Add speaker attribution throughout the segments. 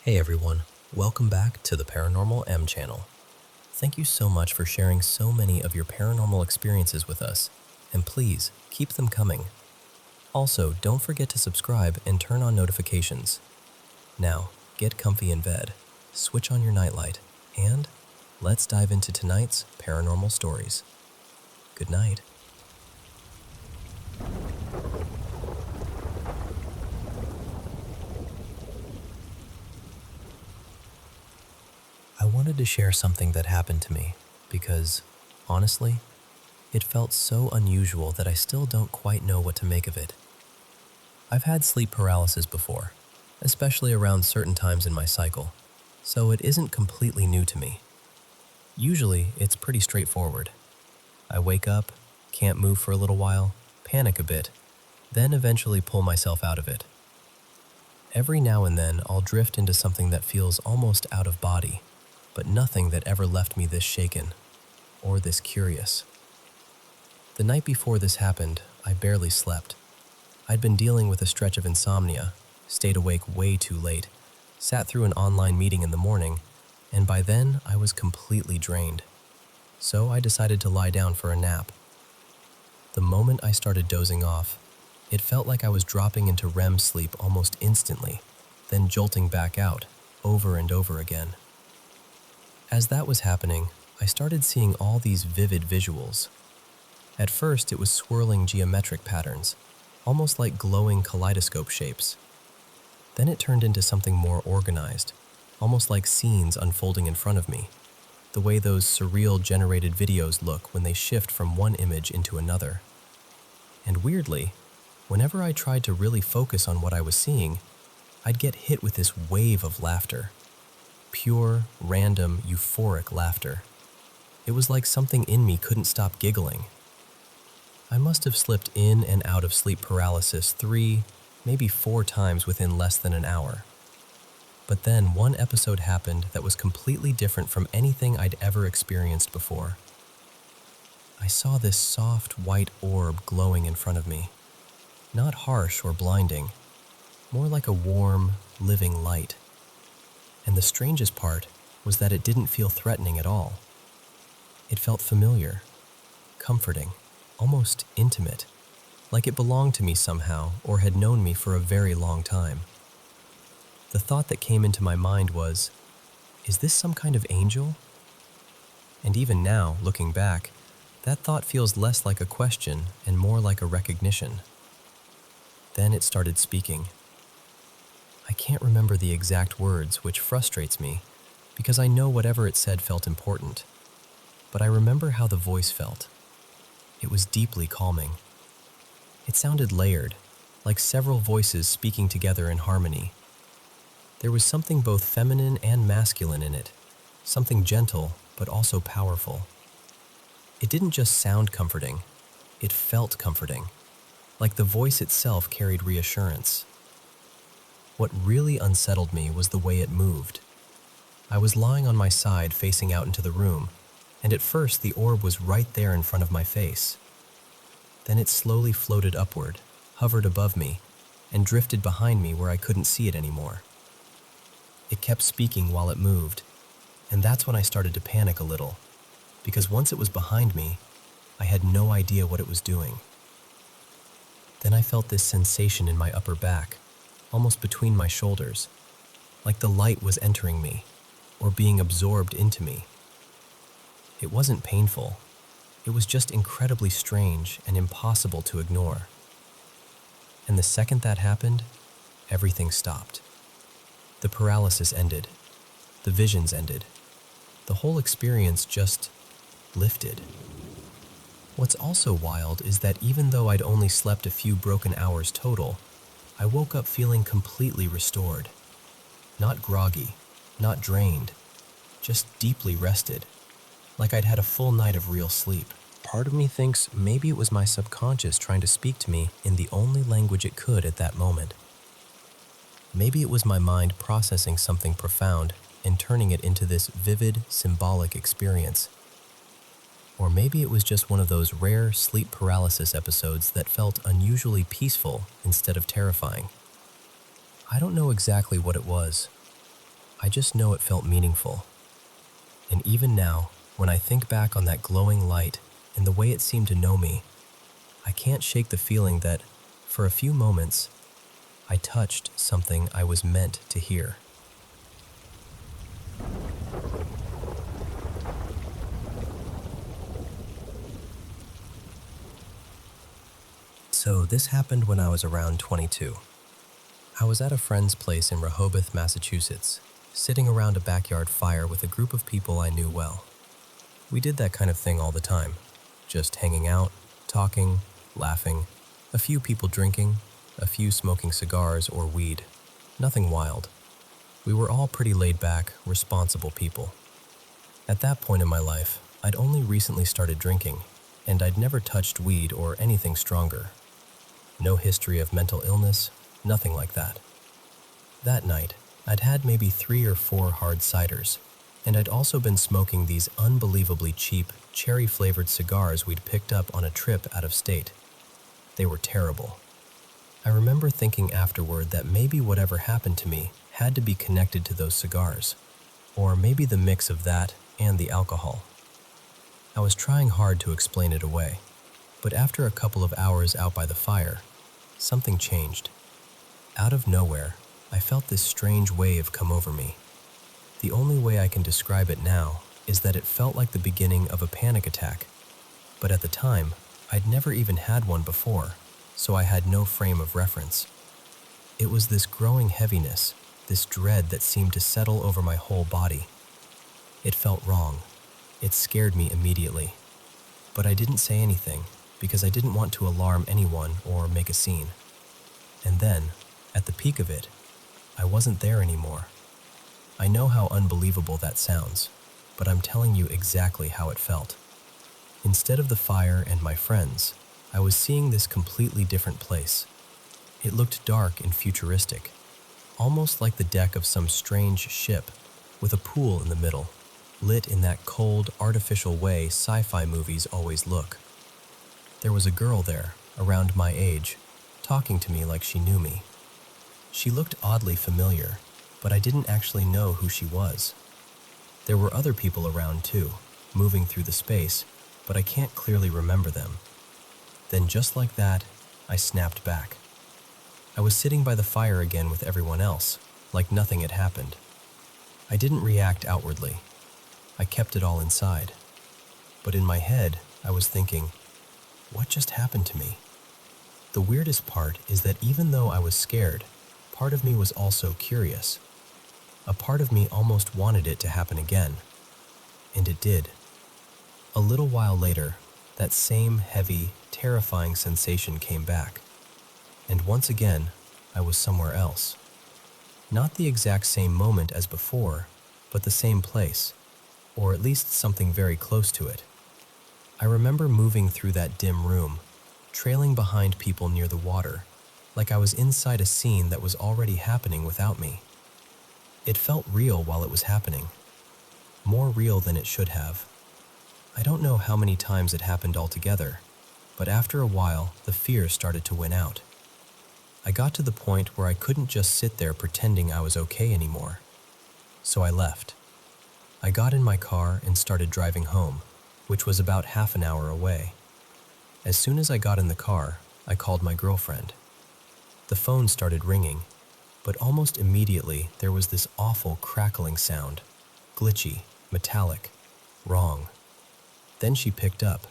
Speaker 1: Hey everyone, welcome back to the Paranormal M channel. Thank you so much for sharing so many of your paranormal experiences with us, and please keep them coming. Also, don't forget to subscribe and turn on notifications. Now, get comfy in bed, switch on your nightlight, and let's dive into tonight's paranormal stories. Good night. I wanted to share something that happened to me because, honestly, it felt so unusual that I still don't quite know what to make of it. I've had sleep paralysis before, especially around certain times in my cycle, so it isn't completely new to me. Usually, it's pretty straightforward. I wake up, can't move for a little while, panic a bit, then eventually pull myself out of it. Every now and then, I'll drift into something that feels almost out of body, but nothing that ever left me this shaken or this curious. The night before this happened, I barely slept. I'd been dealing with a stretch of insomnia, stayed awake way too late, sat through an online meeting in the morning, and by then I was completely drained. So I decided to lie down for a nap. The moment I started dozing off, it felt like I was dropping into REM sleep almost instantly, then jolting back out, over and over again. As that was happening, I started seeing all these vivid visuals. At first, it was swirling geometric patterns, almost like glowing kaleidoscope shapes. Then it turned into something more organized, almost like scenes unfolding in front of me, the way those surreal generated videos look when they shift from one image into another. And weirdly, whenever I tried to really focus on what I was seeing, I'd get hit with this wave of laughter. Pure, random, euphoric laughter. It was like something in me couldn't stop giggling. I must have slipped in and out of sleep paralysis 3, maybe 4 times within less than an hour. But then one episode happened that was completely different from anything I'd ever experienced before. I saw this soft white orb glowing in front of me. Not harsh or blinding, more like a warm, living light. And the strangest part was that it didn't feel threatening at all. It felt familiar, comforting, almost intimate, like it belonged to me somehow or had known me for a very long time. The thought that came into my mind was, is this some kind of angel? And even now, looking back, that thought feels less like a question and more like a recognition. Then it started speaking. I can't remember the exact words, which frustrates me, because I know whatever it said felt important. But I remember how the voice felt. It was deeply calming. It sounded layered, like several voices speaking together in harmony. There was something both feminine and masculine in it, something gentle but also powerful. It didn't just sound comforting, it felt comforting, like the voice itself carried reassurance. What really unsettled me was the way it moved. I was lying on my side facing out into the room, and at first the orb was right there in front of my face. Then it slowly floated upward, hovered above me, and drifted behind me where I couldn't see it anymore. It kept speaking while it moved, and that's when I started to panic a little, because once it was behind me, I had no idea what it was doing. Then I felt this sensation in my upper back, almost between my shoulders, like the light was entering me, or being absorbed into me. It wasn't painful, it was just incredibly strange and impossible to ignore. And the second that happened, everything stopped. The paralysis ended, the visions ended, the whole experience just lifted. What's also wild is that even though I'd only slept a few broken hours total, I woke up feeling completely restored. Not groggy, not drained, just deeply rested, like I'd had a full night of real sleep. Part of me thinks maybe it was my subconscious trying to speak to me in the only language it could at that moment. Maybe it was my mind processing something profound and turning it into this vivid, symbolic experience. Or maybe it was just one of those rare sleep paralysis episodes that felt unusually peaceful instead of terrifying. I don't know exactly what it was, I just know it felt meaningful. And even now, when I think back on that glowing light and the way it seemed to know me, I can't shake the feeling that, for a few moments, I touched something I was meant to hear. So this happened when I was around 22. I was at a friend's place in Rehoboth, Massachusetts, sitting around a backyard fire with a group of people I knew well. We did that kind of thing all the time, just hanging out, talking, laughing, a few people drinking, a few smoking cigars or weed. Nothing wild. We were all pretty laid back, responsible people. At that point in my life, I'd only recently started drinking, and I'd never touched weed or anything stronger. No history of mental illness, nothing like that. That night, I'd had maybe 3 or 4 hard ciders, and I'd also been smoking these unbelievably cheap, cherry-flavored cigars we'd picked up on a trip out of state. They were terrible. I remember thinking afterward that maybe whatever happened to me had to be connected to those cigars, or maybe the mix of that and the alcohol. I was trying hard to explain it away, but after a couple of hours out by the fire, something changed. Out of nowhere, I felt this strange wave come over me. The only way I can describe it now is that it felt like the beginning of a panic attack, but at the time, I'd never even had one before, so I had no frame of reference. It was this growing heaviness, this dread that seemed to settle over my whole body. It felt wrong. It scared me immediately, but I didn't say anything because I didn't want to alarm anyone or make a scene. And then, at the peak of it, I wasn't there anymore. I know how unbelievable that sounds, but I'm telling you exactly how it felt. Instead of the fire and my friends, I was seeing this completely different place. It looked dark and futuristic, almost like the deck of some strange ship, with a pool in the middle, lit in that cold, artificial way sci-fi movies always look. There was a girl there, around my age, talking to me like she knew me. She looked oddly familiar, but I didn't actually know who she was. There were other people around too, moving through the space, but I can't clearly remember them. Then just like that, I snapped back. I was sitting by the fire again with everyone else, like nothing had happened. I didn't react outwardly. I kept it all inside. But in my head, I was thinking, what just happened to me? The weirdest part is that even though I was scared, part of me was also curious. A part of me almost wanted it to happen again. And it did. A little while later, that same heavy, terrifying sensation came back. And once again, I was somewhere else. Not the exact same moment as before, but the same place, or at least something very close to it. I remember moving through that dim room, trailing behind people near the water, like I was inside a scene that was already happening without me. It felt real while it was happening, more real than it should have. I don't know how many times it happened altogether, but after a while, the fear started to win out. I got to the point where I couldn't just sit there pretending I was okay anymore. So I left. I got in my car and started driving home, which was about half an hour away. As soon as I got in the car, I called my girlfriend. The phone started ringing, but almost immediately there was this awful crackling sound, glitchy, metallic, wrong. Then she picked up,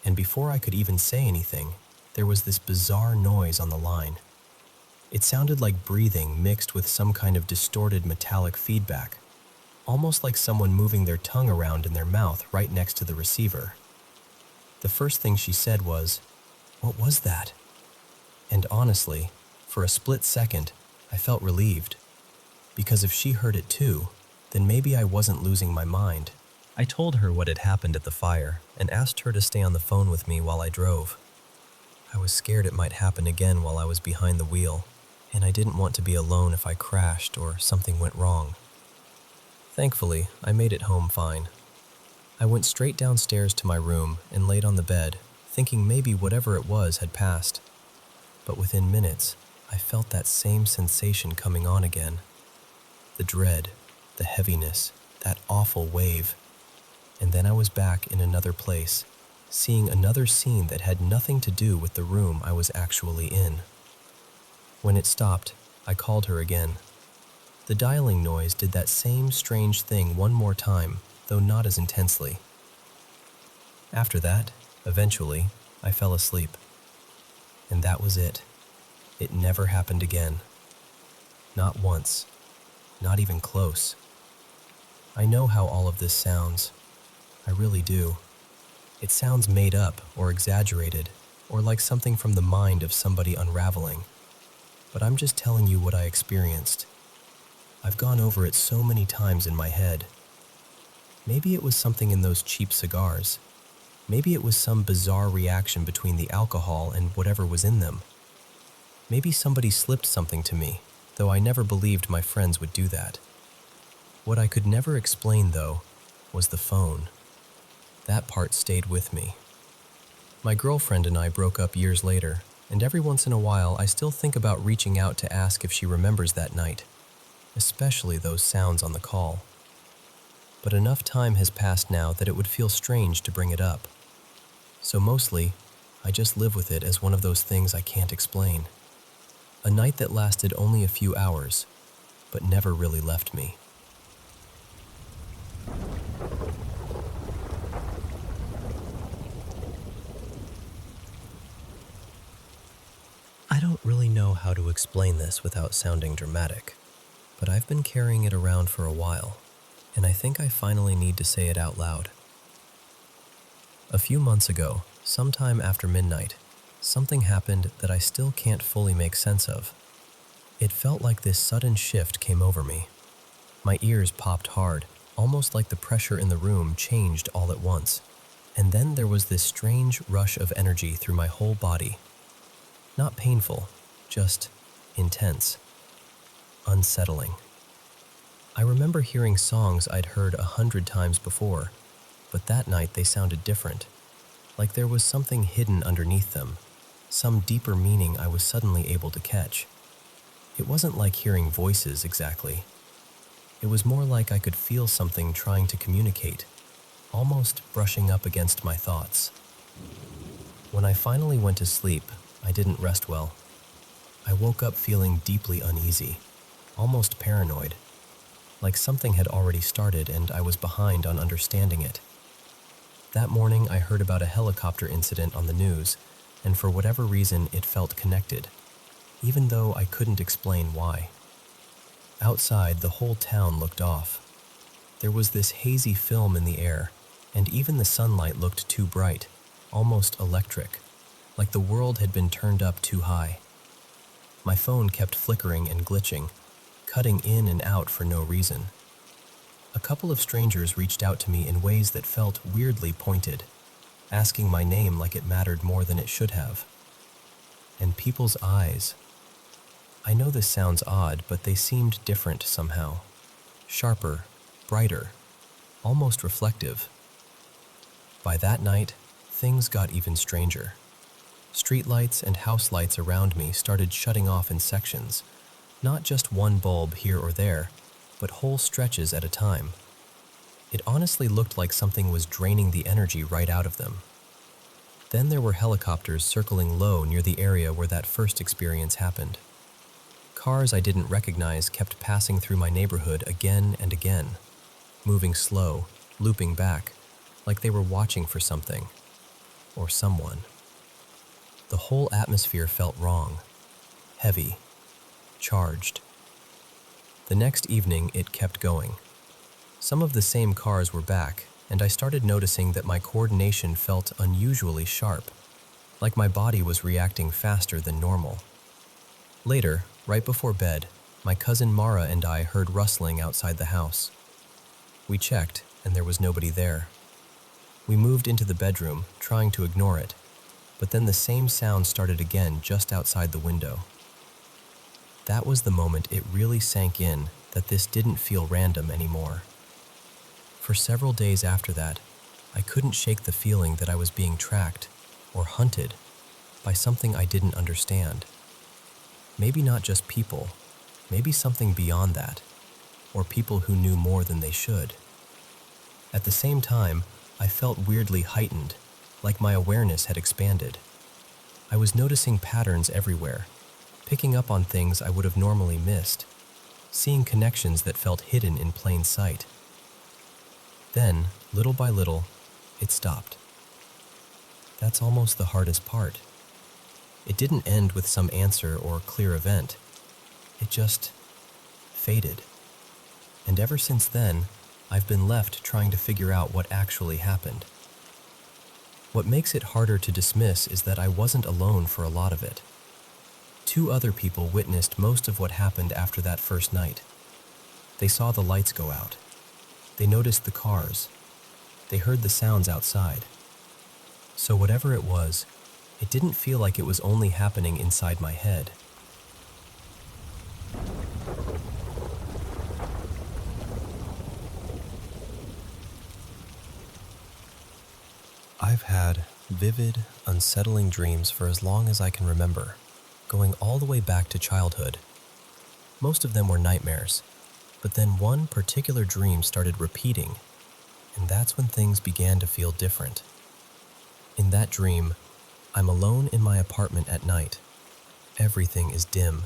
Speaker 1: and before I could even say anything, there was this bizarre noise on the line. It sounded like breathing mixed with some kind of distorted metallic feedback, almost like someone moving their tongue around in their mouth right next to the receiver. The first thing she said was, "What was that?" And honestly, for a split second, I felt relieved, because if she heard it too, then maybe I wasn't losing my mind. I told her what had happened at the fire and asked her to stay on the phone with me while I drove. I was scared it might happen again while I was behind the wheel, and I didn't want to be alone if I crashed or something went wrong. Thankfully, I made it home fine. I went straight downstairs to my room and laid on the bed, thinking maybe whatever it was had passed. But within minutes, I felt that same sensation coming on again. The dread, the heaviness, that awful wave. And then I was back in another place, seeing another scene that had nothing to do with the room I was actually in. When it stopped, I called her again. The dialing noise did that same strange thing one more time, though not as intensely. After that, eventually, I fell asleep. And that was it. It never happened again. Not once. Not even close. I know how all of this sounds. I really do. It sounds made up or exaggerated, or like something from the mind of somebody unraveling. But I'm just telling you what I experienced. I've gone over it so many times in my head. Maybe it was something in those cheap cigars. Maybe it was some bizarre reaction between the alcohol and whatever was in them. Maybe somebody slipped something to me, though I never believed my friends would do that. What I could never explain, though, was the phone. That part stayed with me. My girlfriend and I broke up years later, and every once in a while I still think about reaching out to ask if she remembers that night, especially those sounds on the call. But enough time has passed now that it would feel strange to bring it up. So mostly, I just live with it as one of those things I can't explain. A night that lasted only a few hours, but never really left me. I don't really know how to explain this without sounding dramatic, but I've been carrying it around for a while, and I think I finally need to say it out loud. A few months ago, sometime after midnight, something happened that I still can't fully make sense of. It felt like this sudden shift came over me. My ears popped hard, almost like the pressure in the room changed all at once. And then there was this strange rush of energy through my whole body. Not painful, just intense, unsettling. I remember hearing songs I'd heard 100 times before, but that night they sounded different, like there was something hidden underneath them, some deeper meaning I was suddenly able to catch. It wasn't like hearing voices exactly. It was more like I could feel something trying to communicate, almost brushing up against my thoughts. When I finally went to sleep, I didn't rest well. I woke up feeling deeply uneasy, almost paranoid, like something had already started and I was behind on understanding it. That morning I heard about a helicopter incident on the news, and for whatever reason it felt connected, even though I couldn't explain why. Outside, the whole town looked off. There was this hazy film in the air, and even the sunlight looked too bright, almost electric, like the world had been turned up too high. My phone kept flickering and glitching, cutting in and out for no reason. A couple of strangers reached out to me in ways that felt weirdly pointed, asking my name like it mattered more than it should have. And people's eyes. I know this sounds odd, but they seemed different somehow. Sharper, brighter, almost reflective. By that night, things got even stranger. Streetlights and house lights around me started shutting off in sections, not just one bulb here or there, but whole stretches at a time. It honestly looked like something was draining the energy right out of them. Then there were helicopters circling low near the area where that first experience happened. Cars I didn't recognize kept passing through my neighborhood again and again, moving slow, looping back, like they were watching for something, or someone. The whole atmosphere felt wrong, heavy, charged. The next evening, it kept going. Some of the same cars were back, and I started noticing that my coordination felt unusually sharp, like my body was reacting faster than normal. Later, right before bed, my cousin Mara and I heard rustling outside the house. We checked, and there was nobody there. We moved into the bedroom, trying to ignore it, but then the same sound started again just outside the window. That was the moment it really sank in that this didn't feel random anymore. For several days after that, I couldn't shake the feeling that I was being tracked or hunted by something I didn't understand. Maybe not just people, maybe something beyond that. or people who knew more than they should. At the same time, I felt weirdly heightened, like my awareness had expanded. I was noticing patterns everywhere, picking up on things I would have normally missed, seeing connections that felt hidden in plain sight. Then, little by little, it stopped. That's almost the hardest part. It didn't end with some answer or clear event. It just faded. And ever since then, I've been left trying to figure out what actually happened. What makes it harder to dismiss is that I wasn't alone for a lot of it. 2 other people witnessed most of what happened after that first night. They saw the lights go out. They noticed the cars. They heard the sounds outside. So whatever it was, it didn't feel like it was only happening inside my head. I've had vivid, unsettling dreams for as long as I can remember, going all the way back to childhood. Most of them were nightmares, but then one particular dream started repeating, and that's when things began to feel different. In that dream, I'm alone in my apartment at night. Everything is dim,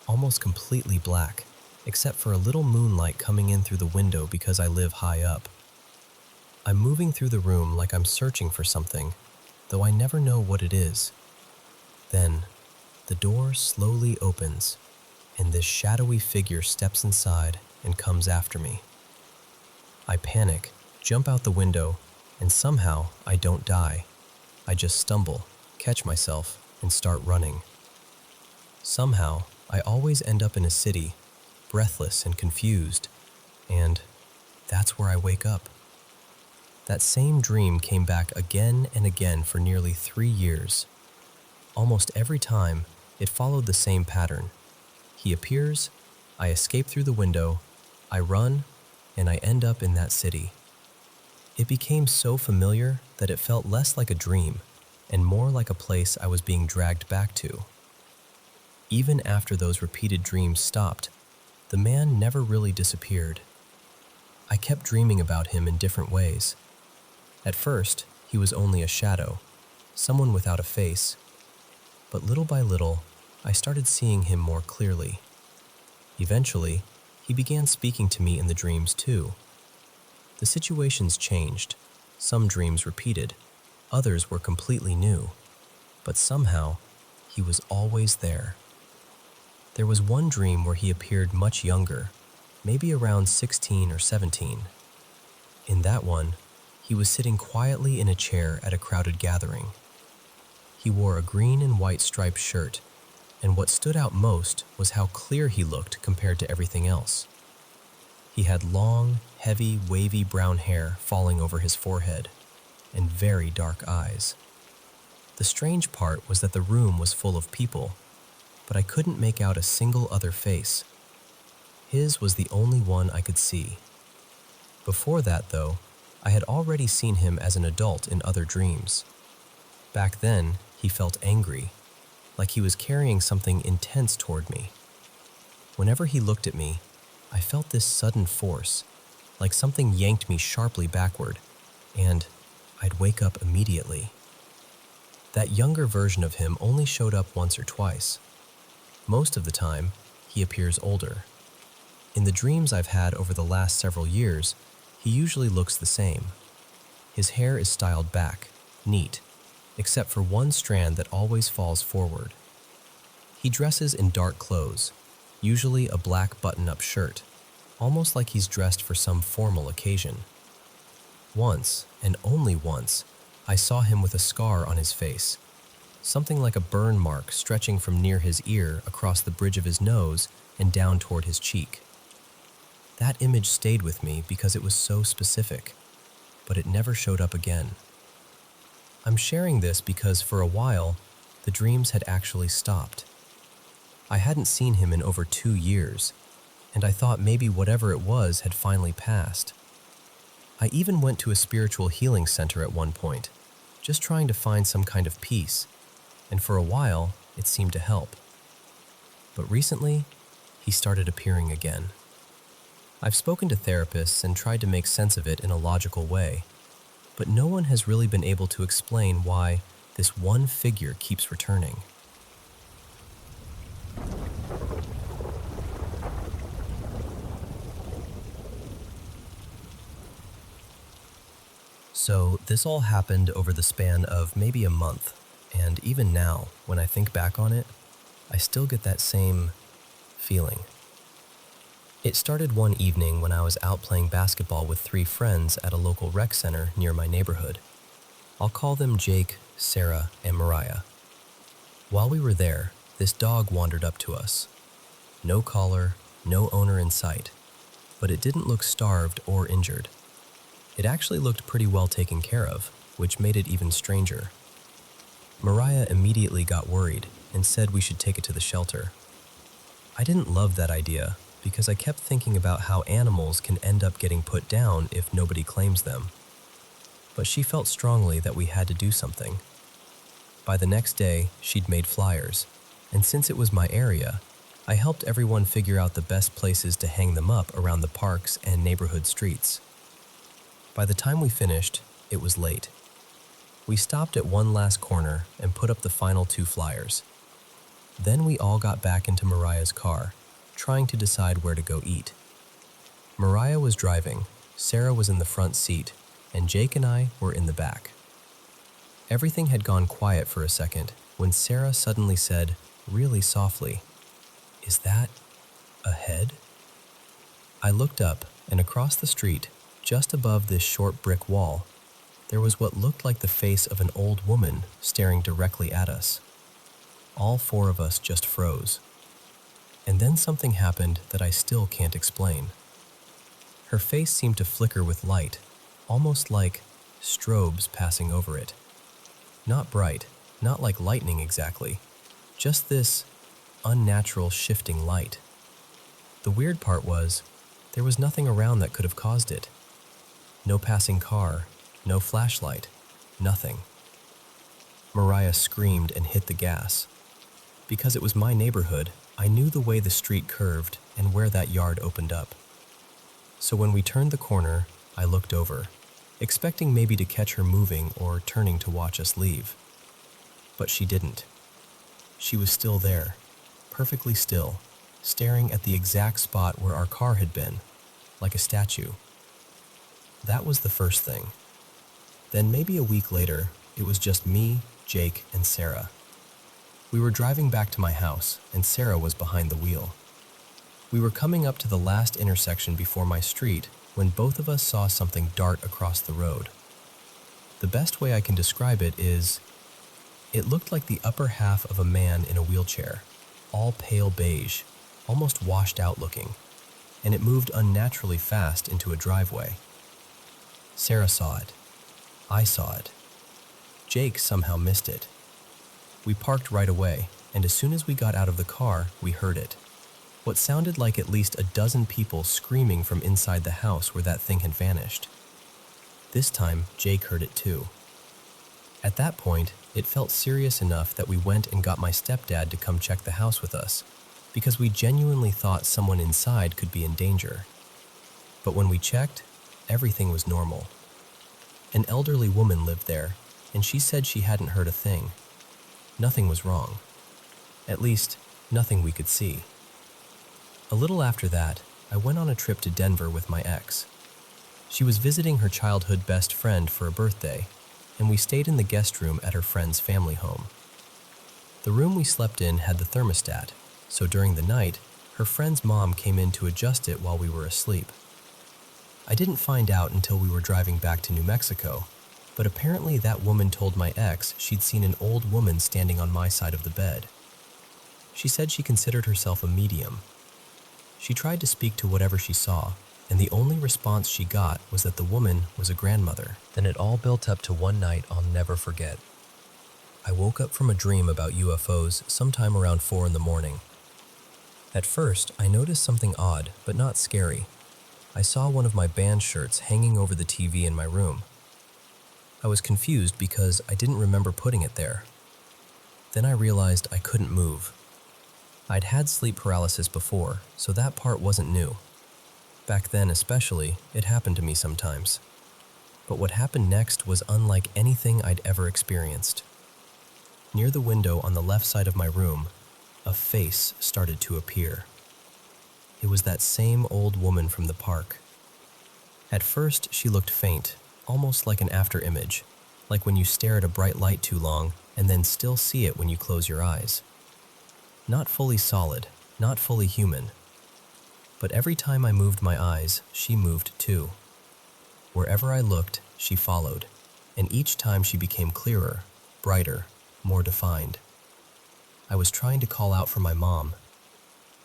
Speaker 1: almost completely black, except for a little moonlight coming in through the window because I live high up. I'm moving through the room like I'm searching for something, though I never know what it is. Then, the door slowly opens, and this shadowy figure steps inside and comes after me. I panic, jump out the window, and somehow I don't die. I just stumble, catch myself, and start running. Somehow, I always end up in a city, breathless and confused, and that's where I wake up. That same dream came back again and again for nearly 3 years. Almost every time, it followed the same pattern. He appears, I escape through the window, I run, and I end up in that city. It became so familiar that it felt less like a dream and more like a place I was being dragged back to. Even after those repeated dreams stopped, the man never really disappeared. I kept dreaming about him in different ways. At first, he was only a shadow, someone without a face. But little by little, I started seeing him more clearly. Eventually, he began speaking to me in the dreams too. The situations changed. Some dreams repeated, others were completely new. But somehow, he was always there. There was one dream where he appeared much younger, maybe around 16 or 17. In that one, he was sitting quietly in a chair at a crowded gathering. He wore a green and white striped shirt, and what stood out most was how clear he looked compared to everything else. He had long, heavy, wavy brown hair falling over his forehead, and very dark eyes. The strange part was that the room was full of people, but I couldn't make out a single other face. His was the only one I could see. Before that, though, I had already seen him as an adult in other dreams. Back then, he felt angry, like he was carrying something intense toward me. Whenever he looked at me, I felt this sudden force, like something yanked me sharply backward, and I'd wake up immediately. That younger version of him only showed up once or twice. Most of the time, he appears older. In the dreams I've had over the last several years, he usually looks the same. His hair is styled back, neat, except for one strand that always falls forward. He dresses in dark clothes, usually a black button-up shirt, almost like he's dressed for some formal occasion. Once, and only once, I saw him with a scar on his face, something like a burn mark stretching from near his ear across the bridge of his nose and down toward his cheek. That image stayed with me because it was so specific, but it never showed up again. I'm sharing this because for a while, the dreams had actually stopped. I hadn't seen him in over 2 years, and I thought maybe whatever it was had finally passed. I even went to a spiritual healing center at one point, just trying to find some kind of peace, and for a while, it seemed to help. But recently, he started appearing again. I've spoken to therapists and tried to make sense of it in a logical way, but no one has really been able to explain why this one figure keeps returning. So this all happened over the span of maybe a month, and even now, when I think back on it, I still get that same feeling. It started one evening when I was out playing basketball with 3 friends at a local rec center near my neighborhood. I'll call them Jake, Sarah, and Mariah. While we were there, this dog wandered up to us. No collar, no owner in sight, but it didn't look starved or injured. It actually looked pretty well taken care of, which made it even stranger. Mariah immediately got worried and said we should take it to the shelter. I didn't love that idea because I kept thinking about how animals can end up getting put down if nobody claims them. But she felt strongly that we had to do something. By the next day, she'd made flyers, and since it was my area, I helped everyone figure out the best places to hang them up around the parks and neighborhood streets. By the time we finished, it was late. We stopped at one last corner and put up the final 2 flyers. Then we all got back into Mariah's car, trying to decide where to go eat. Mariah was driving, Sarah was in the front seat, and Jake and I were in the back. Everything had gone quiet for a second when Sarah suddenly said, really softly, "Is that a head?" I looked up, and across the street, just above this short brick wall, there was what looked like the face of an old woman staring directly at us. All 4 of us just froze. And then something happened that I still can't explain. Her face seemed to flicker with light, almost like strobes passing over it. Not bright, not like lightning exactly, just this unnatural shifting light. The weird part was, there was nothing around that could have caused it. No passing car, no flashlight, nothing. Mariah screamed and hit the gas. Because it was my neighborhood, I knew the way the street curved and where that yard opened up. So when we turned the corner, I looked over, expecting maybe to catch her moving or turning to watch us leave. But she didn't. She was still there, perfectly still, staring at the exact spot where our car had been, like a statue. That was the first thing. Then maybe a week later, it was just me, Jake, and Sarah. We were driving back to my house, and Sarah was behind the wheel. We were coming up to the last intersection before my street when both of us saw something dart across the road. The best way I can describe it is, it looked like the upper half of a man in a wheelchair, all pale beige, almost washed out looking, and it moved unnaturally fast into a driveway. Sarah saw it. I saw it. Jake somehow missed it. We parked right away, and as soon as we got out of the car, we heard it. What sounded like at least a dozen people screaming from inside the house where that thing had vanished. This time, Jake heard it too. At that point, it felt serious enough that we went and got my stepdad to come check the house with us, because we genuinely thought someone inside could be in danger. But when we checked, everything was normal. An elderly woman lived there, and she said she hadn't heard a thing. Nothing was wrong. At least, nothing we could see. A little after that, I went on a trip to Denver with my ex. She was visiting her childhood best friend for a birthday, and we stayed in the guest room at her friend's family home. The room we slept in had the thermostat, so during the night, her friend's mom came in to adjust it while we were asleep. I didn't find out until we were driving back to New Mexico, but apparently that woman told my ex she'd seen an old woman standing on my side of the bed. She said she considered herself a medium. She tried to speak to whatever she saw, and the only response she got was that the woman was a grandmother. Then it all built up to one night I'll never forget. I woke up from a dream about UFOs sometime around 4 in the morning. At first, I noticed something odd, but not scary. I saw one of my band shirts hanging over the TV in my room. I was confused because I didn't remember putting it there. Then I realized I couldn't move. I'd had sleep paralysis before, so that part wasn't new. Back then especially, it happened to me sometimes. But what happened next was unlike anything I'd ever experienced. Near the window on the left side of my room, a face started to appear. It was that same old woman from the park. At first, she looked faint, almost like an afterimage, like when you stare at a bright light too long and then still see it when you close your eyes. Not fully solid, not fully human. But every time I moved my eyes, she moved too. Wherever I looked, she followed, and each time she became clearer, brighter, more defined. I was trying to call out for my mom.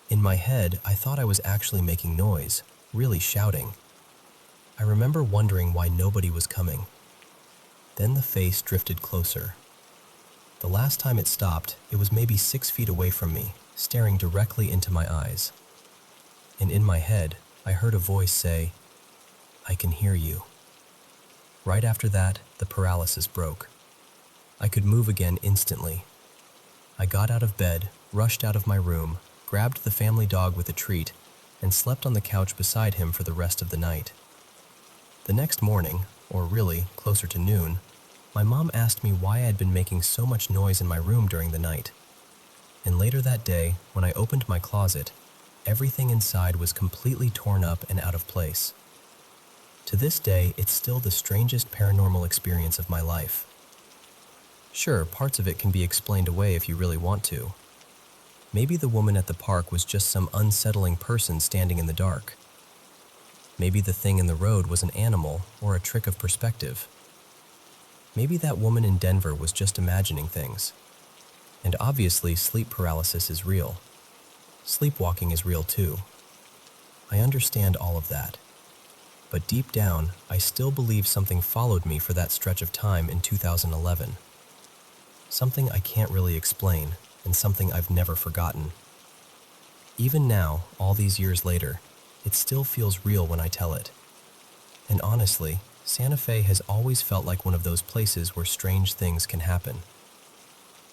Speaker 1: In my head, I thought I was actually making noise, really shouting. I remember wondering why nobody was coming. Then the face drifted closer. The last time it stopped, it was maybe 6 feet away from me, staring directly into my eyes. And in my head, I heard a voice say, "I can hear you." Right after that, the paralysis broke. I could move again instantly. I got out of bed, rushed out of my room, grabbed the family dog with a treat, and slept on the couch beside him for the rest of the night. The next morning, or really, closer to noon, my mom asked me why I had been making so much noise in my room during the night. And later that day, when I opened my closet, everything inside was completely torn up and out of place. To this day, it's still the strangest paranormal experience of my life. Sure, parts of it can be explained away if you really want to. Maybe the woman at the park was just some unsettling person standing in the dark. Maybe the thing in the road was an animal or a trick of perspective. Maybe that woman in Denver was just imagining things. And obviously, sleep paralysis is real. Sleepwalking is real too. I understand all of that. But deep down, I still believe something followed me for that stretch of time in 2011. Something I can't really explain, and something I've never forgotten. Even now, all these years later, it still feels real when I tell it. And honestly, Santa Fe has always felt like one of those places where strange things can happen.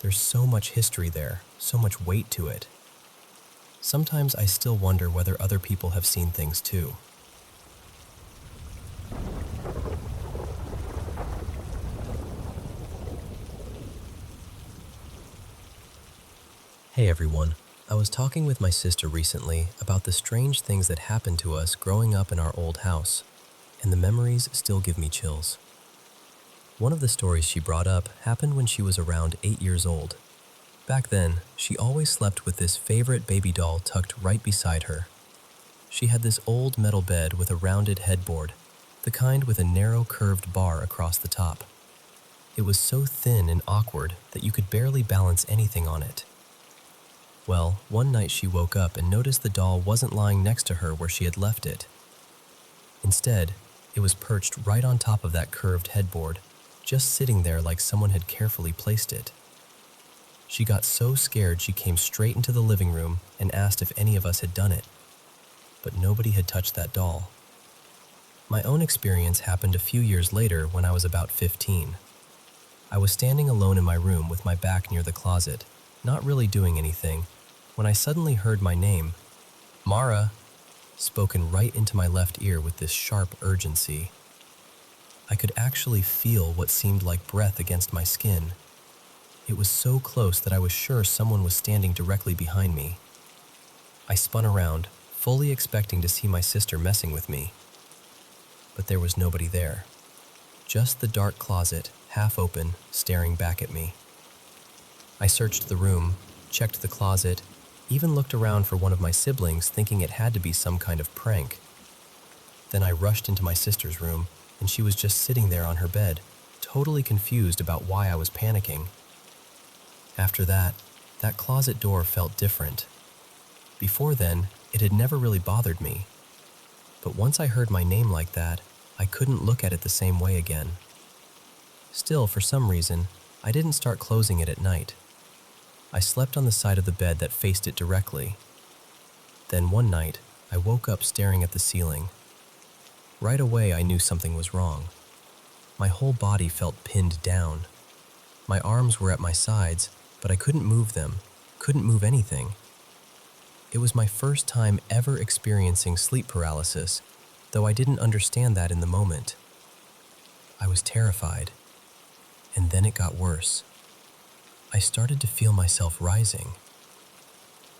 Speaker 1: There's so much history there, so much weight to it. Sometimes I still wonder whether other people have seen things too. Hey everyone, I was talking with my sister recently about the strange things that happened to us growing up in our old house, and the memories still give me chills. One of the stories she brought up happened when she was around 8 years old. Back then, she always slept with this favorite baby doll tucked right beside her. She had this old metal bed with a rounded headboard, the kind with a narrow curved bar across the top. It was so thin and awkward that you could barely balance anything on it. Well, one night she woke up and noticed the doll wasn't lying next to her where she had left it. Instead, it was perched right on top of that curved headboard, just sitting there like someone had carefully placed it. She got so scared she came straight into the living room and asked if any of us had done it. But nobody had touched that doll. My own experience happened a few years later when I was about 15. I was standing alone in my room with my back near the closet, not really doing anything, when I suddenly heard my name, Mara, spoken right into my left ear with this sharp urgency. I could actually feel what seemed like breath against my skin. It was so close that I was sure someone was standing directly behind me. I spun around, fully expecting to see my sister messing with me. But there was nobody there. Just the dark closet, half open, staring back at me. I searched the room, checked the closet, even looked around for one of my siblings, thinking it had to be some kind of prank. Then I rushed into my sister's room, and she was just sitting there on her bed, totally confused about why I was panicking. After that closet door felt different. Before then, it had never really bothered me. But once I heard my name like that, I couldn't look at it the same way again. Still, for some reason, I didn't start closing it at night. I slept on the side of the bed that faced it directly. Then one night, I woke up staring at the ceiling. Right away, I knew something was wrong. My whole body felt pinned down. My arms were at my sides, but I couldn't move them, couldn't move anything. It was my first time ever experiencing sleep paralysis, though I didn't understand that in the moment. I was terrified, and then it got worse. I started to feel myself rising.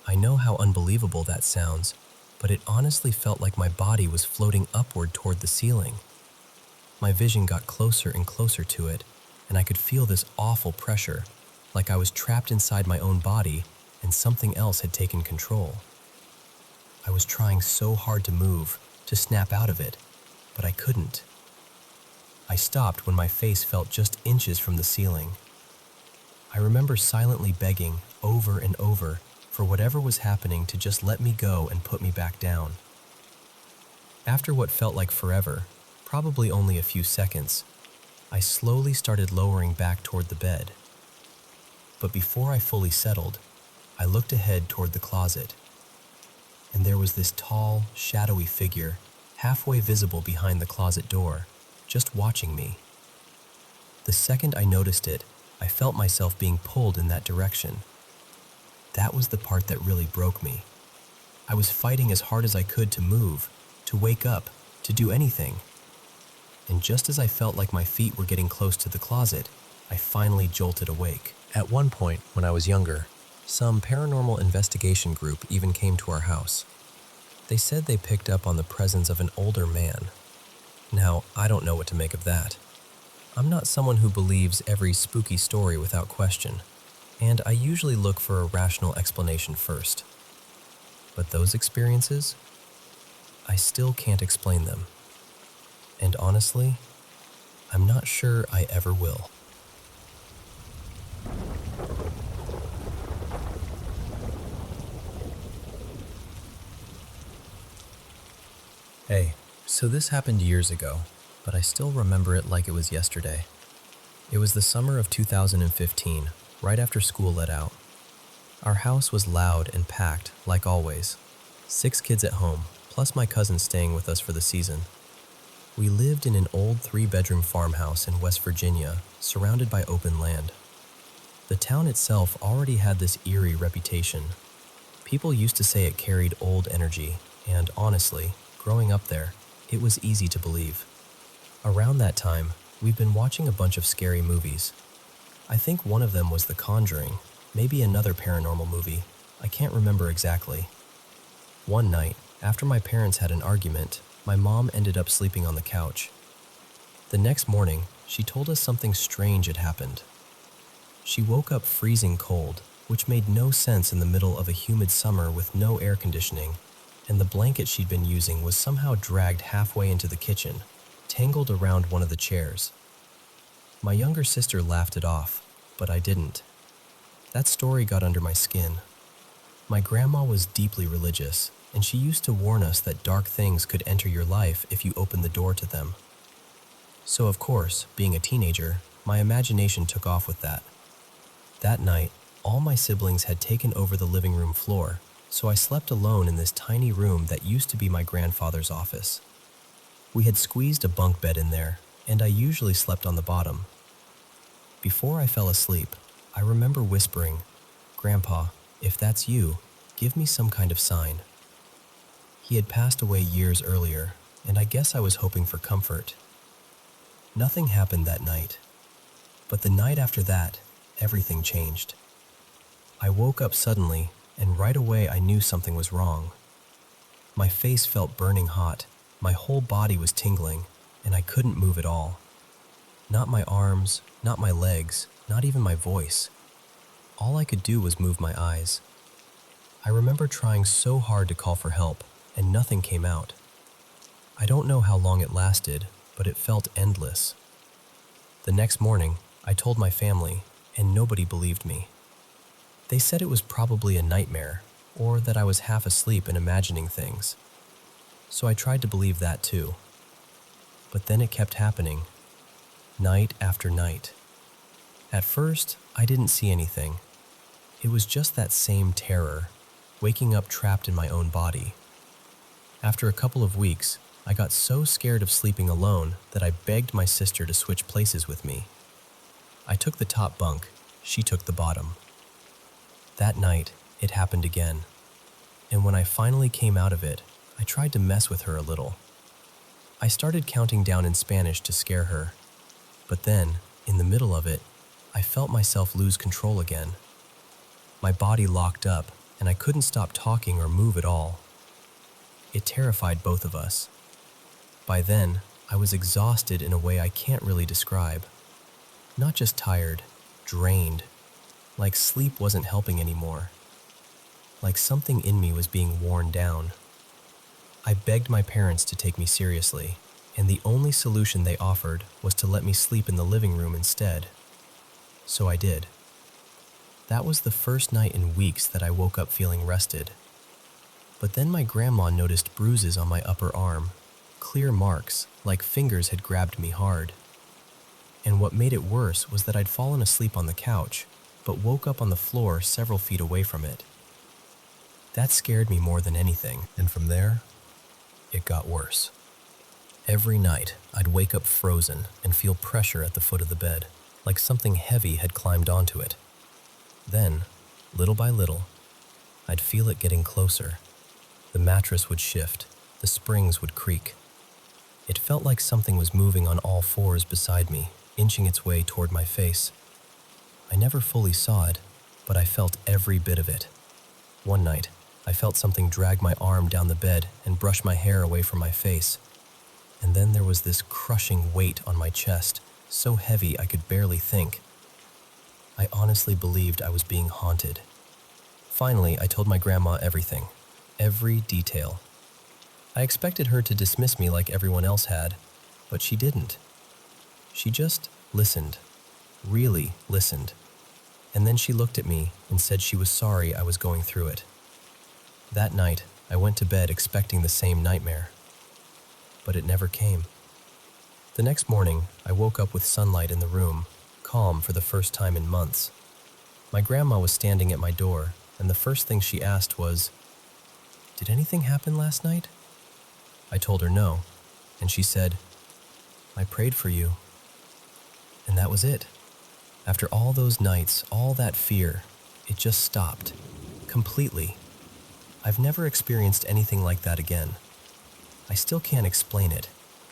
Speaker 1: I know how unbelievable that sounds, but it honestly felt like my body was floating upward toward the ceiling. My vision got closer and closer to it, and I could feel this awful pressure, like I was trapped inside my own body and something else had taken control. I was trying so hard to move, to snap out of it, but I couldn't. I stopped when my face felt just inches from the ceiling. I remember silently begging over and over for whatever was happening to just let me go and put me back down. After what felt like forever, probably only a few seconds, I slowly started lowering back toward the bed. But before I fully settled, I looked ahead toward the closet, and there was this tall, shadowy figure, halfway visible behind the closet door, just watching me. The second I noticed it, I felt myself being pulled in that direction. That was the part that really broke me. I was fighting as hard as I could to move, to wake up, to do anything. And just as I felt like my feet were getting close to the closet, I finally jolted awake. At one point, when I was younger, some paranormal investigation group even came to our house. They said they picked up on the presence of an older man. Now, I don't know what to make of that. I'm not someone who believes every spooky story without question, and I usually look for a rational explanation first. But those experiences, I still can't explain them. And honestly, I'm not sure I ever will. Hey, so this happened years ago, but I still remember it like it was yesterday. It was the summer of 2015, right after school let out. Our house was loud and packed, like always. 6 kids at home, plus my cousin staying with us for the season. We lived in an old 3-bedroom farmhouse in West Virginia, surrounded by open land. The town itself already had this eerie reputation. People used to say it carried old energy, and honestly, growing up there, it was easy to believe. Around that time, we'd been watching a bunch of scary movies. I think one of them was The Conjuring, maybe another paranormal movie. I can't remember exactly. One night, after my parents had an argument, my mom ended up sleeping on the couch. The next morning, she told us something strange had happened. She woke up freezing cold, which made no sense in the middle of a humid summer with no air conditioning, and the blanket she'd been using was somehow dragged halfway into the kitchen, tangled around one of the chairs. My younger sister laughed it off, but I didn't. That story got under my skin. My grandma was deeply religious, and she used to warn us that dark things could enter your life if you opened the door to them. So of course, being a teenager, my imagination took off with that. That night, all my siblings had taken over the living room floor, so I slept alone in this tiny room that used to be my grandfather's office. We had squeezed a bunk bed in there, and I usually slept on the bottom. Before I fell asleep, I remember whispering, "Grandpa, if that's you, give me some kind of sign." He had passed away years earlier, and I guess I was hoping for comfort. Nothing happened that night, but the night after that, everything changed. I woke up suddenly, and right away I knew something was wrong. My face felt burning hot, my whole body was tingling, and I couldn't move at all. Not my arms, not my legs, not even my voice. All I could do was move my eyes. I remember trying so hard to call for help, and nothing came out. I don't know how long it lasted, but it felt endless. The next morning, I told my family, and nobody believed me. They said it was probably a nightmare, or that I was half asleep and imagining things. So I tried to believe that too. But then it kept happening, night after night. At first, I didn't see anything. It was just that same terror, waking up trapped in my own body. After a couple of weeks, I got so scared of sleeping alone that I begged my sister to switch places with me. I took the top bunk, she took the bottom. That night, it happened again. and when I finally came out of it, I tried to mess with her a little. I started counting down in Spanish to scare her, but then, in the middle of it, I felt myself lose control again. My body locked up, and I couldn't stop talking or move at all. It terrified both of us. By then, I was exhausted in a way I can't really describe. Not just tired, drained, like sleep wasn't helping anymore. Like something in me was being worn down. I begged my parents to take me seriously, and the only solution they offered was to let me sleep in the living room instead. So I did. That was the first night in weeks that I woke up feeling rested. But then my grandma noticed bruises on my upper arm, clear marks, like fingers had grabbed me hard. And what made it worse was that I'd fallen asleep on the couch, but woke up on the floor several feet away from it. That scared me more than anything, and from there, it got worse. Every night, I'd wake up frozen and feel pressure at the foot of the bed, like something heavy had climbed onto it. Then, little by little, I'd feel it getting closer. The mattress would shift, the springs would creak. It felt like something was moving on all fours beside me, inching its way toward my face. I never fully saw it, but I felt every bit of it. One night, I felt something drag my arm down the bed and brush my hair away from my face. And then there was this crushing weight on my chest, so heavy I could barely think. I honestly believed I was being haunted. Finally, I told my grandma everything, every detail. I expected her to dismiss me like everyone else had, but she didn't. She just listened, really listened. And then she looked at me and said she was sorry I was going through it. That night, I went to bed expecting the same nightmare. But it never came. The next morning, I woke up with sunlight in the room, calm for the first time in months. My grandma was standing at my door, and the first thing she asked was, "Did anything happen last night?" I told her no, and she said, "I prayed for you." And that was it. After all those nights, all that fear, it just stopped. Completely. I've never experienced anything like that again. I still can't explain it.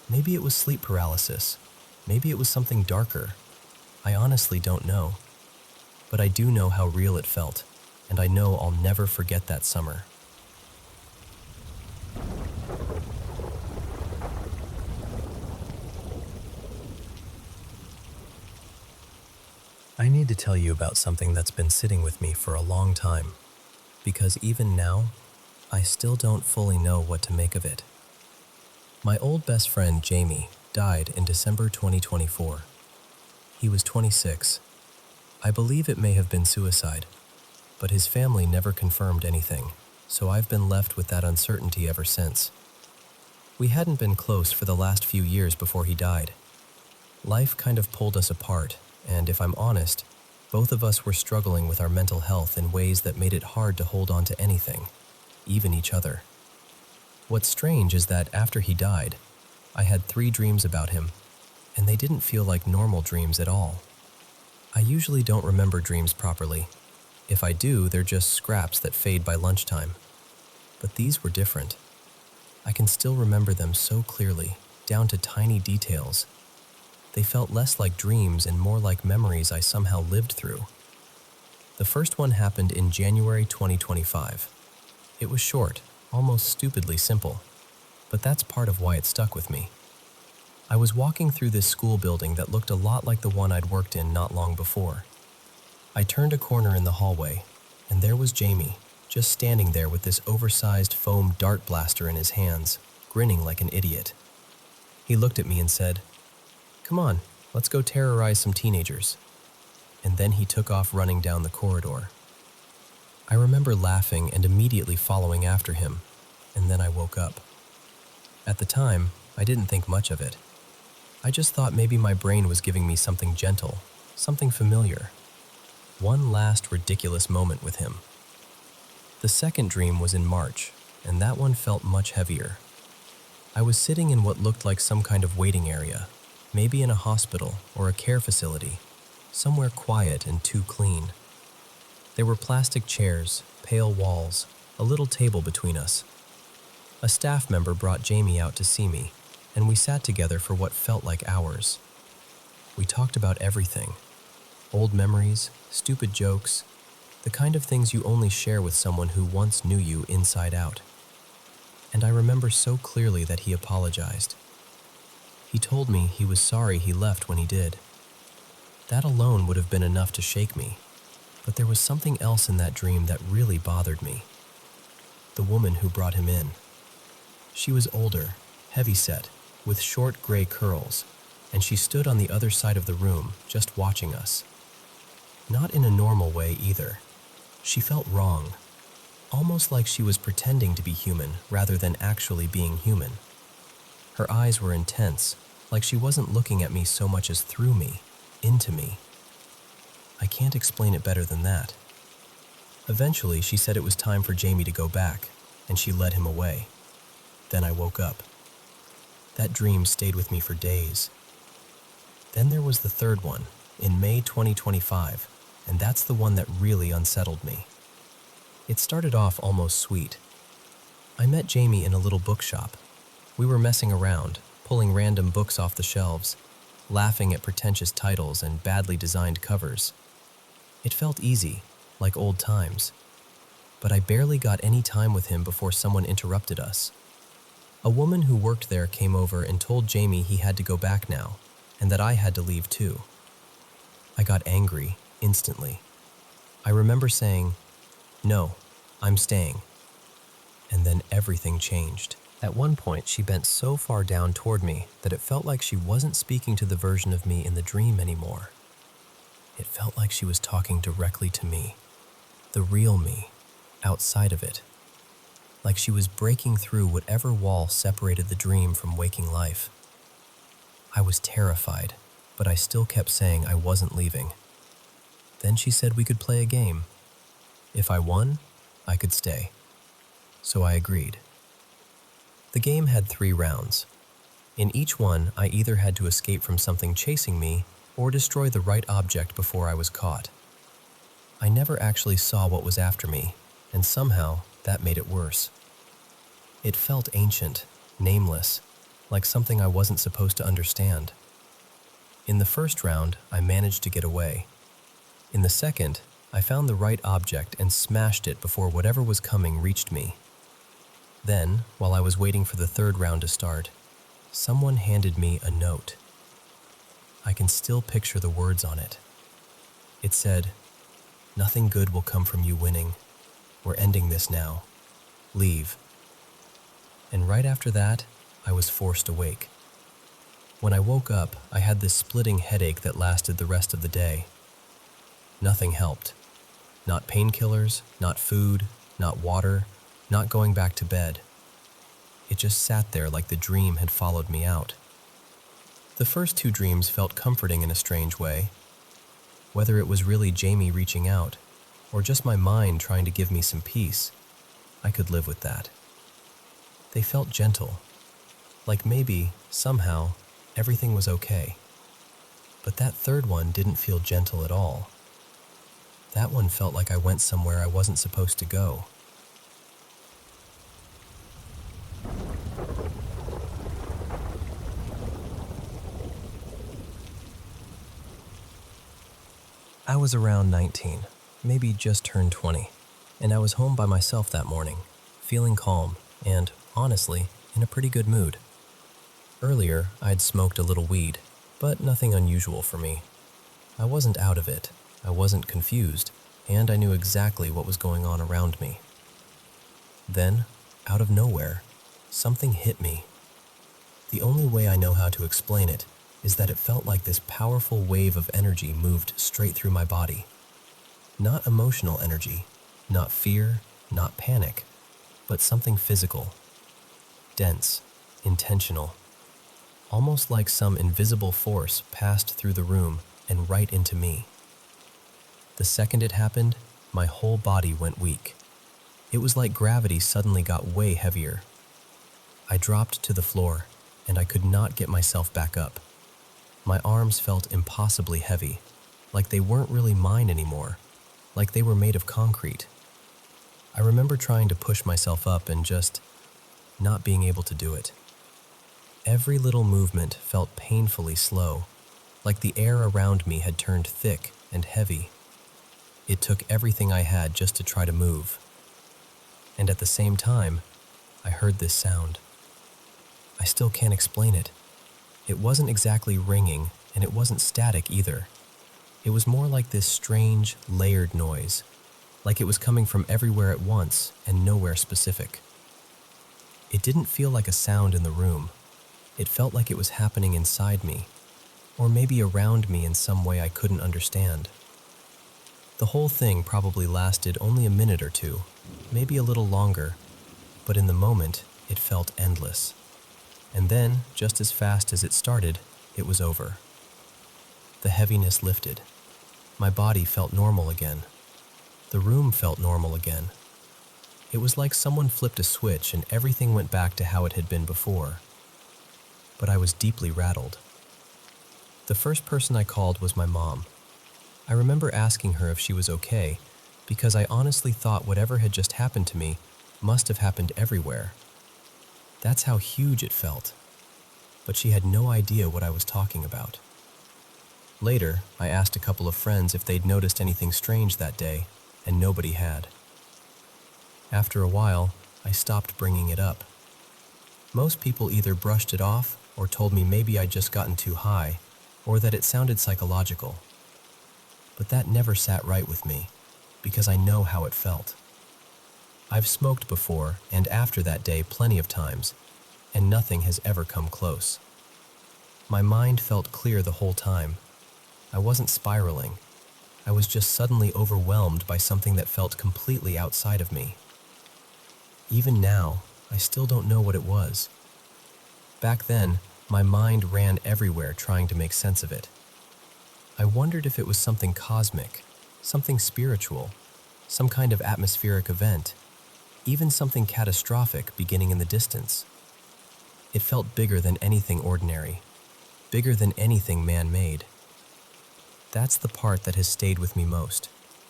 Speaker 1: Maybe it was sleep paralysis. Maybe it was something darker. I honestly don't know. But I do know how real it felt, and I know I'll never forget that summer. I need to tell you about something that's been sitting with me for a long time, because even now, I still don't fully know what to make of it. My old best friend, Jame, died in December 2024. He was 26. I believe it may have been suicide, but his family never confirmed anything, so I've been left with that uncertainty ever since. We hadn't been close for the last few years before he died. Life kind of pulled us apart, and if I'm honest, both of us were struggling with our mental health in ways that made it hard to hold on to anything, even each other. What's strange is that after he died, I had 3 dreams about him, and they didn't feel like normal dreams at all. I usually don't remember dreams properly. If I do, they're just scraps that fade by lunchtime. But these were different. I can still remember them so clearly, down to tiny details. They felt less like dreams and more like memories I somehow lived through. The first one happened in January 2025. It was short, almost stupidly simple, but that's part of why it stuck with me. I was walking through this school building that looked a lot like the one I'd worked in not long before. I turned a corner in the hallway, and there was Jame, just standing there with this oversized foam dart blaster in his hands, grinning like an idiot. He looked at me and said, "Come on, let's go terrorize some teenagers." And then he took off running down the corridor. I remember laughing and immediately following after him, and then I woke up. At the time, I didn't think much of it. I just thought maybe my brain was giving me something gentle, something familiar. One last ridiculous moment with him. The second dream was in March, and that one felt much heavier. I was sitting in what looked like some kind of waiting area, maybe in a hospital or a care facility, somewhere quiet and too clean. There were plastic chairs, pale walls, a a little table between us. A staff member brought Jame out to see me, and we sat together for what felt like hours. We talked about everything. Old memories, stupid jokes, the kind of things you only share with someone who once knew you inside out. And I remember so clearly that he apologized. He told me he was sorry he left when he did. That alone would have been enough to shake me, but there was something else in that dream that really bothered me. The woman who brought him in. She was older, heavy-set, with short gray curls, and she stood on the other side of the room, just watching us. Not in a normal way either. She felt wrong, almost like she was pretending to be human rather than actually being human. Her eyes were intense, like she wasn't looking at me so much as through me, into me. I can't explain it better than that. Eventually, she said it was time for Jame to go back, and she led him away. Then I woke up. That dream stayed with me for days. Then there was the third one, in May 2025, and that's the one that really unsettled me. It started off almost sweet. I met Jame in a little bookshop. We were messing around, pulling random books off the shelves, laughing at pretentious titles and badly designed covers. It felt easy, like old times. But I barely got any time with him before someone interrupted us. A woman who worked there came over and told Jame he had to go back now, and that I had to leave too. I got angry, instantly. I remember saying, "No, I'm staying." And then everything changed. At one point, she bent so far down toward me that it felt like she wasn't speaking to the version of me in the dream anymore. It felt like she was talking directly to me, the real me, outside of it. Like she was breaking through whatever wall separated the dream from waking life. I was terrified, but I still kept saying I wasn't leaving. Then she said we could play a game. If I won, I could stay. So I agreed. The game had 3 rounds. In each one, I either had to escape from something chasing me or destroy the right object before I was caught. I never actually saw what was after me, and somehow that made it worse. It felt ancient, nameless, like something I wasn't supposed to understand. In the first round, I managed to get away. In the second, I found the right object and smashed it before whatever was coming reached me. Then, while I was waiting for the third round to start, someone handed me a note. I can still picture the words on it. It said, "Nothing good will come from you winning. We're ending this now. Leave." And right after that, I was forced awake. When I woke up, I had this splitting headache that lasted the rest of the day. Nothing helped. Not painkillers, not food, not water, not going back to bed. It just sat there like the dream had followed me out. The first 2 dreams felt comforting in a strange way. Whether it was really Jame reaching out, or just my mind trying to give me some peace, I could live with that. They felt gentle, like maybe, somehow, everything was okay. But that third one didn't feel gentle at all. That one felt like I went somewhere I wasn't supposed to go. I was around 19, maybe just turned 20, and I was home by myself that morning, feeling calm and, honestly, in a pretty good mood. Earlier, I'd smoked a little weed, but nothing unusual for me. I wasn't out of it, I wasn't confused, and I knew exactly what was going on around me. Then, out of nowhere, something hit me. The only way I know how to explain it is that it felt like this powerful wave of energy moved straight through my body. Not emotional energy, not fear, not panic, but something physical. Dense, intentional. Almost like some invisible force passed through the room and right into me. The second it happened, my whole body went weak. It was like gravity suddenly got way heavier. I dropped to the floor, and I could not get myself back up. My arms felt impossibly heavy, like they weren't really mine anymore, like they were made of concrete. I remember trying to push myself up and just not being able to do it. Every little movement felt painfully slow, like the air around me had turned thick and heavy. It took everything I had just to try to move. And at the same time, I heard this sound. I still can't explain it. It wasn't exactly ringing, and it wasn't static either. It was more like this strange, layered noise, like it was coming from everywhere at once and nowhere specific. It didn't feel like a sound in the room. It felt like it was happening inside me, or maybe around me in some way I couldn't understand. The whole thing probably lasted only a minute or two, maybe a little longer, but in the moment, it felt endless. And then, just as fast as it started, it was over. The heaviness lifted. My body felt normal again. The room felt normal again. It was like someone flipped a switch and everything went back to how it had been before. But I was deeply rattled. The first person I called was my mom. I remember asking her if she was okay, because I honestly thought whatever had just happened to me must have happened everywhere. That's how huge it felt. But she had no idea what I was talking about. Later, I asked a couple of friends if they'd noticed anything strange that day, and nobody had. After a while, I stopped bringing it up. Most people either brushed it off or told me maybe I'd just gotten too high, or that it sounded psychological. But that never sat right with me, because I know how it felt. I've smoked before and after that day plenty of times, and nothing has ever come close. My mind felt clear the whole time. I wasn't spiraling. I was just suddenly overwhelmed by something that felt completely outside of me. Even now, I still don't know what it was. Back then, my mind ran everywhere trying to make sense of it. I wondered if it was something cosmic, something spiritual, some kind of atmospheric event, even something catastrophic beginning in the distance. It felt bigger than anything ordinary, bigger than anything man-made. That's the part that has stayed with me most,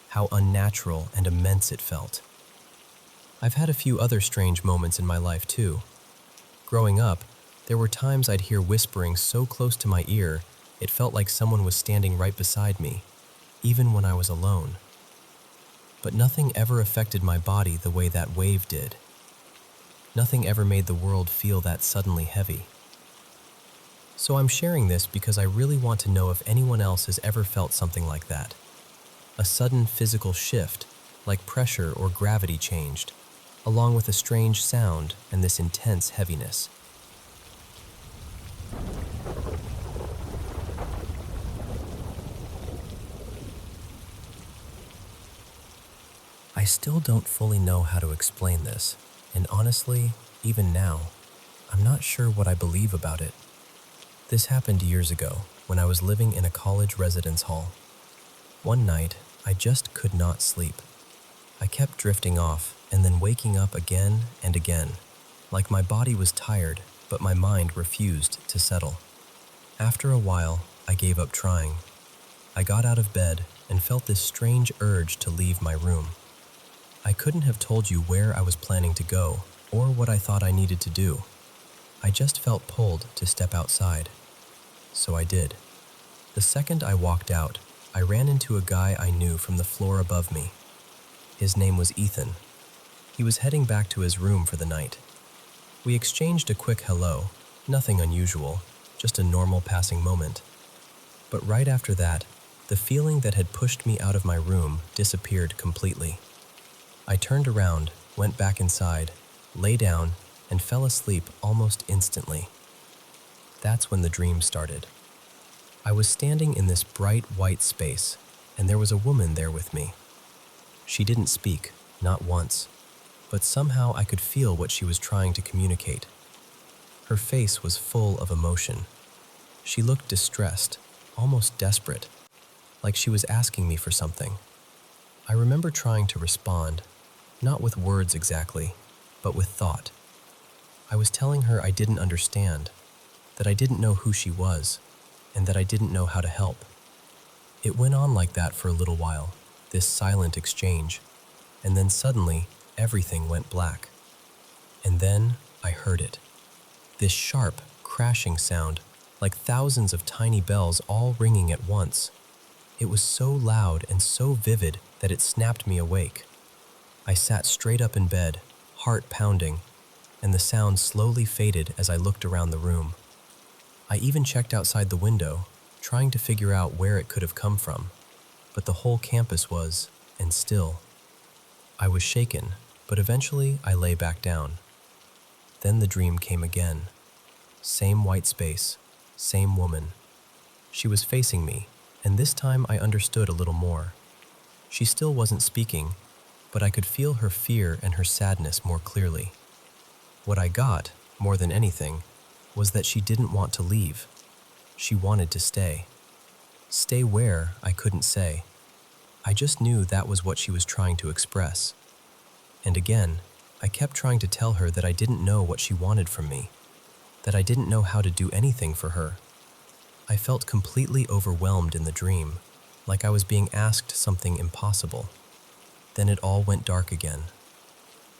Speaker 1: how unnatural and immense it felt. I've had a few other strange moments in my life too. Growing up, there were times I'd hear whispering so close to my ear, it felt like someone was standing right beside me, even when I was alone. But nothing ever affected my body the way that wave did. Nothing ever made the world feel that suddenly heavy. So I'm sharing this because I really want to know if anyone else has ever felt something like that. A sudden physical shift, like pressure or gravity changed, along with a strange sound and this intense heaviness. I still don't fully know how to explain this, and honestly, even now, I'm not sure what I believe about it. This happened years ago, when I was living in a college residence hall. One night, I just could not sleep. I kept drifting off and then waking up again and again, like my body was tired, but my mind refused to settle. After a while, I gave up trying. I got out of bed and felt this strange urge to leave my room. I couldn't have told you where I was planning to go or what I thought I needed to do. I just felt pulled to step outside. So I did. The second I walked out, I ran into a guy I knew from the floor above me. His name was Ethan. He was heading back to his room for the night. We exchanged a quick hello, nothing unusual, just a normal passing moment. But right after that, the feeling that had pushed me out of my room disappeared completely. I turned around, went back inside, lay down, and fell asleep almost instantly. That's when the dream started. I was standing in this bright white space, and there was a woman there with me. She didn't speak, not once, but somehow I could feel what she was trying to communicate. Her face was full of emotion. She looked distressed, almost desperate, like she was asking me for something. I remember trying to respond, not with words exactly, but with thought. I was telling her I didn't understand, that I didn't know who she was, and that I didn't know how to help. It went on like that for a little while, this silent exchange, and then suddenly, everything went black. And then I heard it. This sharp, crashing sound, like thousands of tiny bells all ringing at once. It was so loud and so vivid that it snapped me awake. I sat straight up in bed, heart pounding, and the sound slowly faded as I looked around the room. I even checked outside the window, trying to figure out where it could have come from, but the whole campus was, and still. I was shaken, but eventually I lay back down. Then the dream came again. Same white space, same woman. She was facing me, and this time I understood a little more. She still wasn't speaking, but I could feel her fear and her sadness more clearly. What I got, more than anything, was that she didn't want to leave. She wanted to stay. Stay where, I couldn't say. I just knew that was what she was trying to express. And again, I kept trying to tell her that I didn't know what she wanted from me, that I didn't know how to do anything for her. I felt completely overwhelmed in the dream, like I was being asked something impossible. Then it all went dark again.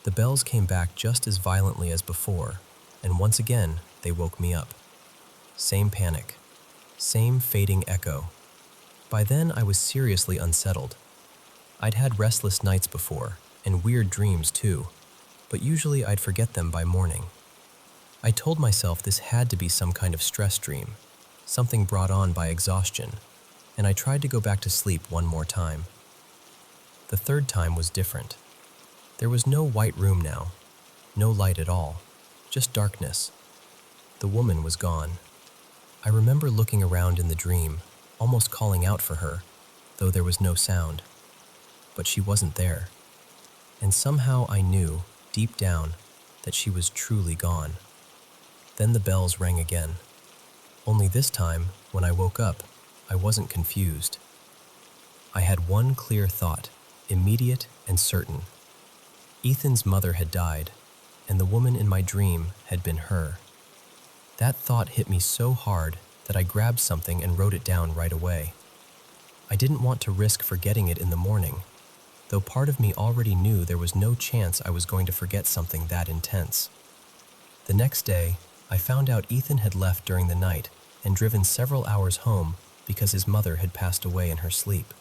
Speaker 1: The bells came back just as violently as before, and once again, they woke me up. Same panic, same fading echo. By then, I was seriously unsettled. I'd had restless nights before, and weird dreams too, but usually I'd forget them by morning. I told myself this had to be some kind of stress dream, something brought on by exhaustion, and I tried to go back to sleep one more time. The third time was different. There was no white room now, no light at all, just darkness. The woman was gone. I remember looking around in the dream, almost calling out for her, though there was no sound. But she wasn't there. And somehow I knew, deep down, that she was truly gone. Then the bells rang again. Only this time, when I woke up, I wasn't confused. I had one clear thought, immediate and certain. Ethan's mother had died, and the woman in my dream had been her. That thought hit me so hard that I grabbed something and wrote it down right away. I didn't want to risk forgetting it in the morning, though part of me already knew there was no chance I was going to forget something that intense. The next day, I found out Ethan had left during the night and driven several hours home because his mother had passed away in her sleep.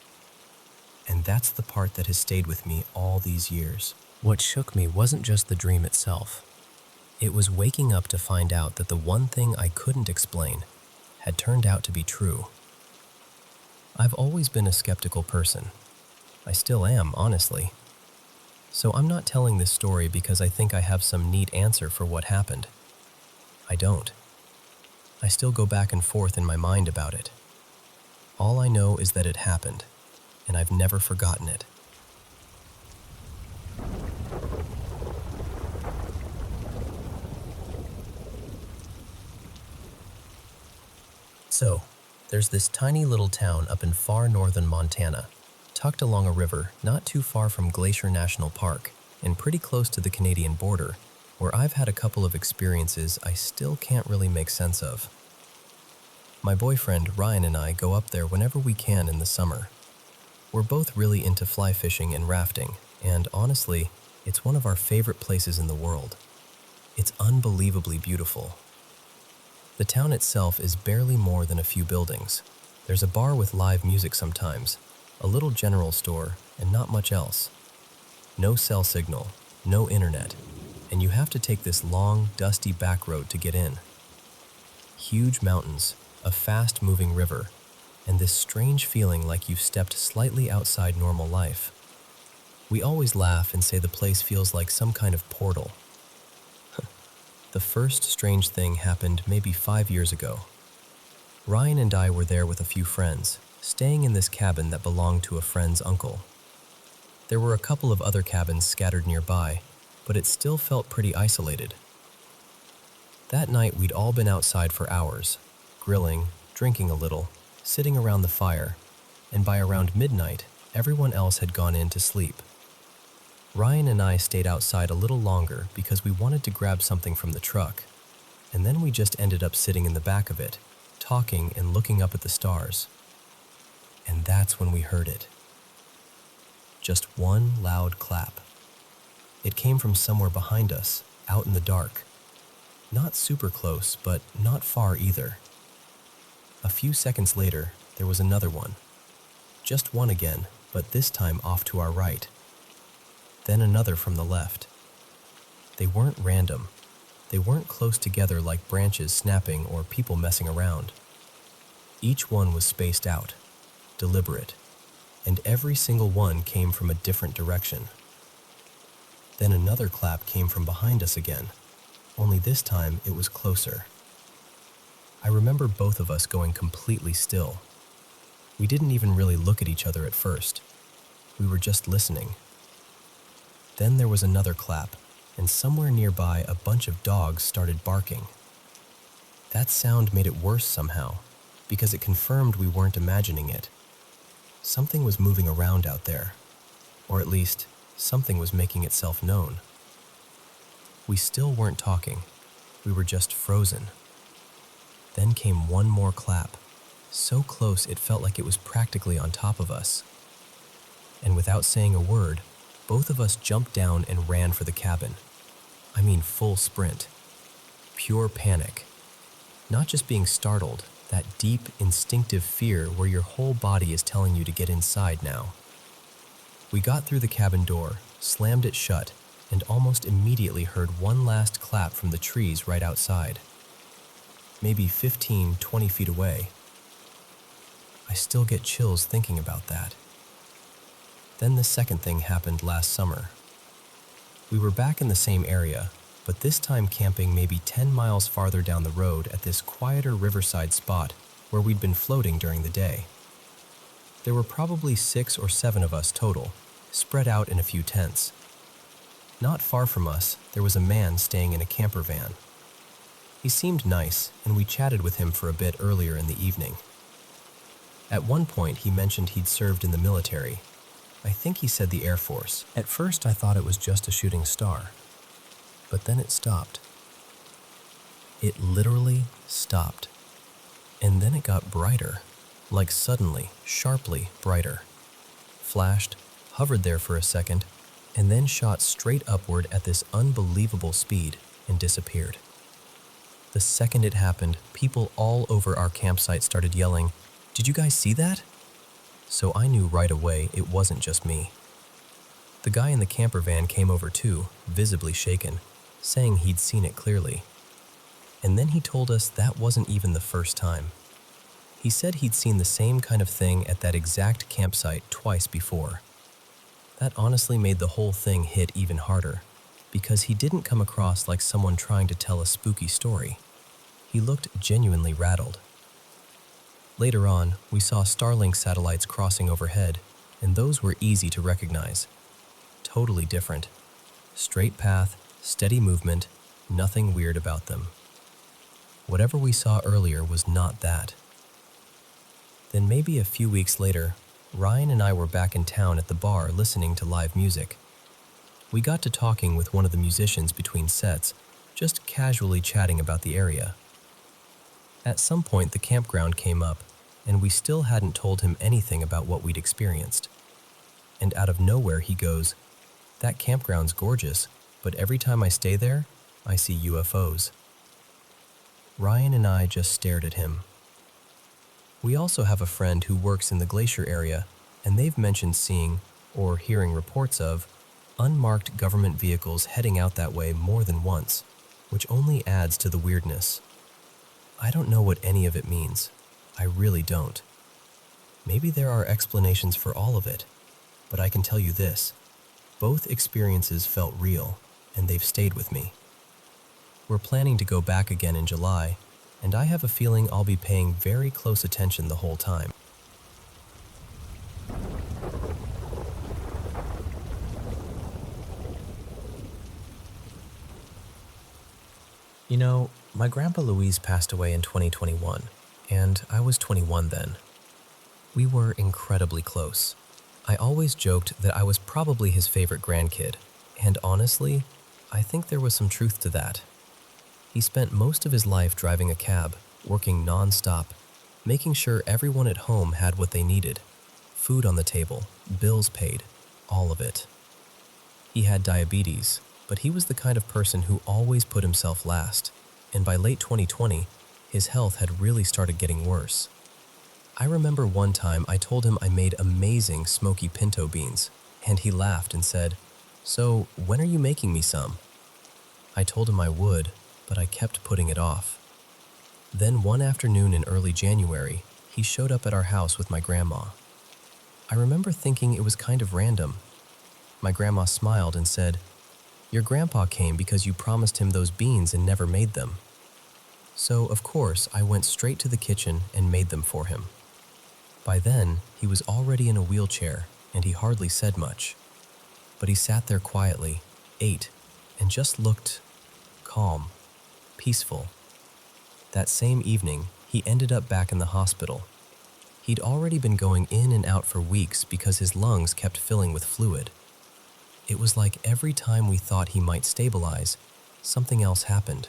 Speaker 1: And that's the part that has stayed with me all these years. What shook me wasn't just the dream itself. It was waking up to find out that the one thing I couldn't explain had turned out to be true. I've always been a skeptical person. I still am, honestly. So I'm not telling this story because I think I have some neat answer for what happened. I don't. I still go back and forth in my mind about it. All I know is that it happened, and I've never forgotten it. So, there's this tiny little town up in far northern Montana, tucked along a river not too far from Glacier National Park and pretty close to the Canadian border, where I've had a couple of experiences I still can't really make sense of. My boyfriend Ryan and I go up there whenever we can in the summer. We're both really into fly fishing and rafting, and honestly, it's one of our favorite places in the world. It's unbelievably beautiful. The town itself is barely more than a few buildings. There's a bar with live music sometimes, a little general store, and not much else. No cell signal, no internet, and you have to take this long, dusty back road to get in. Huge mountains, a fast-moving river, and this strange feeling like you've stepped slightly outside normal life. We always laugh and say the place feels like some kind of portal. The first strange thing happened maybe 5 years ago. Ryan and I were there with a few friends, staying in this cabin that belonged to a friend's uncle. There were a couple of other cabins scattered nearby, but it still felt pretty isolated. That night we'd all been outside for hours, grilling, drinking a little, sitting around the fire, and by around midnight, everyone else had gone in to sleep. Ryan and I stayed outside a little longer because we wanted to grab something from the truck, and then we just ended up sitting in the back of it, talking and looking up at the stars. And that's when we heard it. Just one loud clap. It came from somewhere behind us, out in the dark. Not super close, but not far either. A few seconds later, there was another one. Just one again, but this time off to our right. Then another from the left. They weren't random. They weren't close together like branches snapping or people messing around. Each one was spaced out, deliberate, and every single one came from a different direction. Then another clap came from behind us again, only this time it was closer. I remember both of us going completely still. We didn't even really look at each other at first. We were just listening. Then there was another clap, and somewhere nearby a bunch of dogs started barking. That sound made it worse somehow, because it confirmed we weren't imagining it. Something was moving around out there, or at least, something was making itself known. We still weren't talking. We were just frozen. Then came one more clap, so close it felt like it was practically on top of us. And without saying a word, both of us jumped down and ran for the cabin. I mean full sprint. Pure panic. Not just being startled, that deep, instinctive fear where your whole body is telling you to get inside now. We got through the cabin door, slammed it shut, and almost immediately heard one last clap from the trees right outside. Maybe 15, 20 feet away. I still get chills thinking about that. Then the second thing happened last summer. We were back in the same area, but this time camping maybe 10 miles farther down the road at this quieter riverside spot where we'd been floating during the day. There were probably 6 or 7 of us total, spread out in a few tents. Not far from us, there was a man staying in a camper van. He seemed nice, and we chatted with him for a bit earlier in the evening. At one point, he mentioned he'd served in the military. I think he said the Air Force. At first, I thought it was just a shooting star. But then it stopped. It literally stopped. And then it got brighter, like suddenly, sharply brighter. Flashed, hovered there for a second, and then shot straight upward at this unbelievable speed and disappeared. The second it happened, people all over our campsite started yelling, "Did you guys see that?" So I knew right away it wasn't just me. The guy in the camper van came over too, visibly shaken, saying he'd seen it clearly. And then he told us that wasn't even the first time. He said he'd seen the same kind of thing at that exact campsite twice before. That honestly made the whole thing hit even harder, because he didn't come across like someone trying to tell a spooky story. He looked genuinely rattled. Later on, we saw Starlink satellites crossing overhead, and those were easy to recognize. Totally different. Straight path, steady movement, nothing weird about them. Whatever we saw earlier was not that. Then maybe a few weeks later, Ryan and I were back in town at the bar listening to live music. We got to talking with one of the musicians between sets, just casually chatting about the area. At some point, the campground came up, and we still hadn't told him anything about what we'd experienced. And out of nowhere, he goes, "That campground's gorgeous, but every time I stay there, I see UFOs." Ryan and I just stared at him. We also have a friend who works in the glacier area, and they've mentioned seeing, or hearing reports of, unmarked government vehicles heading out that way more than once, which only adds to the weirdness. I don't know what any of it means. I really don't. Maybe there are explanations for all of it, but I can tell you this. Both experiences felt real, and they've stayed with me. We're planning to go back again in July, and I have a feeling I'll be paying very close attention the whole time. You know, my grandpa Louise passed away in 2021, and I was 21 then. We were incredibly close. I always joked that I was probably his favorite grandkid, and honestly, I think there was some truth to that. He spent most of his life driving a cab, working non-stop, making sure everyone at home had what they needed. Food on the table, bills paid, all of it. He had diabetes, but he was the kind of person who always put himself last, and by late 2020, his health had really started getting worse. I remember one time I told him I made amazing smoky pinto beans, and he laughed and said, "So, when are you making me some?" I told him I would, but I kept putting it off. Then one afternoon in early January, he showed up at our house with my grandma. I remember thinking it was kind of random. My grandma smiled and said, "Your grandpa came because you promised him those beans and never made them." So, of course, I went straight to the kitchen and made them for him. By then, he was already in a wheelchair and he hardly said much. But he sat there quietly, ate, and just looked calm, peaceful. That same evening, he ended up back in the hospital. He'd already been going in and out for weeks because his lungs kept filling with fluid. It was like every time we thought he might stabilize, something else happened.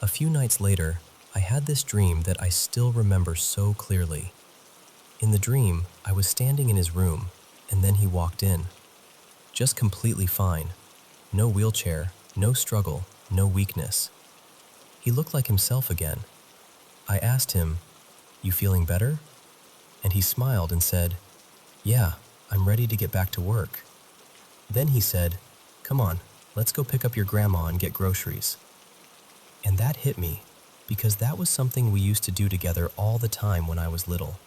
Speaker 1: A few nights later, I had this dream that I still remember so clearly. In the dream, I was standing in his room, and then he walked in. Just completely fine. No wheelchair, no struggle, no weakness. He looked like himself again. I asked him, "You feeling better?" And he smiled and said, "Yeah, I'm ready to get back to work." Then he said, "Come on, let's go pick up your grandma and get groceries." And that hit me, because that was something we used to do together all the time when I was little.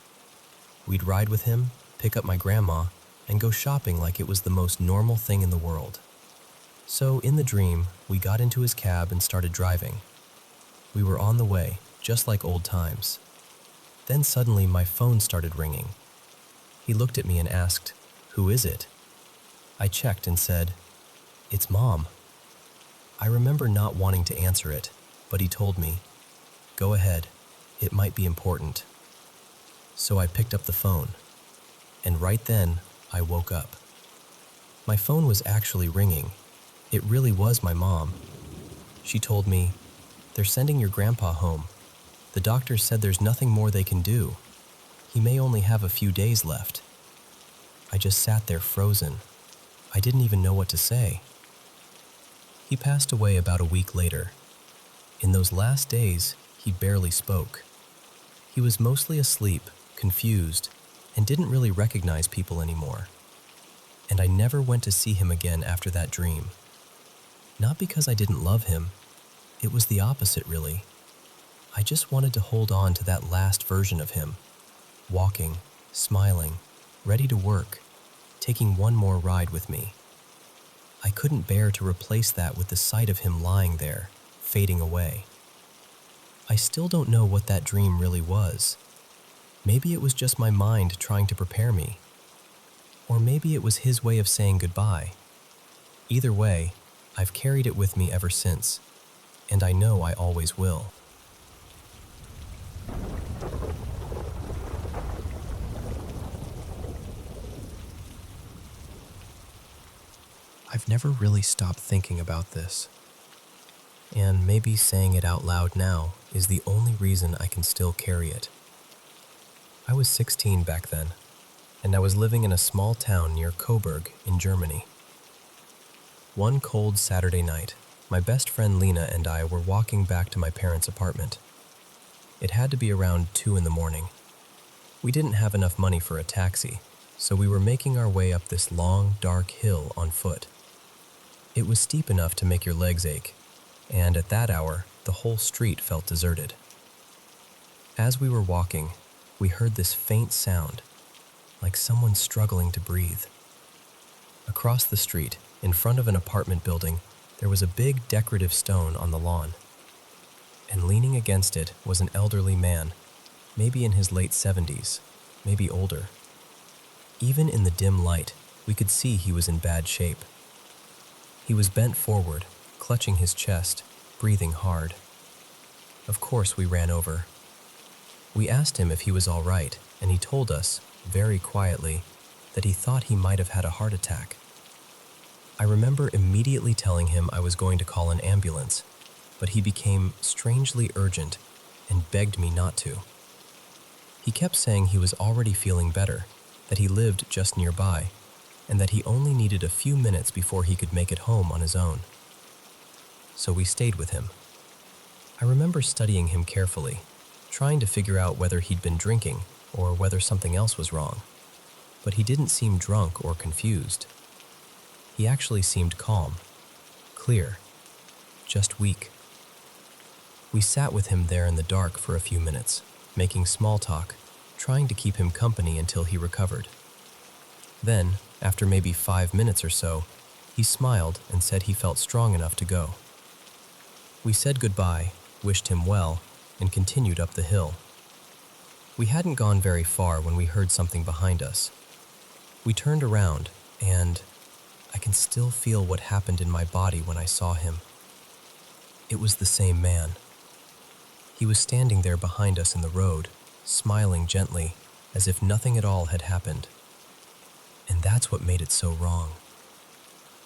Speaker 1: We'd ride with him, pick up my grandma, and go shopping like it was the most normal thing in the world. So in the dream, we got into his cab and started driving. We were on the way, just like old times. Then suddenly my phone started ringing. He looked at me and asked, "Who is it?" I checked and said, "It's Mom." I remember not wanting to answer it, but he told me, "Go ahead, it might be important." So I picked up the phone, and right then I woke up. My phone was actually ringing. It really was my mom. She told me, "They're sending your grandpa home. The doctors said there's nothing more they can do. He may only have a few days left." I just sat there frozen. I didn't even know what to say. He passed away about a week later. In those last days, he barely spoke. He was mostly asleep, confused, and didn't really recognize people anymore. And I never went to see him again after that dream. Not because I didn't love him. It was the opposite, really. I just wanted to hold on to that last version of him, walking, smiling, ready to work, taking one more ride with me. I couldn't bear to replace that with the sight of him lying there, fading away. I still don't know what that dream really was. Maybe it was just my mind trying to prepare me. Or maybe it was his way of saying goodbye. Either way, I've carried it with me ever since, and I know I always will. I've never really stopped thinking about this. And maybe saying it out loud now is the only reason I can still carry it. I was 16 back then, and I was living in a small town near Coburg in Germany. One cold Saturday night, my best friend Lena and I were walking back to my parents' apartment. It had to be around 2 in the morning. We didn't have enough money for a taxi, so we were making our way up this long, dark hill on foot. It was steep enough to make your legs ache, and at that hour, the whole street felt deserted. As we were walking, we heard this faint sound, like someone struggling to breathe. Across the street, in front of an apartment building, there was a big decorative stone on the lawn. And leaning against it was an elderly man, maybe in his late 70s, maybe older. Even in the dim light, we could see he was in bad shape. He was bent forward, clutching his chest, breathing hard. Of course, we ran over. We asked him if he was all right, and he told us, very quietly, that he thought he might have had a heart attack. I remember immediately telling him I was going to call an ambulance, but he became strangely urgent and begged me not to. He kept saying he was already feeling better, that he lived just nearby. and that he only needed a few minutes before he could make it home on his own. So we stayed with him. I remember studying him carefully, trying to figure out whether he'd been drinking or whether something else was wrong. But he didn't seem drunk or confused. He actually seemed calm, clear, just weak. We sat with him there in the dark for a few minutes, making small talk, trying to keep him company until he recovered. Then, after maybe 5 minutes or so, he smiled and said he felt strong enough to go. We said goodbye, wished him well, and continued up the hill. We hadn't gone very far when we heard something behind us. We turned around, and I can still feel what happened in my body when I saw him. It was the same man. He was standing there behind us in the road, smiling gently, as if nothing at all had happened. And that's what made it so wrong.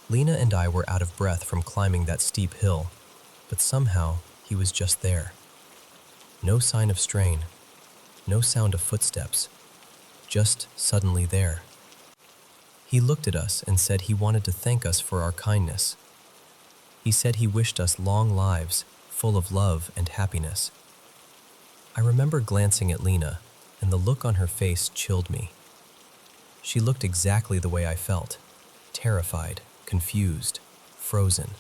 Speaker 1: Lena and I were out of breath from climbing that steep hill, but somehow he was just there. No sign of strain, no sound of footsteps, just suddenly there. He looked at us and said he wanted to thank us for our kindness. He said he wished us long lives, full of love and happiness. I remember glancing at Lena, and the look on her face chilled me. She looked exactly the way I felt, terrified, confused, frozen.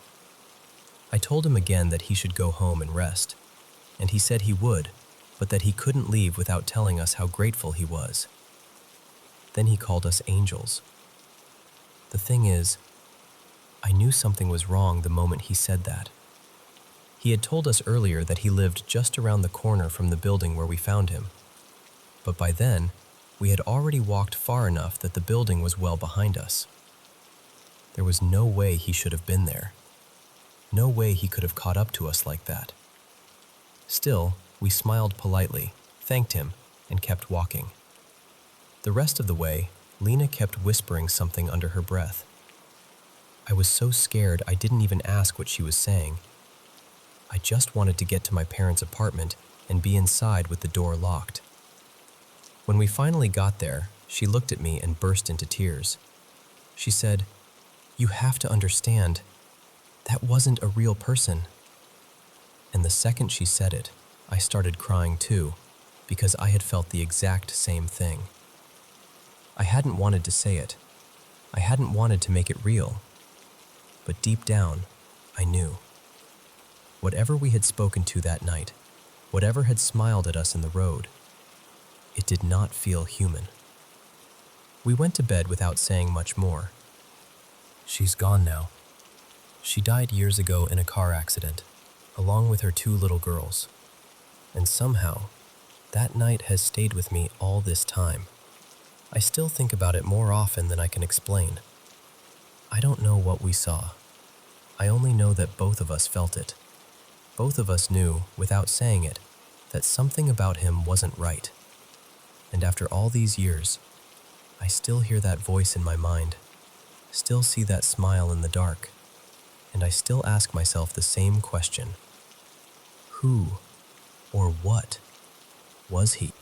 Speaker 1: I told him again that he should go home and rest, and he said he would, but that he couldn't leave without telling us how grateful he was. Then he called us angels. The thing is, I knew something was wrong the moment he said that. He had told us earlier that he lived just around the corner from the building where we found him. But by then, we had already walked far enough that the building was well behind us. There was no way he should have been there. No way he could have caught up to us like that. Still, we smiled politely, thanked him, and kept walking. The rest of the way, Lena kept whispering something under her breath. I was so scared I didn't even ask what she was saying. I just wanted to get to my parents' apartment and be inside with the door locked. When we finally got there, she looked at me and burst into tears. She said, "You have to understand, that wasn't a real person." And the second she said it, I started crying too, because I had felt the exact same thing. I hadn't wanted to say it. I hadn't wanted to make it real. But deep down, I knew. Whatever we had spoken to that night, whatever had smiled at us in the road, it did not feel human. We went to bed without saying much more. She's gone now. She died years ago in a car accident, along with her 2 little girls. And somehow, that night has stayed with me all this time. I still think about it more often than I can explain. I don't know what we saw. I only know that both of us felt it. Both of us knew, without saying it, that something about him wasn't right. And after all these years, I still hear that voice in my mind, still see that smile in the dark, and I still ask myself the same question. Who or what was he?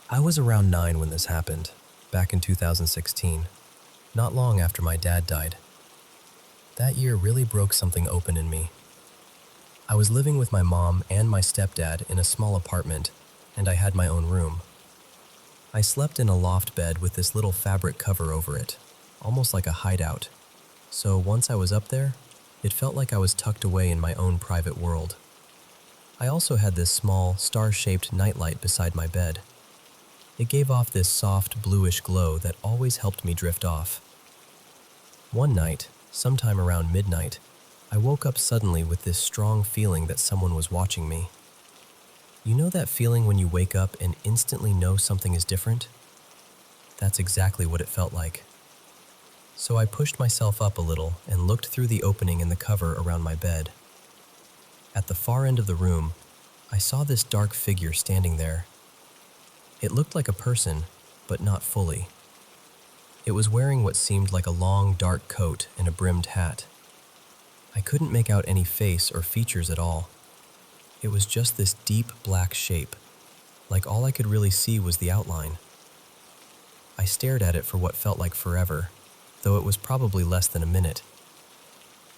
Speaker 1: I was around 9 when this happened, back in 2016, not long after my dad died. That year really broke something open in me. I was living with my mom and my stepdad in a small apartment, and I had my own room. I slept in a loft bed with this little fabric cover over it, almost like a hideout. So once I was up there, it felt like I was tucked away in my own private world. I also had this small, star-shaped nightlight beside my bed. It gave off this soft, bluish glow that always helped me drift off. One night, sometime around midnight, I woke up suddenly with this strong feeling that someone was watching me. You know that feeling when you wake up and instantly know something is different? That's exactly what it felt like. So I pushed myself up a little and looked through the opening in the cover around my bed. At the far end of the room, I saw this dark figure standing there. It looked like a person, but not fully. It was wearing what seemed like a long, dark coat and a brimmed hat. I couldn't make out any face or features at all. It was just this deep black shape, like all I could really see was the outline. I stared at it for what felt like forever, though it was probably less than a minute.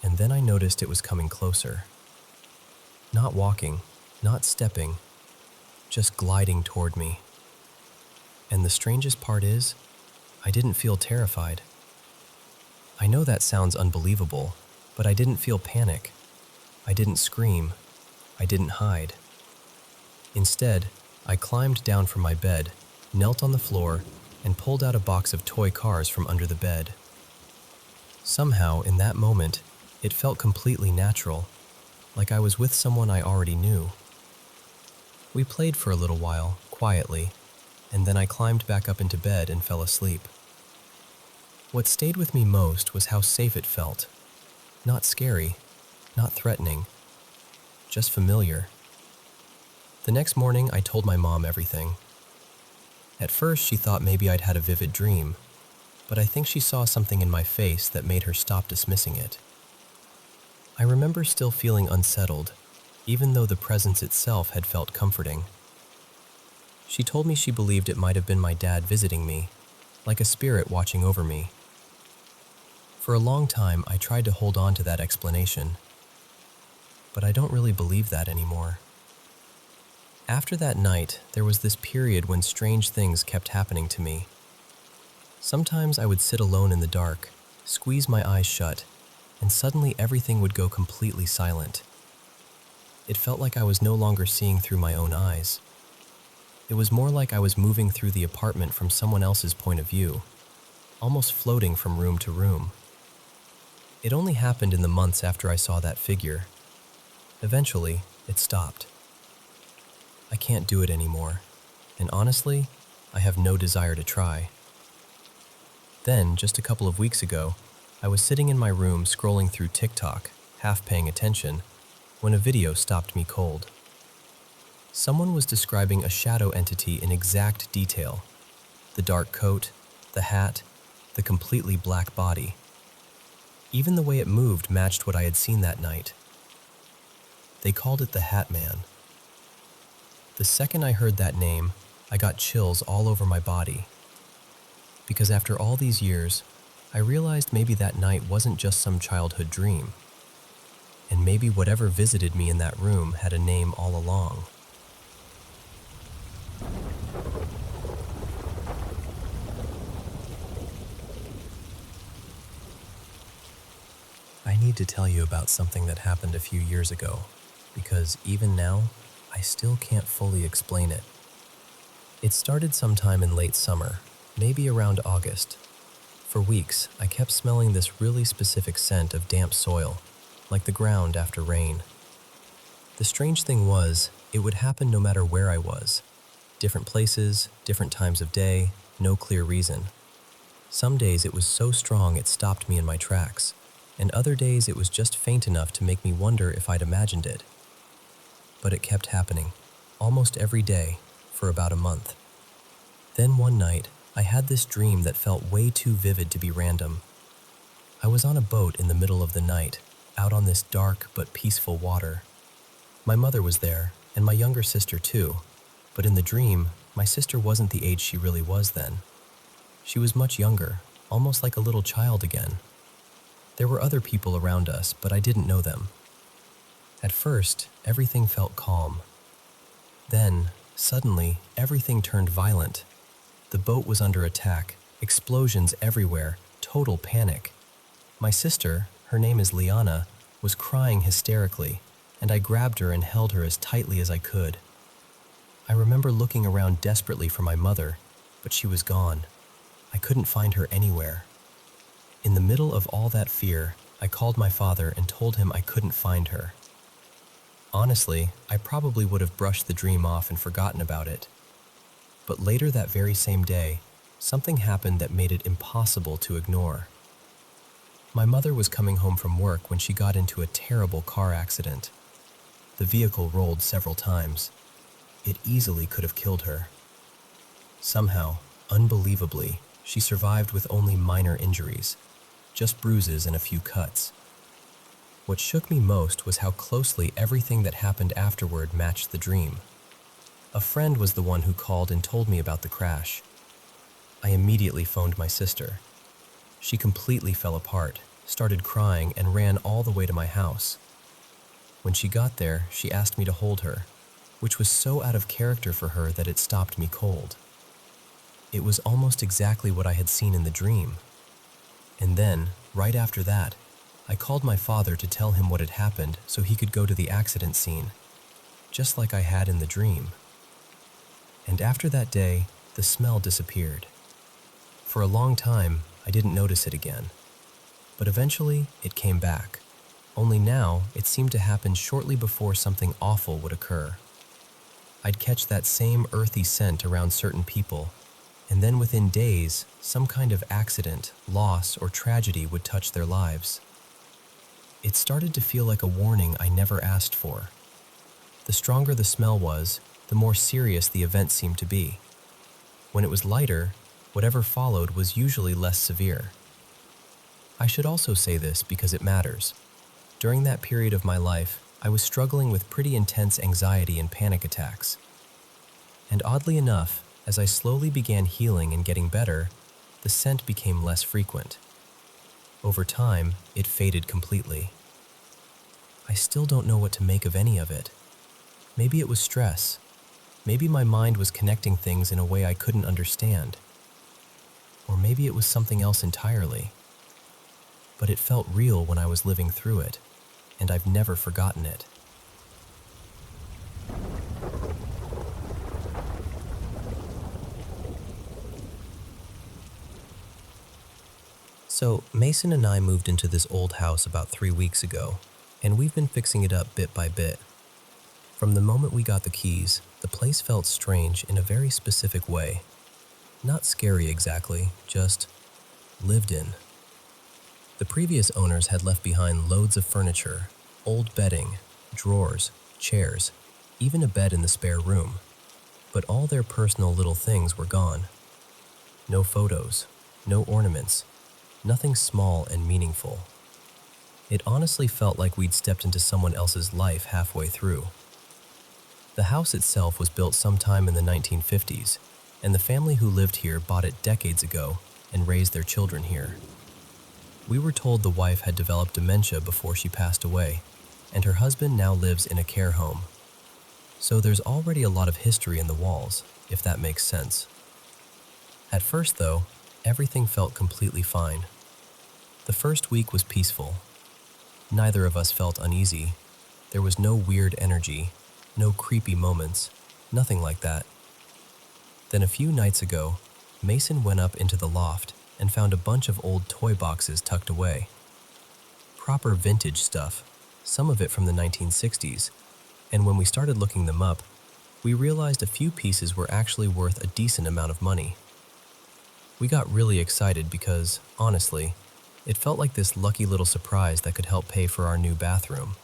Speaker 1: And then I noticed it was coming closer. Not walking, not stepping, just gliding toward me. And the strangest part is, I didn't feel terrified. I know that sounds unbelievable, but I didn't feel panic. I didn't scream. I didn't hide. Instead, I climbed down from my bed, knelt on the floor, and pulled out a box of toy cars from under the bed. Somehow, in that moment, it felt completely natural, like I was with someone I already knew. We played for a little while, quietly, and then I climbed back up into bed and fell asleep. What stayed with me most was how safe it felt. Not scary, not threatening, just familiar. The next morning, I told my mom everything. At first, she thought maybe I'd had a vivid dream, but I think she saw something in my face that made her stop dismissing it. I remember still feeling unsettled, even though the presence itself had felt comforting. She told me she believed it might have been my dad visiting me, like a spirit watching over me. For a long time, I tried to hold on to that explanation, but I don't really believe that anymore. After that night, there was this period when strange things kept happening to me. Sometimes I would sit alone in the dark, squeeze my eyes shut, and suddenly everything would go completely silent. It felt like I was no longer seeing through my own eyes. It was more like I was moving through the apartment from someone else's point of view, almost floating from room to room. It only happened in the months after I saw that figure. Eventually, it stopped. I can't do it anymore, and honestly, I have no desire to try. Then, just a couple of weeks ago, I was sitting in my room scrolling through TikTok, half paying attention, when a video stopped me cold. Someone was describing a shadow entity in exact detail. The dark coat, the hat, the completely black body. Even the way it moved matched what I had seen that night. They called it the Hat Man. The second I heard that name, I got chills all over my body. Because after all these years, I realized maybe that night wasn't just some childhood dream. And maybe whatever visited me in that room had a name all along. I need to tell you about something that happened a few years ago, because even now, I still can't fully explain it. It started sometime in late summer, maybe around August. For weeks, I kept smelling this really specific scent of damp soil, like the ground after rain. The strange thing was, it would happen no matter where I was. Different places, different times of day, no clear reason. Some days it was so strong it stopped me in my tracks, and other days it was just faint enough to make me wonder if I'd imagined it. But it kept happening, almost every day, for about a month. Then one night, I had this dream that felt way too vivid to be random. I was on a boat in the middle of the night, out on this dark but peaceful water. My mother was there, and my younger sister too, but in the dream, my sister wasn't the age she really was then. She was much younger, almost like a little child again. There were other people around us, but I didn't know them. At first, everything felt calm. Then, suddenly, everything turned violent. The boat was under attack, explosions everywhere, total panic. My sister, her name is Liana, was crying hysterically, and I grabbed her and held her as tightly as I could. I remember looking around desperately for my mother, but she was gone. I couldn't find her anywhere. In the middle of all that fear, I called my father and told him I couldn't find her. Honestly, I probably would have brushed the dream off and forgotten about it. But later that very same day, something happened that made it impossible to ignore. My mother was coming home from work when she got into a terrible car accident. The vehicle rolled several times. It easily could have killed her. Somehow, unbelievably, she survived with only minor injuries, just bruises and a few cuts. What shook me most was how closely everything that happened afterward matched the dream. A friend was the one who called and told me about the crash. I immediately phoned my sister. She completely fell apart, started crying, and ran all the way to my house. When she got there, she asked me to hold her, which was so out of character for her that it stopped me cold. It was almost exactly what I had seen in the dream. And then, right after that, I called my father to tell him what had happened so he could go to the accident scene, just like I had in the dream. And after that day, the smell disappeared. For a long time, I didn't notice it again. But eventually, it came back. Only now, it seemed to happen shortly before something awful would occur. I'd catch that same earthy scent around certain people, and then within days, some kind of accident, loss, or tragedy would touch their lives. It started to feel like a warning I never asked for. The stronger the smell was, the more serious the event seemed to be. When it was lighter, whatever followed was usually less severe. I should also say this because it matters. During that period of my life, I was struggling with pretty intense anxiety and panic attacks. And oddly enough, as I slowly began healing and getting better, the scent became less frequent. Over time, it faded completely. I still don't know what to make of any of it. Maybe it was stress. Maybe my mind was connecting things in a way I couldn't understand. Or maybe it was something else entirely. But it felt real when I was living through it, and I've never forgotten it. So, Mason and I moved into this old house about 3 weeks ago, and we've been fixing it up bit by bit. From the moment we got the keys, the place felt strange in a very specific way. Not scary exactly, just lived in. The previous owners had left behind loads of furniture, old bedding, drawers, chairs, even a bed in the spare room. But all their personal little things were gone. No photos, no ornaments, nothing small and meaningful. It honestly felt like we'd stepped into someone else's life halfway through. The house itself was built sometime in the 1950s, and the family who lived here bought it decades ago and raised their children here. We were told the wife had developed dementia before she passed away, and her husband now lives in a care home. So there's already a lot of history in the walls, if that makes sense. At first, though, everything felt completely fine. The first week was peaceful. Neither of us felt uneasy. There was no weird energy, no creepy moments, nothing like that. Then a few nights ago, Mason went up into the loft and found a bunch of old toy boxes tucked away. Proper vintage stuff, some of it from the 1960s, and when we started looking them up, we realized a few pieces were actually worth a decent amount of money. We got really excited because, honestly, it felt like this lucky little surprise that could help pay for our new bathroom.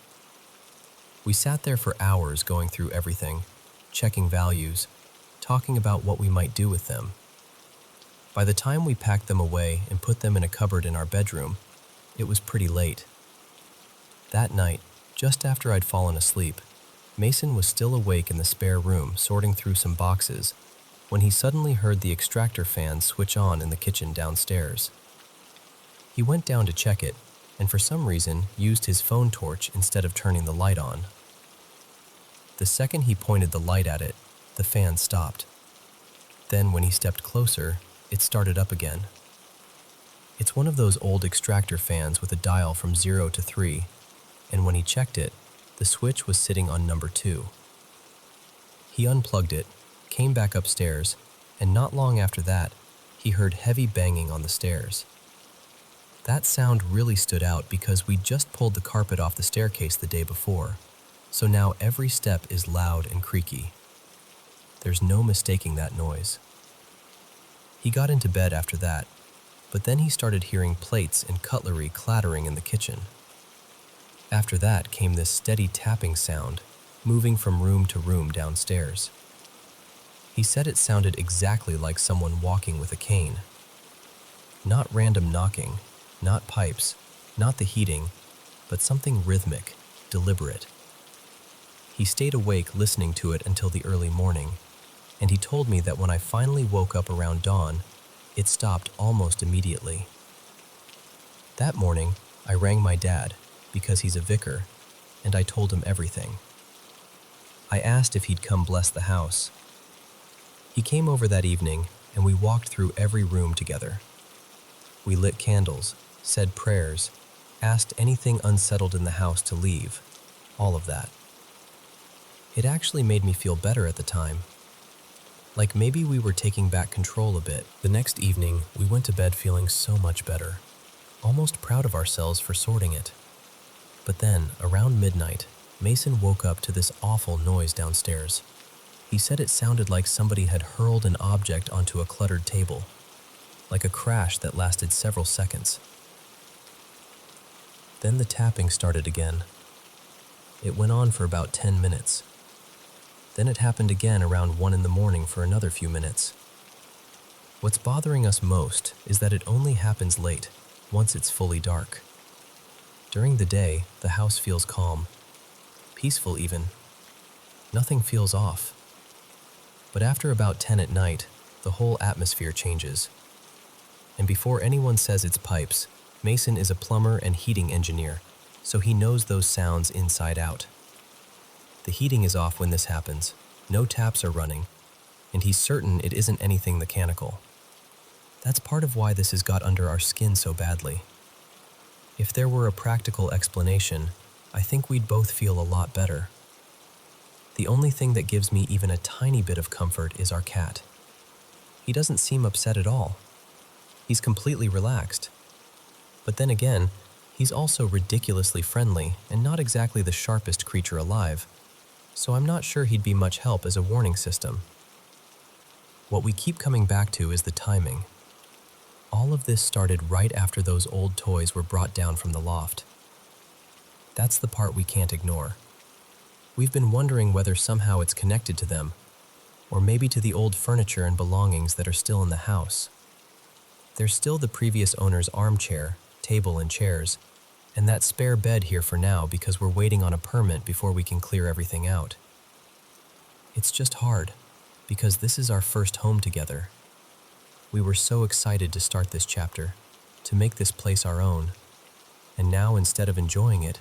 Speaker 1: We sat there for hours going through everything, checking values, talking about what we might do with them. By the time we packed them away and put them in a cupboard in our bedroom, it was pretty late. That night, just after I'd fallen asleep, Mason was still awake in the spare room sorting through some boxes when he suddenly heard the extractor fan switch on in the kitchen downstairs. He went down to check it, and for some reason used his phone torch instead of turning the light on. The second he pointed the light at it, the fan stopped. Then when he stepped closer, it started up again. It's one of those old extractor fans with a dial from 0 to 3, and when he checked it, the switch was sitting on number 2. He unplugged it, came back upstairs, and not long after that, he heard heavy banging on the stairs. That sound really stood out because we'd just pulled the carpet off the staircase the day before, so now every step is loud and creaky. There's no mistaking that noise. He got into bed after that, but then he started hearing plates and cutlery clattering in the kitchen. After that came this steady tapping sound, moving from room to room downstairs. He said it sounded exactly like someone walking with a cane. Not random knocking, not pipes, not the heating, but something rhythmic, deliberate. He stayed awake listening to it until the early morning, and he told me that when I finally woke up around dawn, it stopped almost immediately. That morning, I rang my dad, because he's a vicar, and I told him everything. I asked if he'd come bless the house. He came over that evening, and we walked through every room together. We lit candles, said prayers, asked anything unsettled in the house to leave, all of that. It actually made me feel better at the time. Like maybe we were taking back control a bit. The next evening, we went to bed feeling so much better, almost proud of ourselves for sorting it. But then, around midnight, Mason woke up to this awful noise downstairs. He said it sounded like somebody had hurled an object onto a cluttered table, like a crash that lasted several seconds. Then the tapping started again. It went on for about 10 minutes. Then it happened again around 1 in the morning for another few minutes. What's bothering us most is that it only happens late, once it's fully dark. During the day, the house feels calm, peaceful even. Nothing feels off. But after about 10 at night, the whole atmosphere changes. And before anyone says it's pipes, Mason is a plumber and heating engineer, so he knows those sounds inside out. The heating is off when this happens, no taps are running, and he's certain it isn't anything mechanical. That's part of why this has got under our skin so badly. If there were a practical explanation, I think we'd both feel a lot better. The only thing that gives me even a tiny bit of comfort is our cat. He doesn't seem upset at all. He's completely relaxed. But then again, he's also ridiculously friendly and not exactly the sharpest creature alive, so I'm not sure he'd be much help as a warning system. What we keep coming back to is the timing. All of this started right after those old toys were brought down from the loft. That's the part we can't ignore. We've been wondering whether somehow it's connected to them, or maybe to the old furniture and belongings that are still in the house. There's still the previous owner's armchair, table and chairs, and that spare bed here for now because we're waiting on a permit before we can clear everything out. It's just hard, because this is our first home together. We were so excited to start this chapter, to make this place our own, and now instead of enjoying it,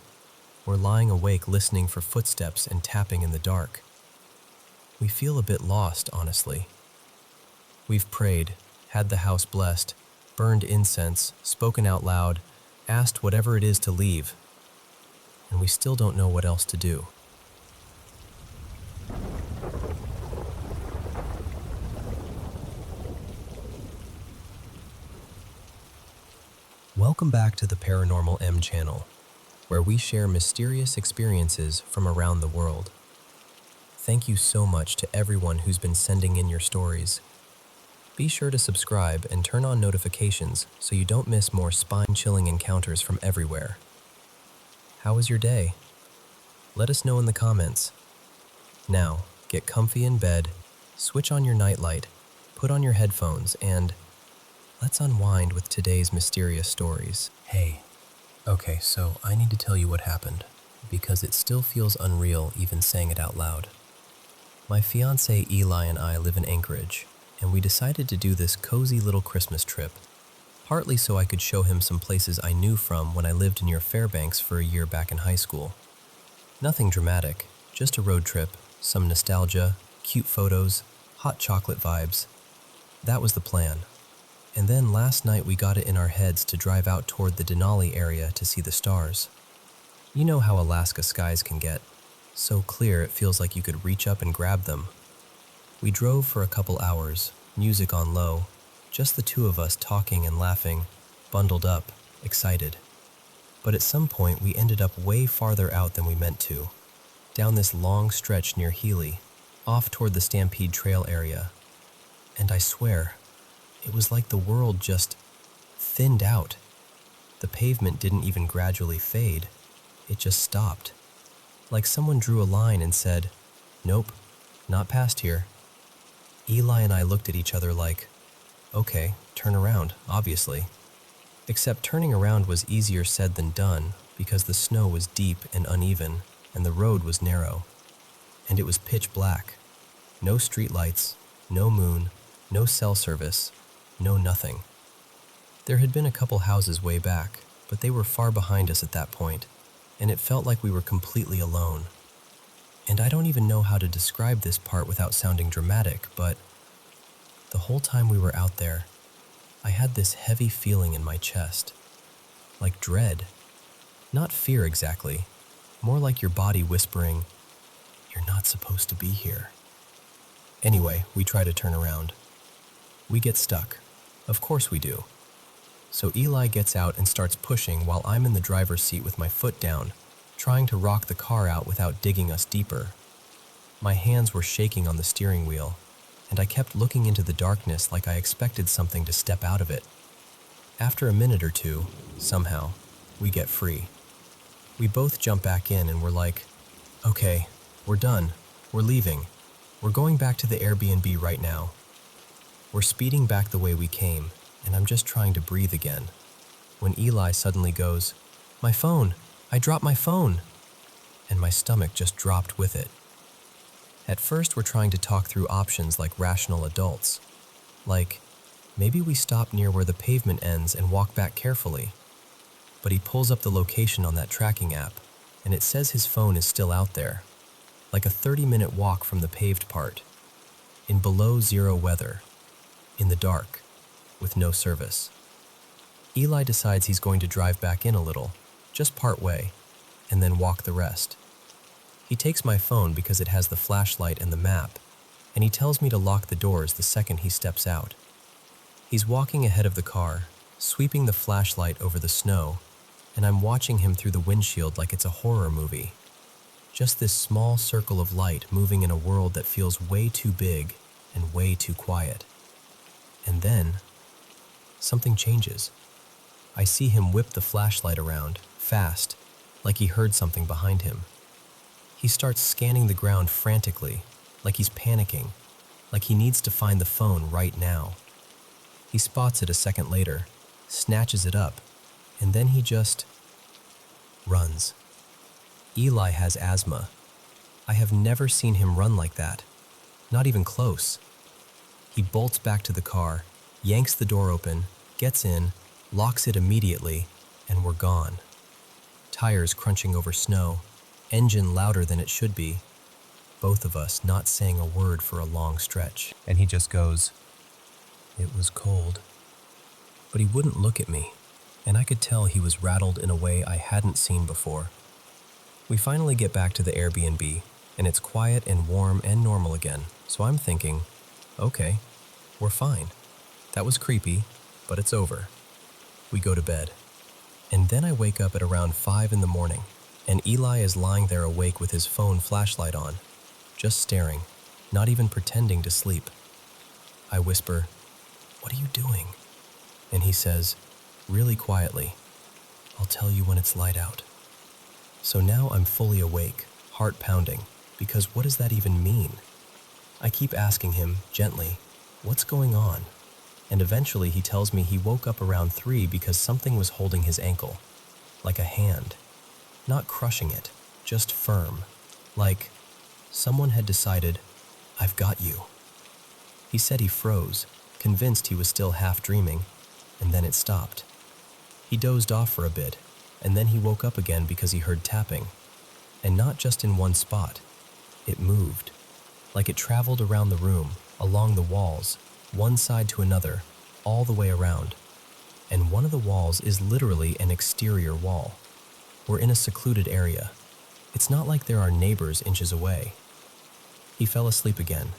Speaker 1: we're lying awake listening for footsteps and tapping in the dark. We feel a bit lost, honestly. We've prayed, had the house blessed, burned incense, spoken out loud, asked whatever it is to leave, and we still don't know what else to do. Welcome back to the Paranormal M channel, where we share mysterious experiences from around the world. Thank you so much to everyone who's been sending in your stories. Be sure to subscribe and turn on notifications so you don't miss more spine-chilling encounters from everywhere. How was your day? Let us know in the comments. Now, get comfy in bed, switch on your nightlight, put on your headphones, and let's unwind with today's mysterious stories. Hey, okay, so I need to tell you what happened, because it still feels unreal even saying it out loud. My fiancé Eli and I live in Anchorage, and we decided to do this cozy little Christmas trip, partly so I could show him some places I knew from when I lived near Fairbanks for a year back in high school. Nothing dramatic, just a road trip, some nostalgia, cute photos, hot chocolate vibes. That was the plan. And then last night we got it in our heads to drive out toward the Denali area to see the stars. You know how Alaska skies can get. So clear it feels like you could reach up and grab them. We drove for a couple hours, music on low, just the two of us talking and laughing, bundled up, excited. But at some point we ended up way farther out than we meant to, down this long stretch near Healy, off toward the Stampede Trail area. And I swear, it was like the world just thinned out. The pavement didn't even gradually fade, it just stopped. Like someone drew a line and said, "Nope, not past here." Eli and I looked at each other like, okay, turn around, obviously. Except turning around was easier said than done, because the snow was deep and uneven, and the road was narrow. And it was pitch black. No streetlights, no moon, no cell service, no nothing. There had been a couple houses way back, but they were far behind us at that point, and it felt like we were completely alone. And I don't even know how to describe this part without sounding dramatic, but the whole time we were out there, I had this heavy feeling in my chest, like dread. Not fear exactly, more like your body whispering, "You're not supposed to be here." Anyway, we try to turn around. We get stuck. Of course we do. So Eli gets out and starts pushing while I'm in the driver's seat with my foot down, trying to rock the car out without digging us deeper. My hands were shaking on the steering wheel, and I kept looking into the darkness like I expected something to step out of it. After a minute or two, somehow, we get free. We both jump back in and we're like, "Okay, we're done. We're leaving. We're going back to the Airbnb right now." We're speeding back the way we came, and I'm just trying to breathe again, when Eli suddenly goes, "My phone! I dropped my phone!" And my stomach just dropped with it. At first, we're trying to talk through options like rational adults. Like, maybe we stop near where the pavement ends and walk back carefully. But he pulls up the location on that tracking app, and it says his phone is still out there, like a 30-minute walk from the paved part, in below zero weather, in the dark, with no service. Eli decides he's going to drive back in a little, just part way, and then walk the rest. He takes my phone because it has the flashlight and the map, and he tells me to lock the doors the second he steps out. He's walking ahead of the car, sweeping the flashlight over the snow, and I'm watching him through the windshield like it's a horror movie. Just this small circle of light moving in a world that feels way too big and way too quiet. And then, something changes. I see him whip the flashlight around, fast, like he heard something behind him. He starts scanning the ground frantically, like he's panicking, like he needs to find the phone right now. He spots it a second later, snatches it up, and then he just runs. Eli has asthma. I have never seen him run like that, not even close. He bolts back to the car, yanks the door open, gets in, locks it immediately, and we're gone. Tires crunching over snow, engine louder than it should be, both of us not saying a word for a long stretch. And he just goes, "It was cold." But he wouldn't look at me, and I could tell he was rattled in a way I hadn't seen before. We finally get back to the Airbnb, and it's quiet and warm and normal again, so I'm thinking, okay, we're fine. That was creepy, but it's over. We go to bed. And then I wake up at around 5 in the morning, and Eli is lying there awake with his phone flashlight on, just staring, not even pretending to sleep. I whisper, "What are you doing?" And he says, really quietly, "I'll tell you when it's light out." So now I'm fully awake, heart pounding, because what does that even mean? I keep asking him, gently, what's going on? And eventually he tells me he woke up around 3 because something was holding his ankle, like a hand. Not crushing it, just firm, like someone had decided, "I've got you." He said he froze, convinced he was still half dreaming, and then it stopped. He dozed off for a bit, and then he woke up again because he heard tapping. And not just in one spot. It moved, like it traveled around the room, along the walls, one side to another, all the way around. And one of the walls is literally an exterior wall. We're in a secluded area. It's not like there are neighbors inches away. He fell asleep again,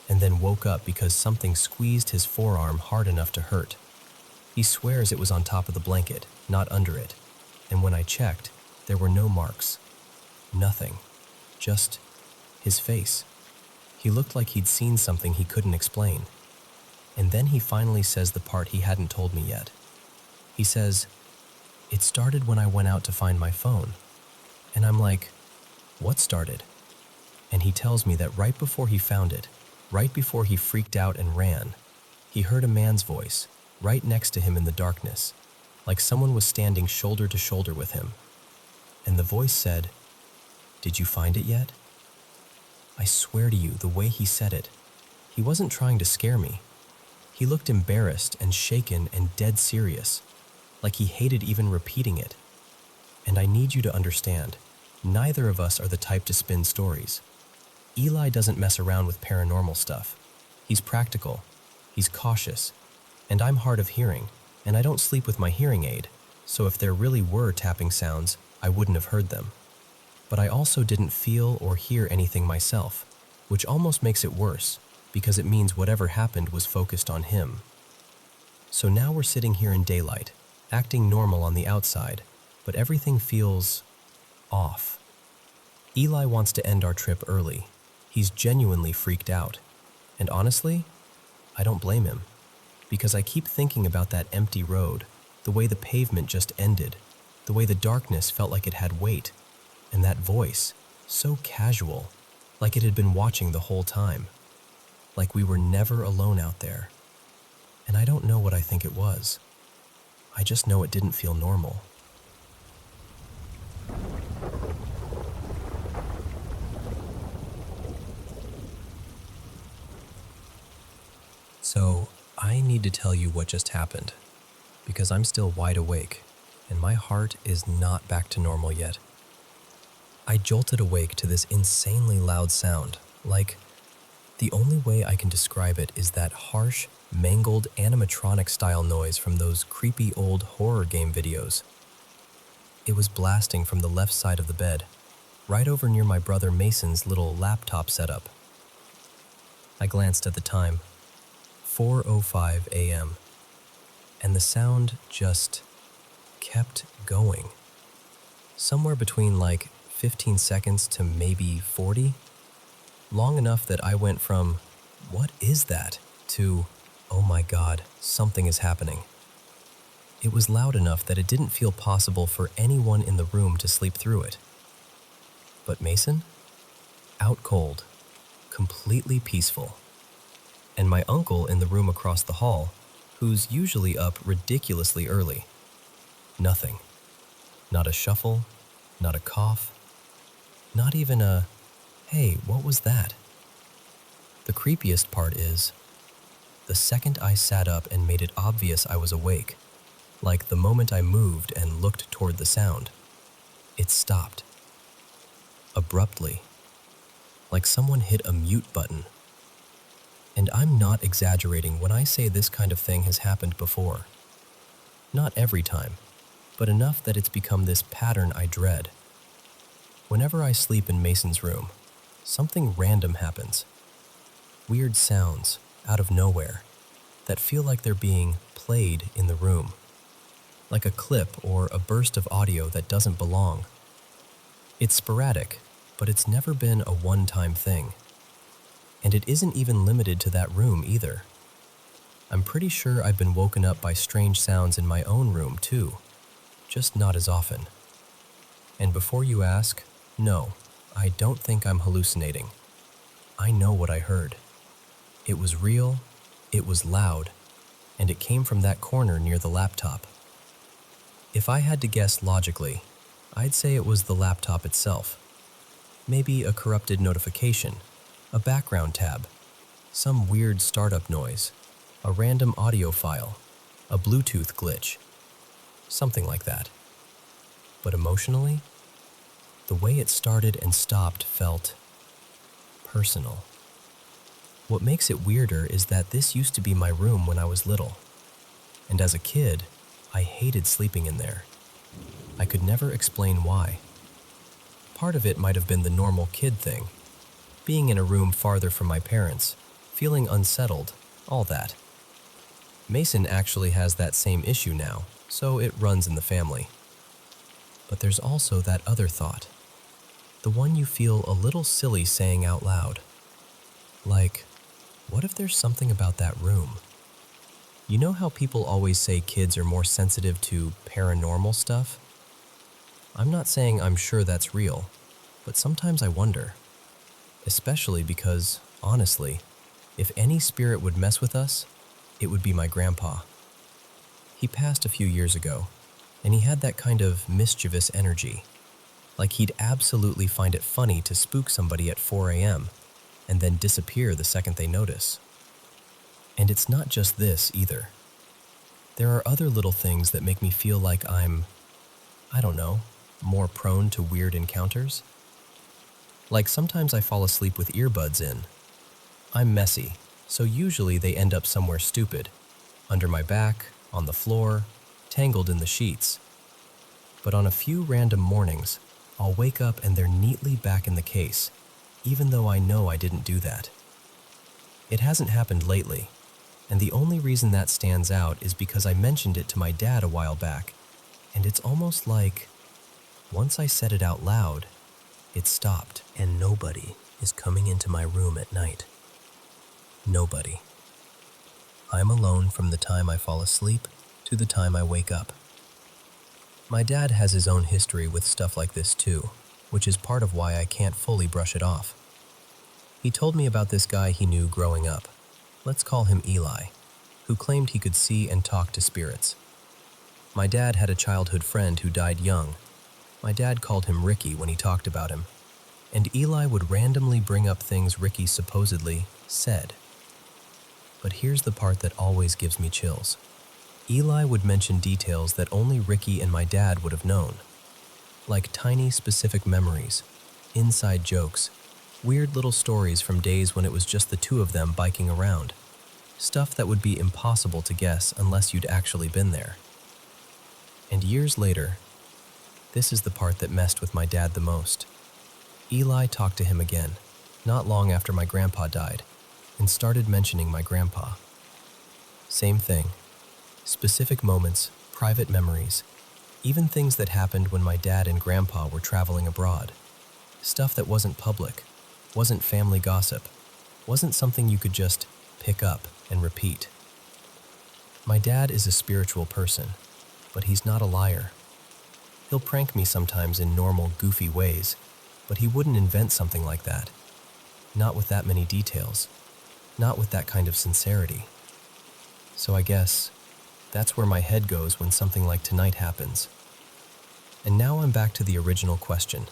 Speaker 1: and then woke up because something squeezed his forearm hard enough to hurt. He swears it was on top of the blanket, not under it. And when I checked, there were no marks. Nothing. Just his face. He looked like he'd seen something he couldn't explain. And then he finally says the part he hadn't told me yet. He says, "It started when I went out to find my phone." And I'm like, "What started?" And he tells me that right before he found it, right before he freaked out and ran, he heard a man's voice, right next to him in the darkness, like someone was standing shoulder to shoulder with him. and the voice said, "Did you find it yet?" I swear to you, the way he said it, he wasn't trying to scare me. He looked embarrassed and shaken and dead serious, like he hated even repeating it. And I need you to understand, neither of us are the type to spin stories. Eli doesn't mess around with paranormal stuff. He's practical, he's cautious, and I'm hard of hearing, and I don't sleep with my hearing aid, so if there really were tapping sounds, I wouldn't have heard them. But I also didn't feel or hear anything myself, which almost makes it worse, because it means whatever happened was focused on him. So now we're sitting here in daylight, acting normal on the outside, but everything feels off. Eli wants to end our trip early. He's genuinely freaked out. And honestly, I don't blame him, because I keep thinking about that empty road, the way the pavement just ended, the way the darkness felt like it had weight, and that voice, so casual, like it had been watching the whole time, like we were never alone out there. And I don't know what I think it was. I just know it didn't feel normal. So, I need to tell you what just happened, because I'm still wide awake, and my heart is not back to normal yet. I jolted awake to this insanely loud sound, like, the only way I can describe it is that harsh, mangled animatronic-style noise from those creepy old horror game videos. It was blasting from the left side of the bed, right over near my brother Mason's little laptop setup. I glanced at the time, 4:05 a.m., and the sound just kept going. Somewhere between like 15 seconds to maybe 40. Long enough that I went from, "What is that?" to, "Oh my God, something is happening." It was loud enough that it didn't feel possible for anyone in the room to sleep through it. But Mason? Out cold, completely peaceful. And my uncle in the room across the hall, who's usually up ridiculously early. Nothing. Not a shuffle, not a cough, not even a, "Hey, what was that?" The creepiest part is, the second I sat up and made it obvious I was awake, like the moment I moved and looked toward the sound, it stopped. Abruptly. Like someone hit a mute button. And I'm not exaggerating when I say this kind of thing has happened before. Not every time, but enough that it's become this pattern I dread. Whenever I sleep in Mason's room, something random happens. Weird sounds, out of nowhere, that feel like they're being played in the room. Like a clip or a burst of audio that doesn't belong. It's sporadic, but it's never been a one-time thing. And it isn't even limited to that room either. I'm pretty sure I've been woken up by strange sounds in my own room too, just not as often. And before you ask, no, I don't think I'm hallucinating. I know what I heard. It was real, it was loud, and it came from that corner near the laptop. If I had to guess logically, I'd say it was the laptop itself. Maybe a corrupted notification, a background tab, some weird startup noise, a random audio file, a Bluetooth glitch, something like that. But emotionally, the way it started and stopped felt personal. What makes it weirder is that this used to be my room when I was little, and as a kid, I hated sleeping in there. I could never explain why. Part of it might have been the normal kid thing, being in a room farther from my parents, feeling unsettled, all that. Mason actually has that same issue now, so it runs in the family. But there's also that other thought, the one you feel a little silly saying out loud. Like, what if there's something about that room? You know how people always say kids are more sensitive to paranormal stuff? I'm not saying I'm sure that's real, but sometimes I wonder. Especially because, honestly, if any spirit would mess with us, it would be my grandpa. He passed a few years ago, and he had that kind of mischievous energy. Like he'd absolutely find it funny to spook somebody at 4 a.m. and then disappear the second they notice. And it's not just this either. There are other little things that make me feel like I'm, I don't know, more prone to weird encounters. Like sometimes I fall asleep with earbuds in. I'm messy, so usually they end up somewhere stupid, under my back, on the floor, tangled in the sheets. But on a few random mornings, I'll wake up and they're neatly back in the case, even though I know I didn't do that. It hasn't happened lately, and the only reason that stands out is because I mentioned it to my dad a while back, and it's almost like, once I said it out loud, it stopped, and nobody is coming into my room at night. Nobody. I'm alone from the time I fall asleep to the time I wake up. My dad has his own history with stuff like this too, which is part of why I can't fully brush it off. He told me about this guy he knew growing up. Let's call him Eli, who claimed he could see and talk to spirits. My dad had a childhood friend who died young. My dad called him Ricky when he talked about him, and Eli would randomly bring up things Ricky supposedly said. But here's the part that always gives me chills. Eli would mention details that only Ricky and my dad would have known, like tiny specific memories, inside jokes, weird little stories from days when it was just the two of them biking around, stuff that would be impossible to guess unless you'd actually been there. And years later, this is the part that messed with my dad the most. Eli talked to him again, not long after my grandpa died, and started mentioning my grandpa. Same thing. Specific moments, private memories, even things that happened when my dad and grandpa were traveling abroad. Stuff that wasn't public, wasn't family gossip, wasn't something you could just pick up and repeat. My dad is a spiritual person, but he's not a liar. He'll prank me sometimes in normal, goofy ways, but he wouldn't invent something like that. Not with that many details, not with that kind of sincerity. So I guess that's where my head goes when something like tonight happens. And now I'm back to the original question,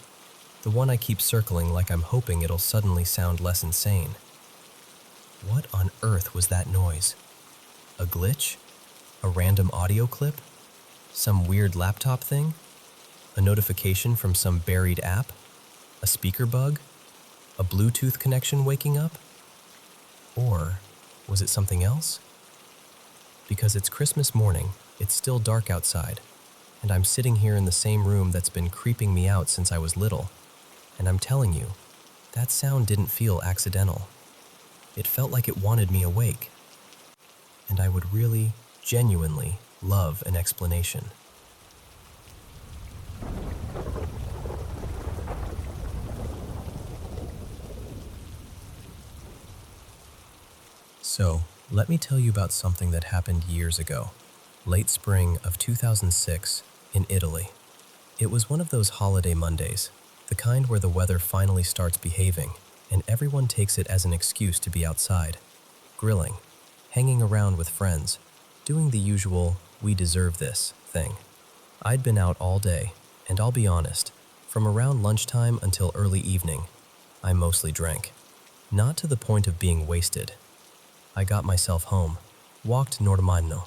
Speaker 1: the one I keep circling like I'm hoping it'll suddenly sound less insane. What on earth was that noise? A glitch? A random audio clip? Some weird laptop thing? A notification from some buried app? A speaker bug? A Bluetooth connection waking up? Or was it something else? Because it's Christmas morning, it's still dark outside, and I'm sitting here in the same room that's been creeping me out since I was little, and I'm telling you, that sound didn't feel accidental. It felt like it wanted me awake, and I would really, genuinely love an explanation. So, let me tell you about something that happened years ago, late spring of 2006 in Italy. It was one of those holiday Mondays, the kind where the weather finally starts behaving and everyone takes it as an excuse to be outside, grilling, hanging around with friends, doing the usual "we deserve this" thing. I'd been out all day, and I'll be honest, from around lunchtime until early evening, I mostly drank. Not to the point of being wasted. I got myself home, walked normально,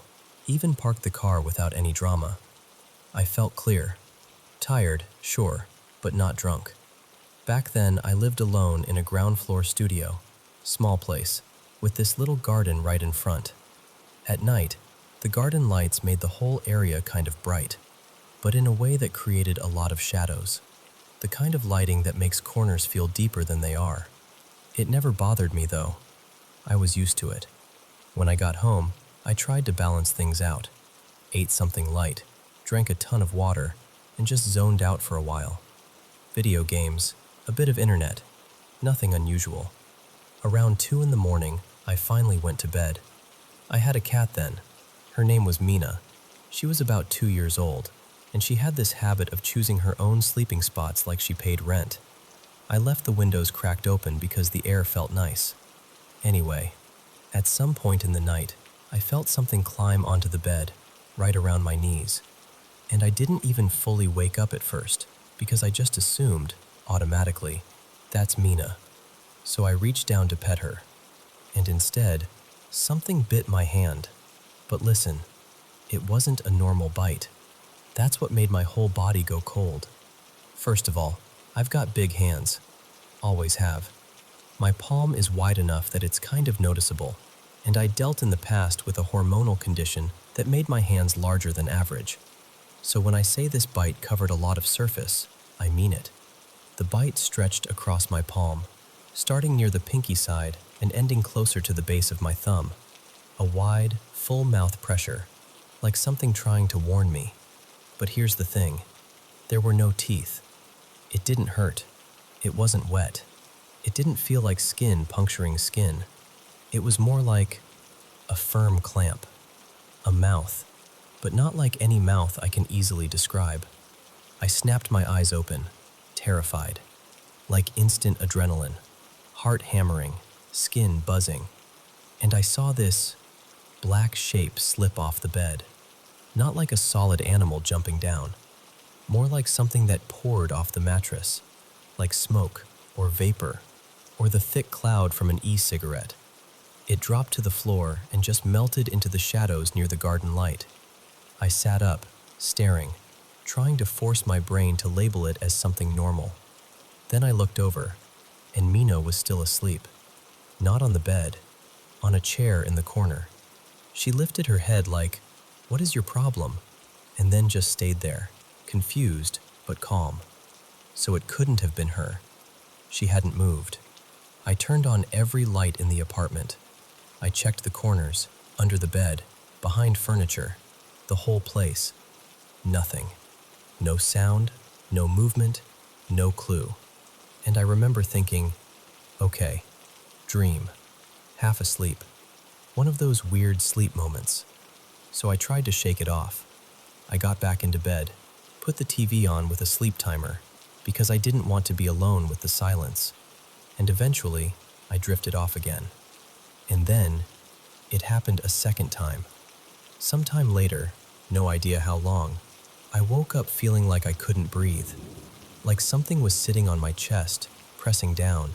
Speaker 1: even parked the car without any drama. I felt clear. Tired, sure, but not drunk. Back then, I lived alone in a ground floor studio, small place, with this little garden right in front. At night, the garden lights made the whole area kind of bright, but in a way that created a lot of shadows. The kind of lighting that makes corners feel deeper than they are. It never bothered me though. I was used to it. When I got home, I tried to balance things out. Ate something light, drank a ton of water, and just zoned out for a while. Video games, a bit of internet, nothing unusual. Around 2 in the morning, I finally went to bed. I had a cat then. Her name was Mira. She was about 2 years old, and she had this habit of choosing her own sleeping spots like she paid rent. I left the windows cracked open because the air felt nice. Anyway, at some point in the night, I felt something climb onto the bed, right around my knees. And I didn't even fully wake up at first. because I just assumed, automatically, that's Mina. So I reached down to pet her, and instead, something bit my hand. But listen, it wasn't a normal bite. That's what made my whole body go cold. First of all, I've got big hands. Always have. My palm is wide enough that it's kind of noticeable, and I dealt in the past with a hormonal condition that made my hands larger than average. So when I say this bite covered a lot of surface, I mean it. The bite stretched across my palm, starting near the pinky side and ending closer to the base of my thumb. A wide, full mouth pressure, like something trying to warn me. But here's the thing. There were no teeth. It didn't hurt. It wasn't wet. It didn't feel like skin puncturing skin. It was more like a firm clamp. A mouth, but not like any mouth I can easily describe. I snapped my eyes open, terrified. Like instant adrenaline. Heart hammering, skin buzzing. And I saw this black shape slip off the bed. Not like a solid animal jumping down. More like something that poured off the mattress. Like smoke, or vapor, or the thick cloud from an e-cigarette. It dropped to the floor and just melted into the shadows near the garden light. I sat up, staring, trying to force my brain to label it as something normal. Then I looked over, and Mina was still asleep. Not on the bed, on a chair in the corner. She lifted her head like, "What is your problem?" and then just stayed there, confused but calm. So it couldn't have been her. She hadn't moved. I turned on every light in the apartment. I checked the corners, under the bed, behind furniture, the whole place. Nothing. No sound, no movement, no clue. And I remember thinking, okay, dream, half asleep, one of those weird sleep moments. So I tried to shake it off. I got back into bed, put the TV on with a sleep timer, because I didn't want to be alone with the silence. And eventually, I drifted off again. And then, it happened a second time. Sometime later, no idea how long, I woke up feeling like I couldn't breathe. Like something was sitting on my chest, pressing down,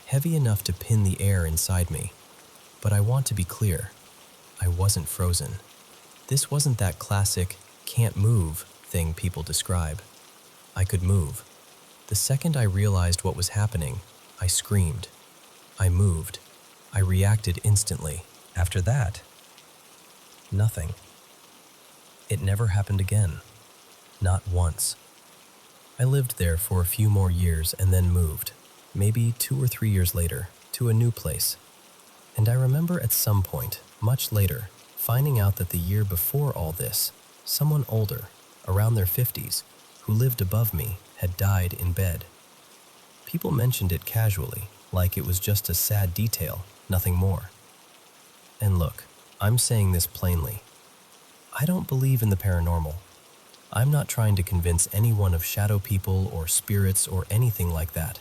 Speaker 1: heavy enough to pin the air inside me. But I want to be clear, I wasn't frozen. This wasn't that classic, can't move thing people describe. I could move. The second I realized what was happening, I screamed. I moved. I reacted instantly. After that, nothing. It never happened again. Not once. I lived there for a few more years and then moved, maybe 2 or 3 years later, to a new place. And I remember at some point, much later, finding out that the year before all this, someone older, around their 50s, who lived above me, had died in bed. People mentioned it casually, like it was just a sad detail, nothing more. And look, I'm saying this plainly. I don't believe in the paranormal. I'm not trying to convince anyone of shadow people or spirits or anything like that.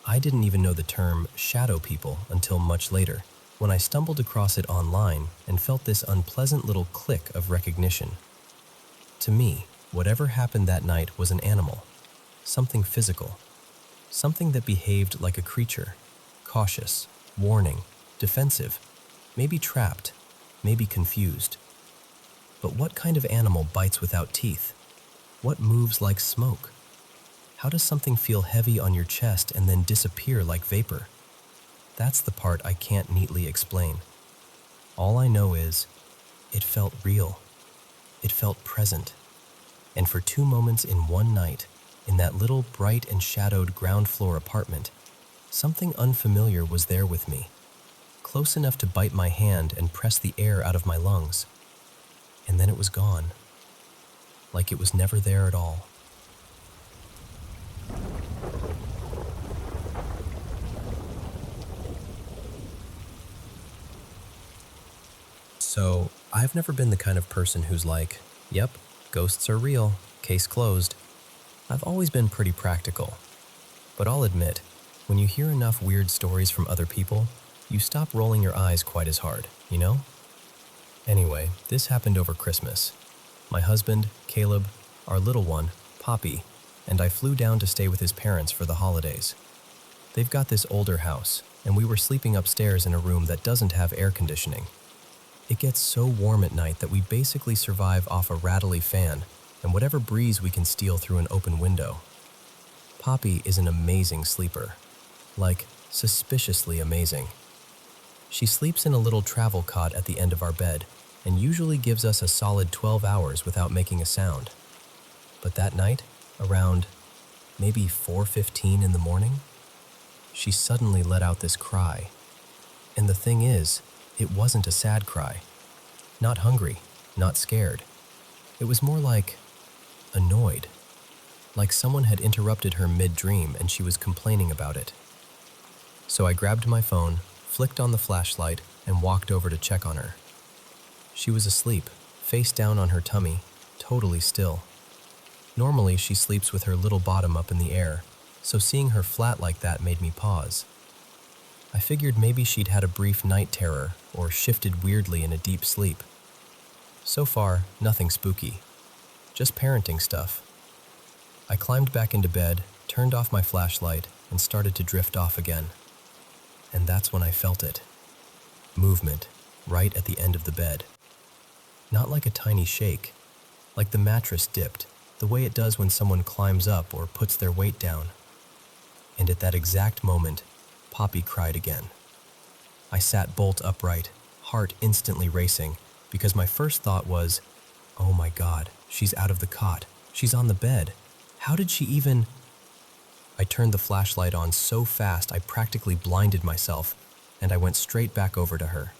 Speaker 1: I didn't even know the term shadow people until much later, when I stumbled across it online and felt this unpleasant little click of recognition. To me, whatever happened that night was an animal, something physical, something that behaved like a creature, cautious, warning, defensive, maybe trapped, maybe confused. But what kind of animal bites without teeth? What moves like smoke? How does something feel heavy on your chest and then disappear like vapor? That's the part I can't neatly explain. All I know is, it felt real. It felt present. And for 2 moments in one night, in that little bright and shadowed ground floor apartment, something unfamiliar was there with me, close enough to bite my hand and press the air out of my lungs. And then it was gone, like it was never there at all. So, I've never been the kind of person who's like, yep, ghosts are real, case closed. I've always been pretty practical. But I'll admit, when you hear enough weird stories from other people, you stop rolling your eyes quite as hard, you know? Anyway, this happened over Christmas. My husband, Caleb, our little one, Poppy, and I flew down to stay with his parents for the holidays. They've got this older house, and we were sleeping upstairs in a room that doesn't have air conditioning. It gets so warm at night that we basically survive off a rattly fan and whatever breeze we can steal through an open window. Poppy is an amazing sleeper, like suspiciously amazing. She sleeps in a little travel cot at the end of our bed and usually gives us a solid 12 hours without making a sound. But that night, around maybe 4:15 in the morning, she suddenly let out this cry. And the thing is, it wasn't a sad cry. Not hungry, not scared. It was more like annoyed. Like someone had interrupted her mid-dream and she was complaining about it. So I grabbed my phone, flicked on the flashlight, and walked over to check on her. She was asleep, face down on her tummy, totally still. Normally, she sleeps with her little bottom up in the air, so seeing her flat like that made me pause. I figured maybe she'd had a brief night terror or shifted weirdly in a deep sleep. So far, nothing spooky. Just parenting stuff. I climbed back into bed, turned off my flashlight, and started to drift off again. And that's when I felt it. Movement, right at the end of the bed. Not like a tiny shake, like the mattress dipped, the way it does when someone climbs up or puts their weight down. And at that exact moment, Poppy cried again. I sat bolt upright, heart instantly racing, because my first thought was, oh my God, she's out of the cot. She's on the bed. How did she even... I turned the flashlight on so fast I practically blinded myself, and I went straight back over to her.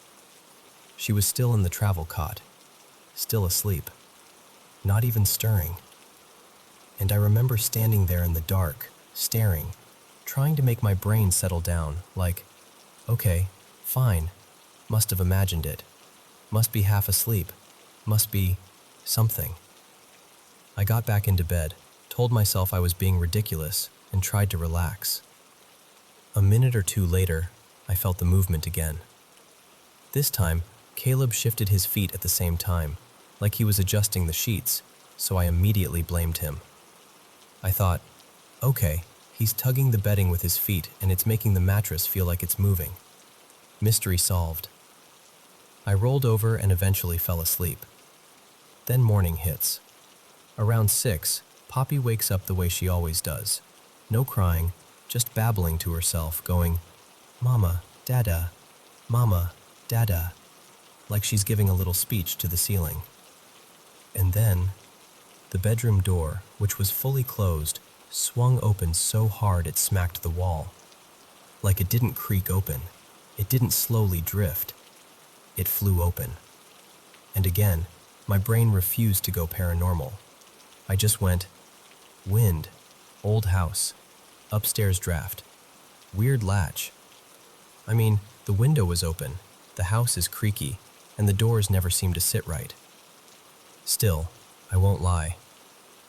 Speaker 1: She was still in the travel cot, still asleep, not even stirring. And I remember standing there in the dark, staring, trying to make my brain settle down, like, okay, fine, must have imagined it, must be half asleep, must be something. I got back into bed, told myself I was being ridiculous, and tried to relax. A minute or two later, I felt the movement again. This time, Caleb shifted his feet at the same time, like he was adjusting the sheets, so I immediately blamed him. I thought, okay, he's tugging the bedding with his feet and it's making the mattress feel like it's moving. Mystery solved. I rolled over and eventually fell asleep. Then morning hits. Around 6, Poppy wakes up the way she always does. No crying, just babbling to herself, going, Mama, Dada, Mama, Dada, like she's giving a little speech to the ceiling. And then, the bedroom door, which was fully closed, swung open so hard it smacked the wall. Like it didn't creak open. It didn't slowly drift. It flew open. And again, my brain refused to go paranormal. I just went, wind, old house, upstairs draft, weird latch. I mean, the window was open, the house is creaky, and the doors never seem to sit right. Still, I won't lie.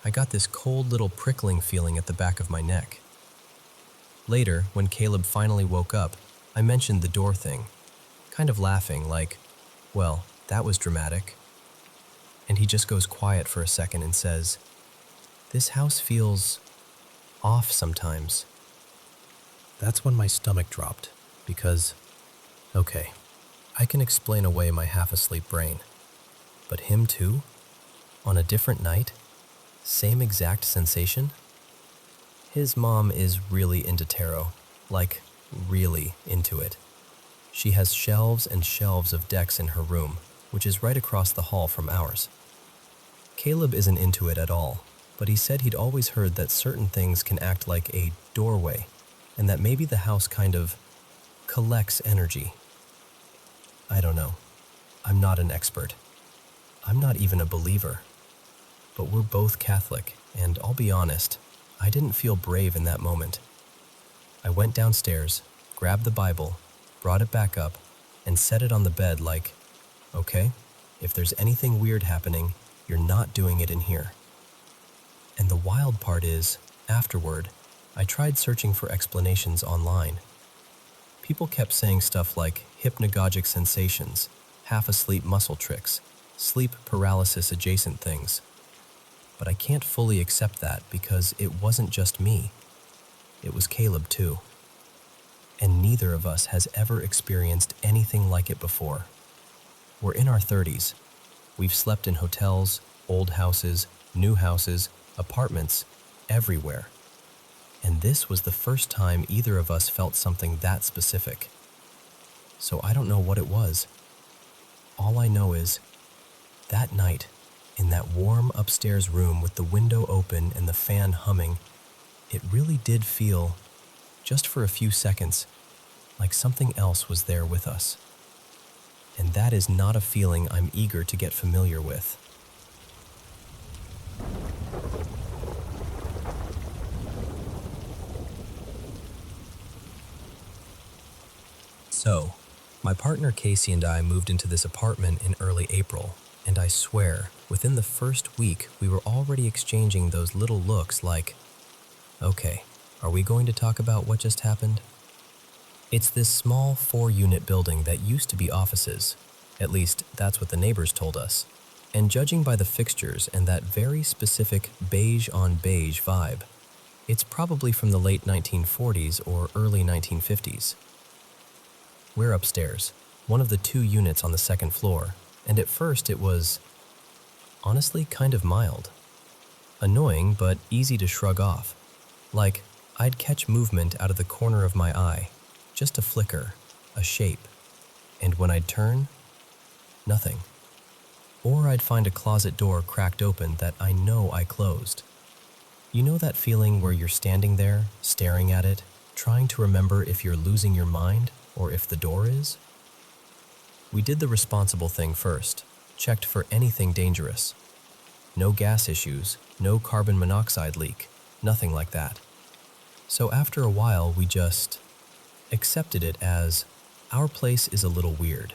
Speaker 1: I got this cold little prickling feeling at the back of my neck. Later, when Caleb finally woke up, I mentioned the door thing, kind of laughing like, well, that was dramatic. And he just goes quiet for a second and says, this house feels off sometimes. That's when my stomach dropped, because, okay, I can explain away my half-asleep brain. But him too? On a different night? Same exact sensation? His mom is really into tarot, like really into it. She has shelves and shelves of decks in her room, which is right across the hall from ours. Caleb isn't into it at all, but he said he'd always heard that certain things can act like a doorway, and that maybe the house kind of collects energy. I don't know. I'm not an expert. I'm not even a believer. But we're both Catholic, and I'll be honest, I didn't feel brave in that moment. I went downstairs, grabbed the Bible, brought it back up, and set it on the bed like, okay, if there's anything weird happening, you're not doing it in here. And the wild part is, afterward, I tried searching for explanations online. People kept saying stuff like hypnagogic sensations, half-asleep muscle tricks, sleep paralysis adjacent things. But I can't fully accept that because it wasn't just me. It was Caleb too. And neither of us has ever experienced anything like it before. We're in our 30s. We've slept in hotels, old houses, new houses, apartments, everywhere. And this was the first time either of us felt something that specific. So I don't know what it was. All I know is, that night, in that warm upstairs room with the window open and the fan humming, it really did feel, just for a few seconds, like something else was there with us. And that is not a feeling I'm eager to get familiar with. So, my partner Casey and I moved into this apartment in early April, and I swear, within the first week, we were already exchanging those little looks like, okay, are we going to talk about what just happened? It's this small 4-unit building that used to be offices. At least, that's what the neighbors told us. And judging by the fixtures and that very specific beige on beige vibe, it's probably from the late 1940s or early 1950s. We're upstairs, one of the 2 units on the second floor, and at first it was, honestly, kind of mild. Annoying, but easy to shrug off. Like, I'd catch movement out of the corner of my eye, just a flicker, a shape, and when I'd turn, nothing. Or I'd find a closet door cracked open that I know I closed. You know that feeling where you're standing there, staring at it, trying to remember if you're losing your mind or if the door is? We did the responsible thing first, checked for anything dangerous. No gas issues, no carbon monoxide leak, nothing like that. So after a while, we just accepted it as, our place is a little weird.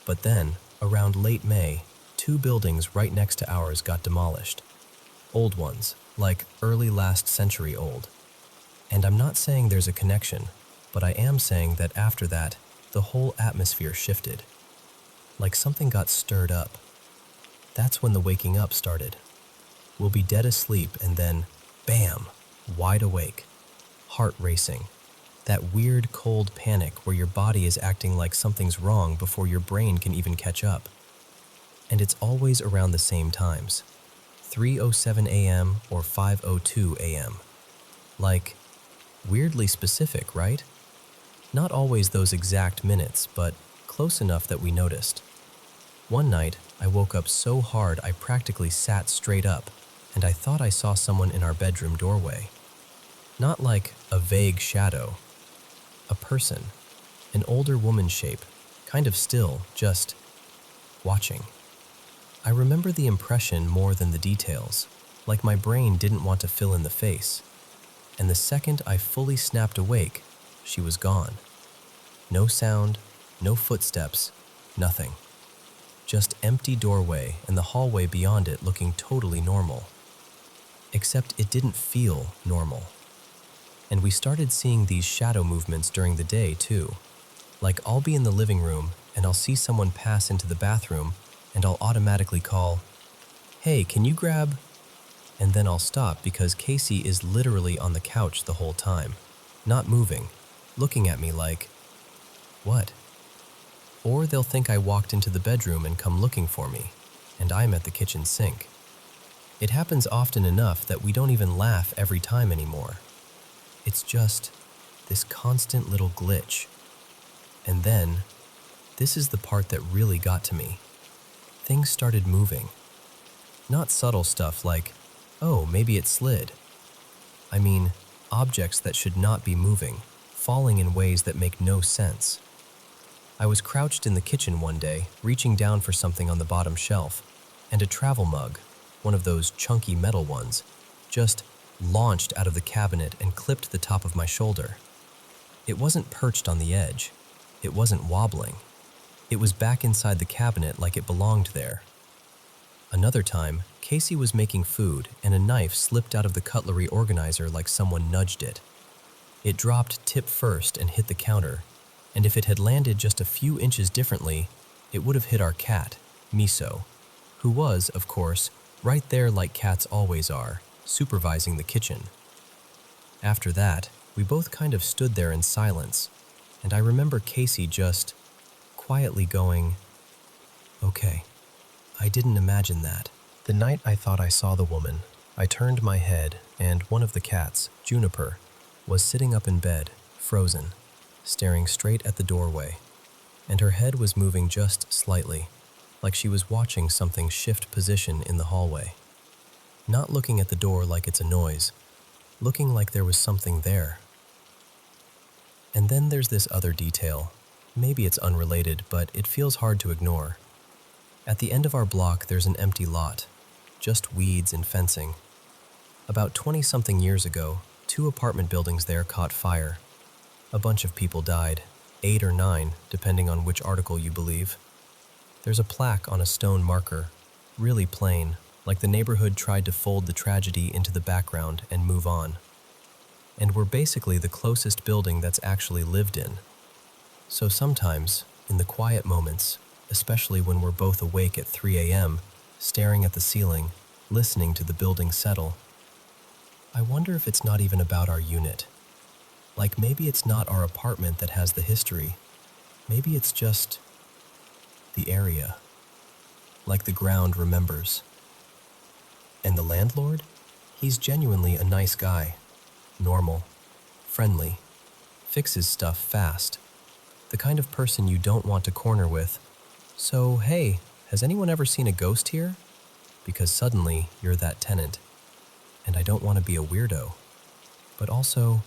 Speaker 1: But then, around late May, 2 buildings right next to ours got demolished. Old ones, like early last century old. And I'm not saying there's a connection, but I am saying that after that, the whole atmosphere shifted. Like something got stirred up. That's when the waking up started. We'll be dead asleep and then, bam, wide awake, heart racing. That weird cold panic where your body is acting like something's wrong before your brain can even catch up. And it's always around the same times, 3:07 a.m. or 5:02 a.m. Like, weirdly specific, right? Not always those exact minutes, but close enough that we noticed. One night, I woke up so hard I practically sat straight up, and I thought I saw someone in our bedroom doorway. Not like a vague shadow. A person, an older woman shape, kind of still, just watching. I remember the impression more than the details, like my brain didn't want to fill in the face. And the second I fully snapped awake, she was gone. No sound, no footsteps, nothing. Just empty doorway and the hallway beyond it looking totally normal. Except it didn't feel normal. And we started seeing these shadow movements during the day too. Like I'll be in the living room and I'll see someone pass into the bathroom and I'll automatically call, "Hey, can you grab?" And then I'll stop because Casey is literally on the couch the whole time, not moving, looking at me like, what? Or they'll think I walked into the bedroom and come looking for me, and I'm at the kitchen sink. It happens often enough that we don't even laugh every time anymore. It's just this constant little glitch. And then, this is the part that really got to me. Things started moving. Not subtle stuff like, oh, maybe it slid. I mean, objects that should not be moving, falling in ways that make no sense. I was crouched in the kitchen one day, reaching down for something on the bottom shelf, and a travel mug, one of those chunky metal ones, just launched out of the cabinet and clipped the top of my shoulder. It wasn't perched on the edge. It wasn't wobbling. It was back inside the cabinet like it belonged there. Another time, Casey was making food and a knife slipped out of the cutlery organizer like someone nudged it. It dropped tip first and hit the counter, and if it had landed just a few inches differently, it would have hit our cat, Miso, who was, of course, right there like cats always are, supervising the kitchen. After that, we both kind of stood there in silence, and I remember Casey just quietly going, "Okay, I didn't imagine that." The night I thought I saw the woman, I turned my head, and one of the cats, Juniper, was sitting up in bed, frozen, staring straight at the doorway, and her head was moving just slightly, like she was watching something shift position in the hallway. Not looking at the door like it's a noise, looking like there was something there. And then there's this other detail. Maybe it's unrelated, but it feels hard to ignore. At the end of our block, there's an empty lot, just weeds and fencing. About 20-something years ago, 2 apartment buildings there caught fire. A bunch of people died, 8 or 9, depending on which article you believe. There's a plaque on a stone marker, really plain, like the neighborhood tried to fold the tragedy into the background and move on. And we're basically the closest building that's actually lived in. So sometimes, in the quiet moments, especially when we're both awake at 3 a.m., staring at the ceiling, listening to the building settle, I wonder if it's not even about our unit. Like maybe it's not our apartment that has the history. Maybe it's just the area. Like the ground remembers. And the landlord? He's genuinely a nice guy. Normal. Friendly. Fixes stuff fast. The kind of person you don't want to corner with. So, hey, has anyone ever seen a ghost here? Because suddenly, you're that tenant. And I don't want to be a weirdo. But also,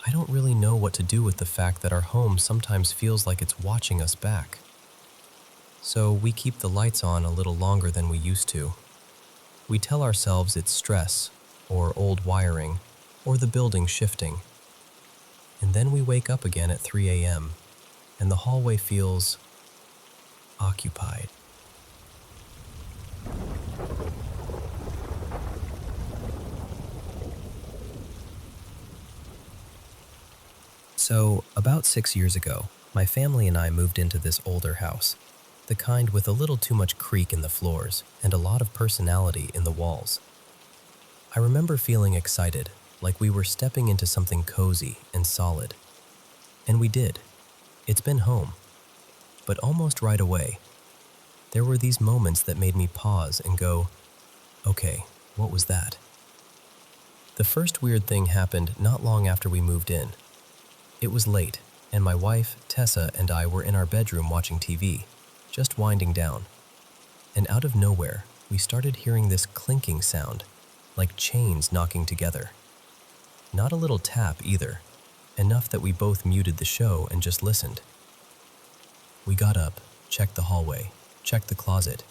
Speaker 1: I don't really know what to do with the fact that our home sometimes feels like it's watching us back. So we keep the lights on a little longer than we used to. We tell ourselves it's stress, or old wiring, or the building shifting. And then we wake up again at 3 a.m., and the hallway feels occupied. So, about 6 years ago, my family and I moved into this older house, the kind with a little too much creak in the floors and a lot of personality in the walls. I remember feeling excited, like we were stepping into something cozy and solid. And we did. It's been home. But almost right away, there were these moments that made me pause and go, okay, what was that? The first weird thing happened not long after we moved in. It was late, and my wife, Tessa, and I were in our bedroom watching TV, just winding down. And out of nowhere, we started hearing this clinking sound, like chains knocking together. Not a little tap either, enough that we both muted the show and just listened. We got up, checked the hallway, checked the closet,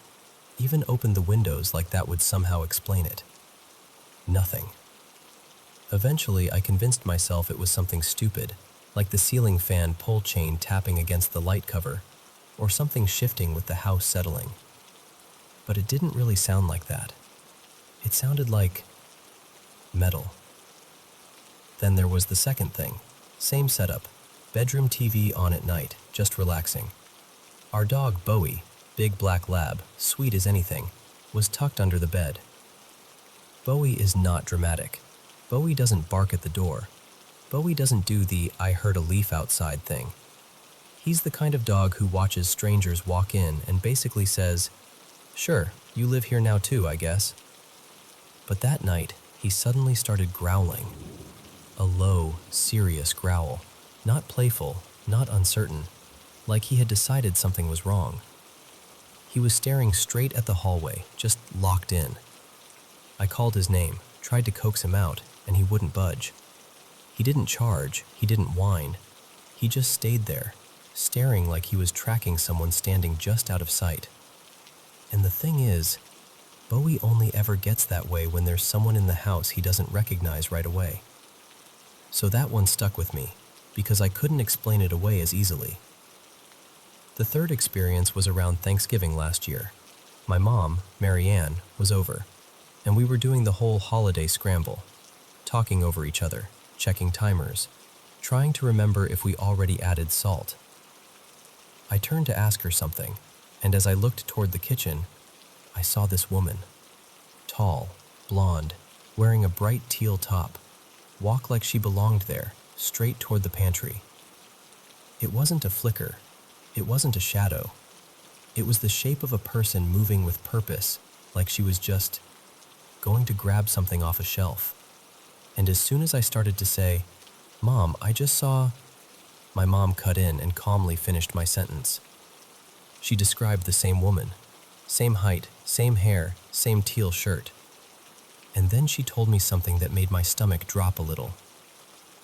Speaker 1: even opened the windows like that would somehow explain it. Nothing. Eventually, I convinced myself it was something stupid, like the ceiling fan pull chain tapping against the light cover, or something shifting with the house settling. But it didn't really sound like that. It sounded like metal. Then there was the second thing. Same setup. Bedroom TV on at night, just relaxing. Our dog, Bowie, big black lab, sweet as anything, was tucked under the bed. Bowie is not dramatic. Bowie doesn't bark at the door. Bowie doesn't do the "I heard a leaf outside" thing. He's the kind of dog who watches strangers walk in and basically says, "Sure, you live here now too, I guess." But that night, he suddenly started growling. A low, serious growl. Not playful, not uncertain, like he had decided something was wrong. He was staring straight at the hallway, just locked in. I called his name, tried to coax him out, and he wouldn't budge. He didn't charge, he didn't whine. He just stayed there, staring like he was tracking someone standing just out of sight. And the thing is, Bowie only ever gets that way when there's someone in the house he doesn't recognize right away. So that one stuck with me, because I couldn't explain it away as easily. The third experience was around Thanksgiving last year. My mom, Marianne, was over, and we were doing the whole holiday scramble, talking over each other, checking timers, trying to remember if we already added salt. I turned to ask her something, and as I looked toward the kitchen, I saw this woman, tall, blonde, wearing a bright teal top, walk like she belonged there, straight toward the pantry. It wasn't a flicker. It wasn't a shadow. It was the shape of a person moving with purpose, like she was just going to grab something off a shelf. And as soon as I started to say, "Mom, I just saw," my mom cut in and calmly finished my sentence. She described the same woman, same height, same hair, same teal shirt. And then she told me something that made my stomach drop a little.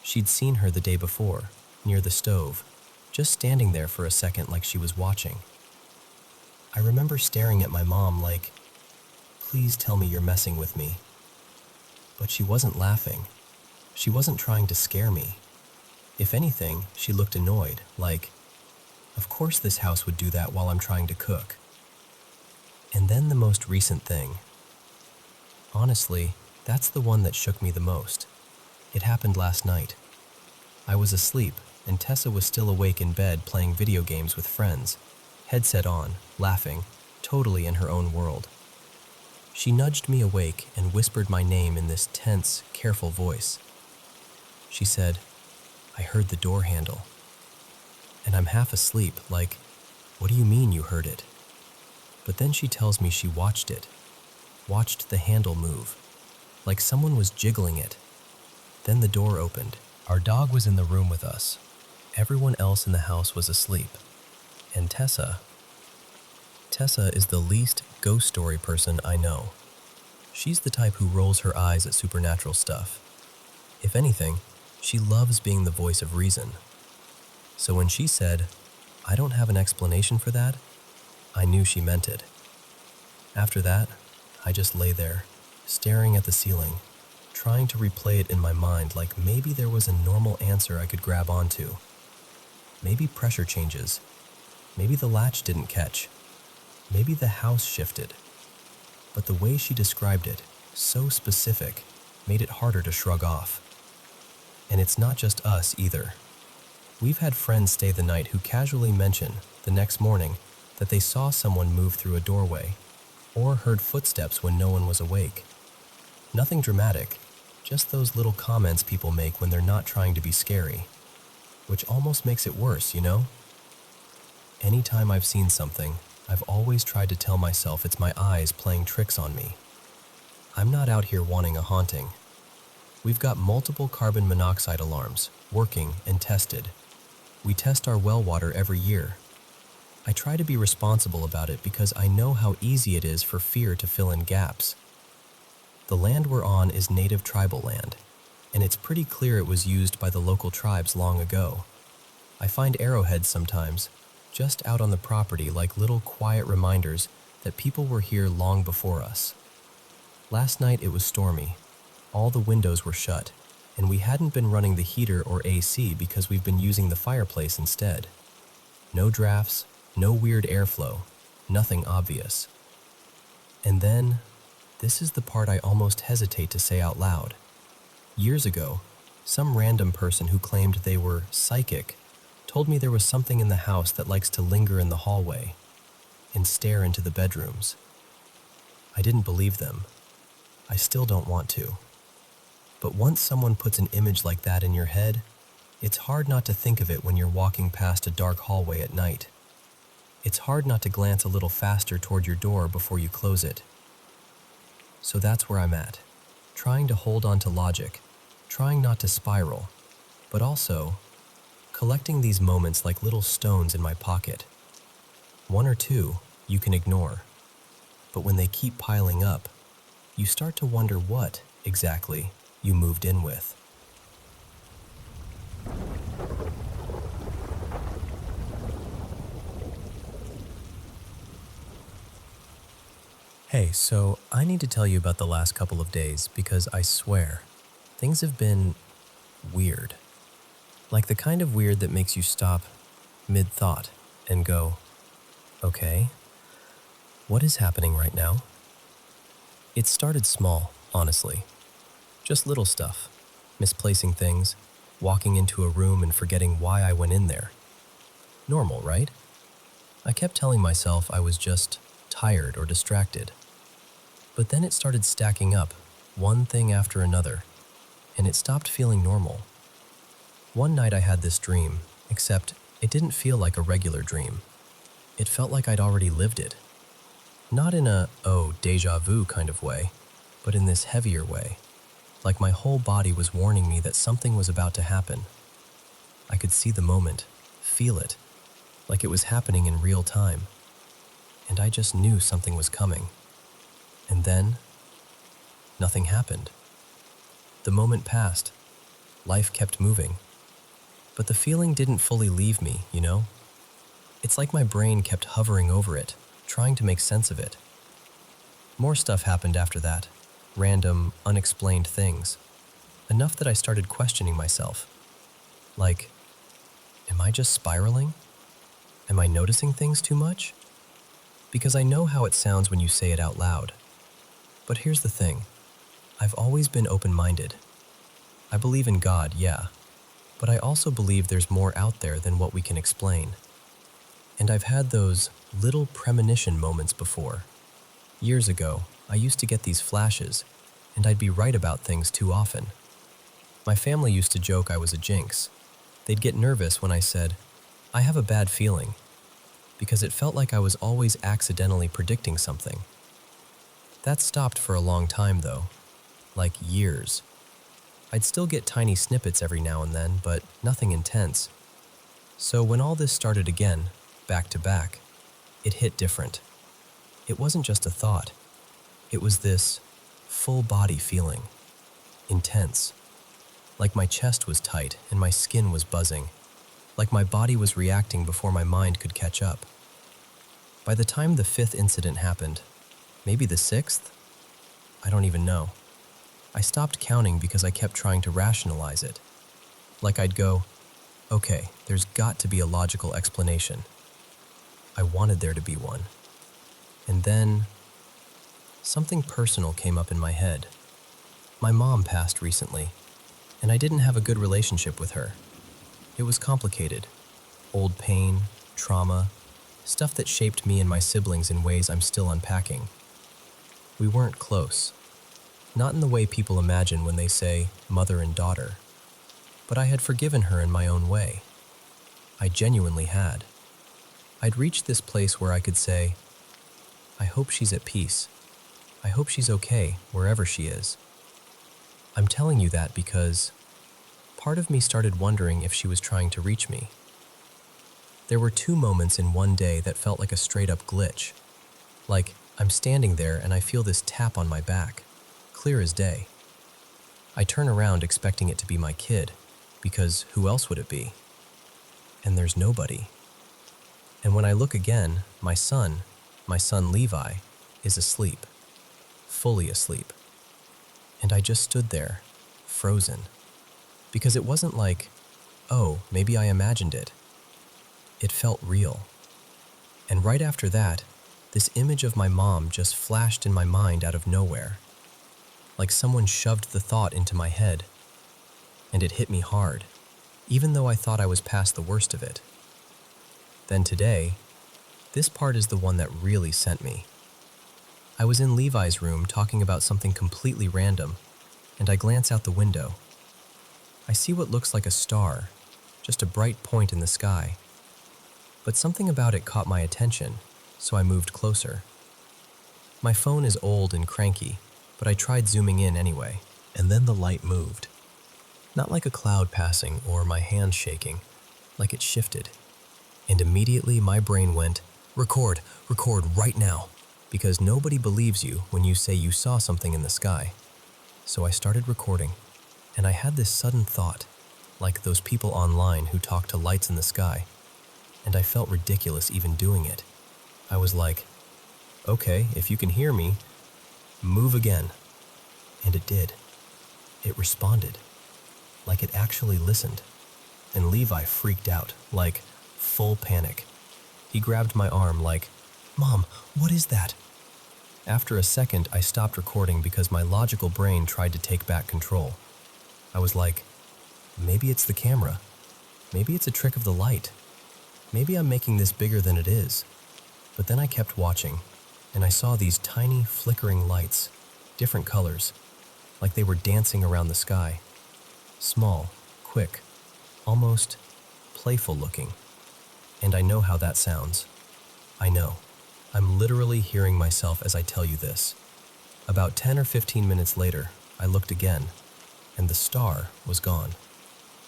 Speaker 1: She'd seen her the day before, near the stove, just standing there for a second like she was watching. I remember staring at my mom like, "Please tell me you're messing with me." But she wasn't laughing. She wasn't trying to scare me. If anything, she looked annoyed, like, of course this house would do that while I'm trying to cook. And then the most recent thing. Honestly, that's the one that shook me the most. It happened last night. I was asleep, and Tessa was still awake in bed playing video games with friends, headset on, laughing, totally in her own world. She nudged me awake and whispered my name in this tense, careful voice. She said, "I heard the door handle." And I'm half asleep, like, what do you mean you heard it? But then she tells me she watched it, watched the handle move, like someone was jiggling it. Then the door opened. Our dog was in the room with us. Everyone else in the house was asleep. And Tessa is the least ghost story person I know. She's the type who rolls her eyes at supernatural stuff. If anything, she loves being the voice of reason. So when she said, "I don't have an explanation for that," I knew she meant it. After that, I just lay there, staring at the ceiling, trying to replay it in my mind like maybe there was a normal answer I could grab onto. Maybe pressure changes. Maybe the latch didn't catch. Maybe the house shifted. But the way she described it, so specific, made it harder to shrug off. And it's not just us either. We've had friends stay the night who casually mention, the next morning, that they saw someone move through a doorway, or heard footsteps when no one was awake. Nothing dramatic, just those little comments people make when they're not trying to be scary. Which almost makes it worse, you know? Anytime I've seen something, I've always tried to tell myself it's my eyes playing tricks on me. I'm not out here wanting a haunting. We've got multiple carbon monoxide alarms, working and tested. We test our well water every year. I try to be responsible about it because I know how easy it is for fear to fill in gaps. The land we're on is native tribal land, and it's pretty clear it was used by the local tribes long ago. I find arrowheads sometimes, just out on the property like little quiet reminders that people were here long before us. Last night it was stormy. All the windows were shut, and we hadn't been running the heater or AC because we've been using the fireplace instead. No drafts, no weird airflow, nothing obvious. And then, this is the part I almost hesitate to say out loud. Years ago, some random person who claimed they were psychic told me there was something in the house that likes to linger in the hallway and stare into the bedrooms. I didn't believe them. I still don't want to. But once someone puts an image like that in your head, it's hard not to think of it when you're walking past a dark hallway at night. It's hard not to glance a little faster toward your door before you close it. So that's where I'm at, trying to hold on to logic, trying not to spiral, but also collecting these moments like little stones in my pocket. One or two you can ignore, but when they keep piling up, you start to wonder what, exactly, you moved in with. Hey, so I need to tell you about the last couple of days because I swear, things have been weird. Like the kind of weird that makes you stop mid-thought and go, okay, what is happening right now? It started small, honestly. Just little stuff, misplacing things, walking into a room and forgetting why I went in there. Normal, right? I kept telling myself I was just tired, or distracted. But then it started stacking up, one thing after another, and it stopped feeling normal. One night I had this dream, except it didn't feel like a regular dream. It felt like I'd already lived it. Not in a, oh, déjà vu kind of way, but in this heavier way. Like my whole body was warning me that something was about to happen. I could see the moment, feel it, like it was happening in real time. And I just knew something was coming. And then, nothing happened. The moment passed. Life kept moving. But the feeling didn't fully leave me, you know? It's like my brain kept hovering over it, trying to make sense of it. More stuff happened after that. Random, unexplained things. Enough that I started questioning myself. Like, am I just spiraling? Am I noticing things too much? Because I know how it sounds when you say it out loud. But here's the thing. I've always been open-minded. I believe in God, yeah. But I also believe there's more out there than what we can explain. And I've had those little premonition moments before. Years ago, I used to get these flashes, and I'd be right about things too often. My family used to joke I was a jinx. They'd get nervous when I said, I have a bad feeling, because it felt like I was always accidentally predicting something. That stopped for a long time though, like years. I'd still get tiny snippets every now and then, but nothing intense. So when all this started again, back to back, it hit different. It wasn't just a thought. It was this full body feeling, intense. Like my chest was tight and my skin was buzzing. Like my body was reacting before my mind could catch up. By the time the 5th incident happened, maybe the 6th? I don't even know. I stopped counting because I kept trying to rationalize it. Like I'd go, okay, there's got to be a logical explanation. I wanted there to be one. And then, something personal came up in my head. My mom passed recently, and I didn't have a good relationship with her. It was complicated. Old pain, trauma, stuff that shaped me and my siblings in ways I'm still unpacking. We weren't close. Not in the way people imagine when they say mother and daughter. But I had forgiven her in my own way. I genuinely had. I'd reached this place where I could say, I hope she's at peace. I hope she's okay wherever she is. I'm telling you that because part of me started wondering if she was trying to reach me. There were 2 moments in one day that felt like a straight-up glitch. Like, I'm standing there and I feel this tap on my back, clear as day. I turn around expecting it to be my kid, because who else would it be? And there's nobody. And when I look again, my son Levi, is asleep, fully asleep. And I just stood there, frozen. Because it wasn't like, oh, maybe I imagined it. It felt real. And right after that, this image of my mom just flashed in my mind out of nowhere. Like someone shoved the thought into my head. And it hit me hard, even though I thought I was past the worst of it. Then today, this part is the one that really sent me. I was in Levi's room talking about something completely random, and I glance out the window. I see what looks like a star, just a bright point in the sky. But something about it caught my attention, so I moved closer. My phone is old and cranky, but I tried zooming in anyway, and then the light moved. Not like a cloud passing or my hand shaking, like it shifted. And immediately my brain went, record right now, because nobody believes you when you say you saw something in the sky. So I started recording, and I had this sudden thought, like those people online who talk to lights in the sky, and I felt ridiculous even doing it. I was like, okay, if you can hear me, move again. And it did. It responded, like it actually listened. And Levi freaked out, like full panic. He grabbed my arm like, Mom, what is that? After a second, I stopped recording because my logical brain tried to take back control. I was like, maybe it's the camera. Maybe it's a trick of the light. Maybe I'm making this bigger than it is. But then I kept watching, and I saw these tiny flickering lights, different colors, like they were dancing around the sky. Small, quick, almost playful looking. And I know how that sounds. I know. I'm literally hearing myself as I tell you this. About 10 or 15 minutes later, I looked again, and the star was gone.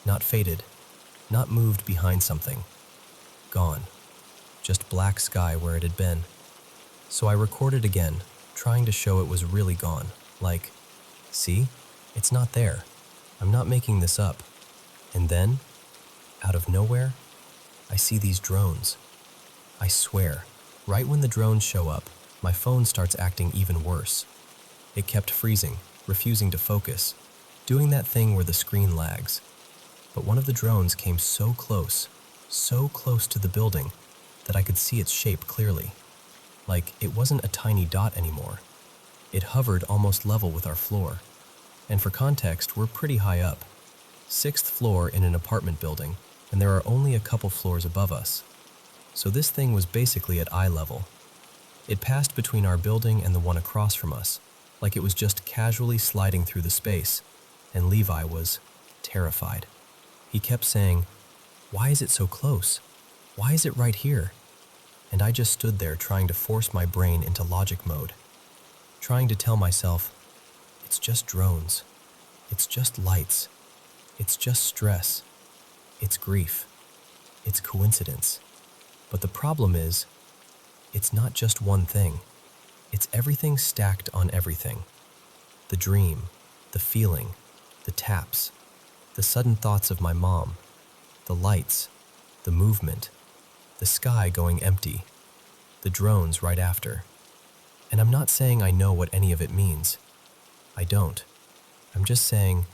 Speaker 1: Not faded, not moved behind something. Gone. Just black sky where it had been. So I recorded again, trying to show it was really gone. Like, see? It's not there. I'm not making this up. And then, out of nowhere, I see these drones. I swear, right when the drones show up, my phone starts acting even worse. It kept freezing, refusing to focus, doing that thing where the screen lags. But one of the drones came so close to the building, that I could see its shape clearly. Like, it wasn't a tiny dot anymore. It hovered almost level with our floor. And for context, we're pretty high up. 6th floor in an apartment building, and there are only a couple floors above us. So this thing was basically at eye level. It passed between our building and the one across from us, like it was just casually sliding through the space, and Levi was terrified. He kept saying, "Why is it so close? Why is it right here?" And I just stood there trying to force my brain into logic mode, trying to tell myself, it's just drones, it's just lights, it's just stress, it's grief, it's coincidence. But the problem is, it's not just one thing. It's everything stacked on everything. The dream, the feeling, the taps, the sudden thoughts of my mom, the lights, the movement, the sky going empty, the drones right after. And I'm not saying I know what any of it means. I don't. I'm just saying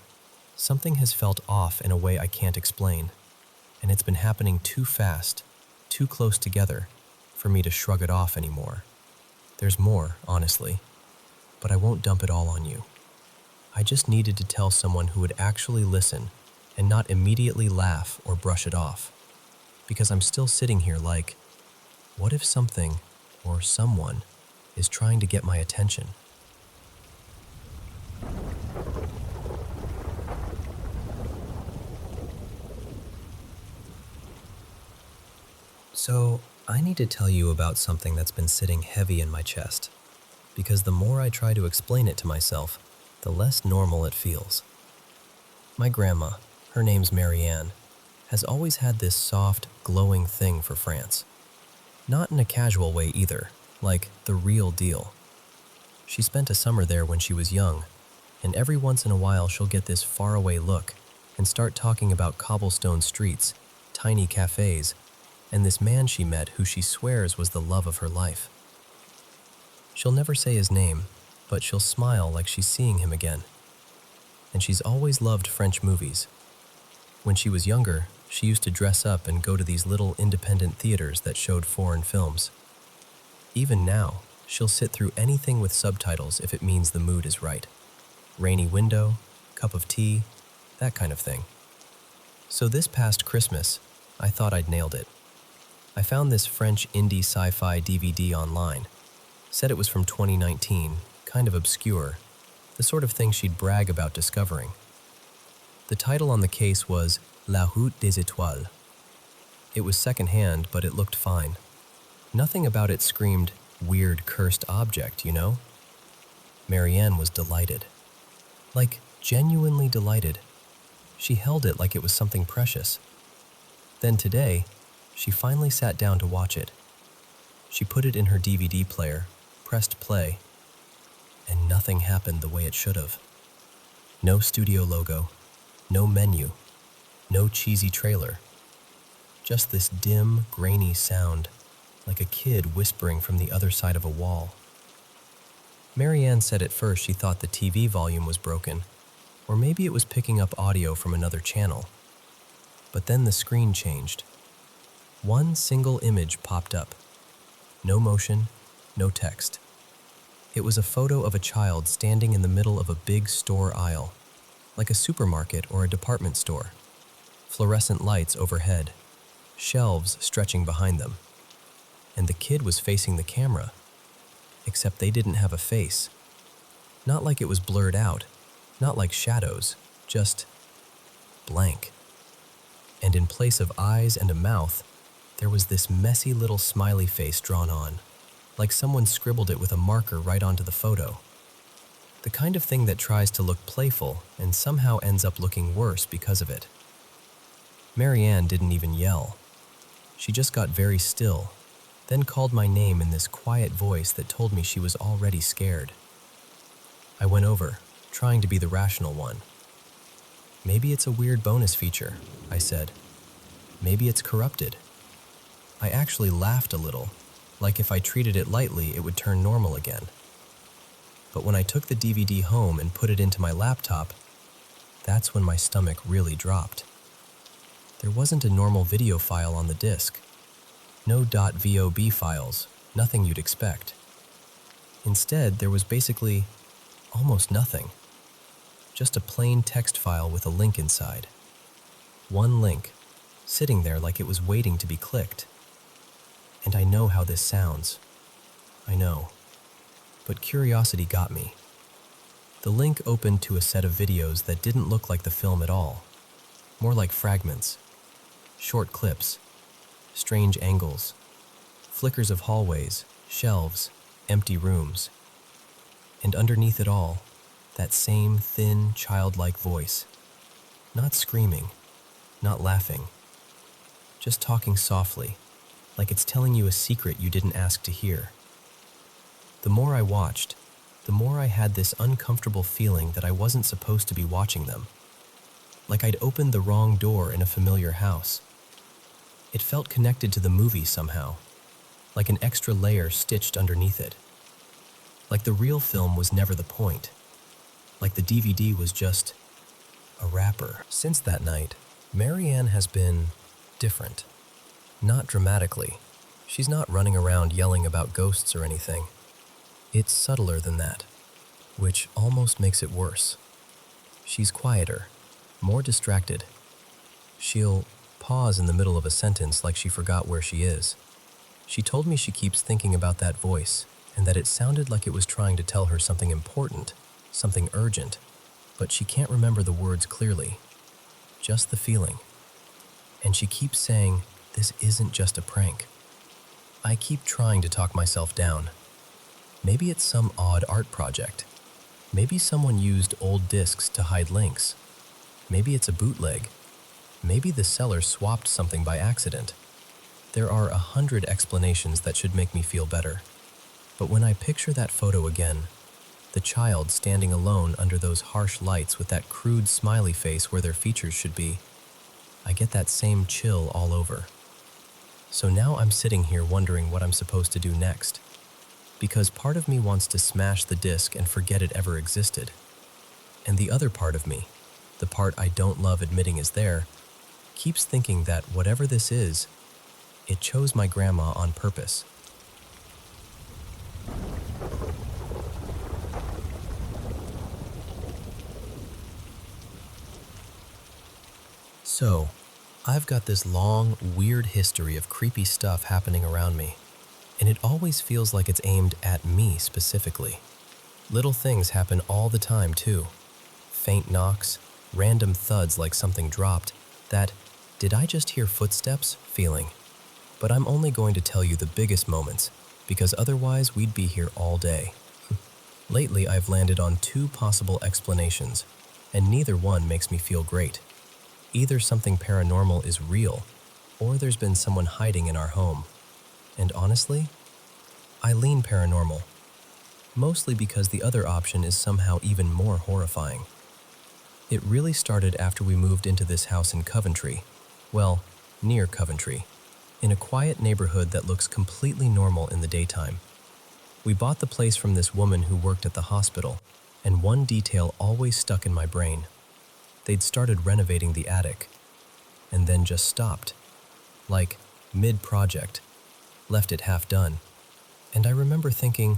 Speaker 1: something has felt off in a way I can't explain, and it's been happening too fast, too close together, for me to shrug it off anymore. There's more, honestly, but I won't dump it all on you. I just needed to tell someone who would actually listen and not immediately laugh or brush it off, because I'm still sitting here like, what if something or someone is trying to get my attention? So, I need to tell you about something that's been sitting heavy in my chest, because the more I try to explain it to myself, the less normal it feels. My grandma, her name's Marianne, has always had this soft, glowing thing for France. Not in a casual way either, like the real deal. She spent a summer there when she was young, and every once in a while she'll get this faraway look and start talking about cobblestone streets, tiny cafes, and this man she met who she swears was the love of her life. She'll never say his name, but she'll smile like she's seeing him again. And she's always loved French movies. When she was younger, she used to dress up and go to these little independent theaters that showed foreign films. Even now, she'll sit through anything with subtitles if it means the mood is right. Rainy window, cup of tea, that kind of thing. So this past Christmas, I thought I'd nailed it. I found this French indie sci-fi DVD online. Said it was from 2019, kind of obscure, the sort of thing she'd brag about discovering. The title on the case was La Route des Étoiles. It was secondhand, but it looked fine. Nothing about it screamed, weird cursed object, you know? Marianne was delighted. Like, genuinely delighted. She held it like it was something precious. Then today, she finally sat down to watch it. She put it in her DVD player, pressed play, and nothing happened the way it should have. No studio logo, no menu, no cheesy trailer. Just this dim, grainy sound, like a kid whispering from the other side of a wall. Marianne said at first she thought the TV volume was broken, or maybe it was picking up audio from another channel. But then the screen changed. One single image popped up. No motion, no text. It was a photo of a child standing in the middle of a big store aisle, like a supermarket or a department store. Fluorescent lights overhead, shelves stretching behind them. And the kid was facing the camera. except they didn't have a face. Not like it was blurred out, not like shadows, just blank. And in place of eyes and a mouth, there was this messy little smiley face drawn on, like someone scribbled it with a marker right onto the photo. The kind of thing that tries to look playful and somehow ends up looking worse because of it. Marianne didn't even yell. She just got very still, then called my name in this quiet voice that told me she was already scared. I went over, trying to be the rational one. Maybe it's a weird bonus feature, I said. Maybe it's corrupted. I actually laughed a little, like if I treated it lightly, it would turn normal again. But when I took the DVD home and put it into my laptop, that's when my stomach really dropped. There wasn't a normal video file on the disc. No .vob files, nothing you'd expect. Instead, there was basically almost nothing. Just a plain text file with a link inside. One link, sitting there like it was waiting to be clicked. And I know how this sounds. I know. But curiosity got me. The link opened to a set of videos that didn't look like the film at all. More like fragments. Short clips. Strange angles. Flickers of hallways, shelves, empty rooms. And underneath it all, that same thin, childlike voice. Not screaming, not laughing. Just talking softly, like it's telling you a secret you didn't ask to hear. The more I watched, the more I had this uncomfortable feeling that I wasn't supposed to be watching them. Like I'd opened the wrong door in a familiar house. It felt connected to the movie somehow, like an extra layer stitched underneath it. Like the real film was never the point. Like the DVD was just a wrapper. Since that night, Marianne has been different. Not dramatically. She's not running around yelling about ghosts or anything. It's subtler than that, which almost makes it worse. She's quieter, more distracted. She'll pause in the middle of a sentence like she forgot where she is. She told me she keeps thinking about that voice and that it sounded like it was trying to tell her something important, something urgent, but she can't remember the words clearly, just the feeling. And she keeps saying, this isn't just a prank. I keep trying to talk myself down. Maybe it's some odd art project. Maybe someone used old discs to hide links. Maybe it's a bootleg. Maybe the seller swapped something by accident. There are 100 explanations that should make me feel better. But when I picture that photo again, the child standing alone under those harsh lights with that crude smiley face where their features should be, I get that same chill all over. So now I'm sitting here wondering what I'm supposed to do next. Because part of me wants to smash the disc and forget it ever existed. And the other part of me, the part I don't love admitting is there, keeps thinking that whatever this is, it chose my grandma on purpose. So, I've got this long, weird history of creepy stuff happening around me. And it always feels like it's aimed at me specifically. Little things happen all the time, too. Faint knocks, random thuds like something dropped, that, did I just hear footsteps, feeling. But I'm only going to tell you the biggest moments, because otherwise we'd be here all day. Lately, I've landed on 2 possible explanations, and neither one makes me feel great. Either something paranormal is real, or there's been someone hiding in our home. And honestly, I lean paranormal, mostly because the other option is somehow even more horrifying. It really started after we moved into this house in Coventry, well, near Coventry, in a quiet neighborhood that looks completely normal in the daytime. We bought the place from this woman who worked at the hospital, and one detail always stuck in my brain. They'd started renovating the attic, and then just stopped, like mid-project. Left it half done, and I remember thinking,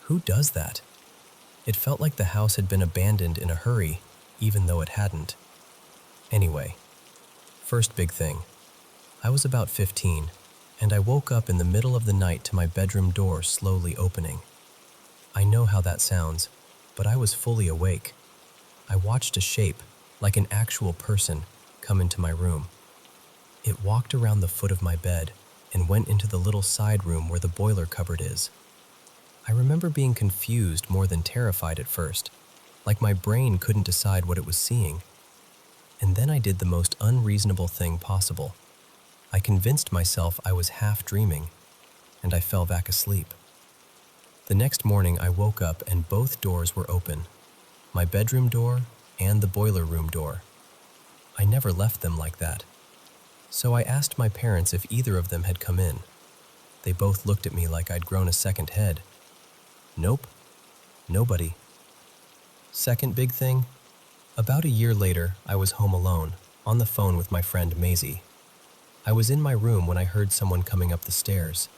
Speaker 1: who does that? It felt like the house had been abandoned in a hurry, even though it hadn't. Anyway, first big thing. I was about 15, and I woke up in the middle of the night to my bedroom door slowly opening. I know how that sounds, but I was fully awake. I watched a shape, like an actual person, come into my room. It walked around the foot of my bed and went into the little side room where the boiler cupboard is. I remember being confused more than terrified at first, like my brain couldn't decide what it was seeing. And then I did the most unreasonable thing possible. I convinced myself I was half dreaming, and I fell back asleep. The next morning I woke up and both doors were open, my bedroom door and the boiler room door. I never left them like that. So I asked my parents if either of them had come in. They both looked at me like I'd grown a second head. Nope, nobody. Second big thing, about a year later, I was home alone, on the phone with my friend Maisie. I was in my room when I heard someone coming up the stairs.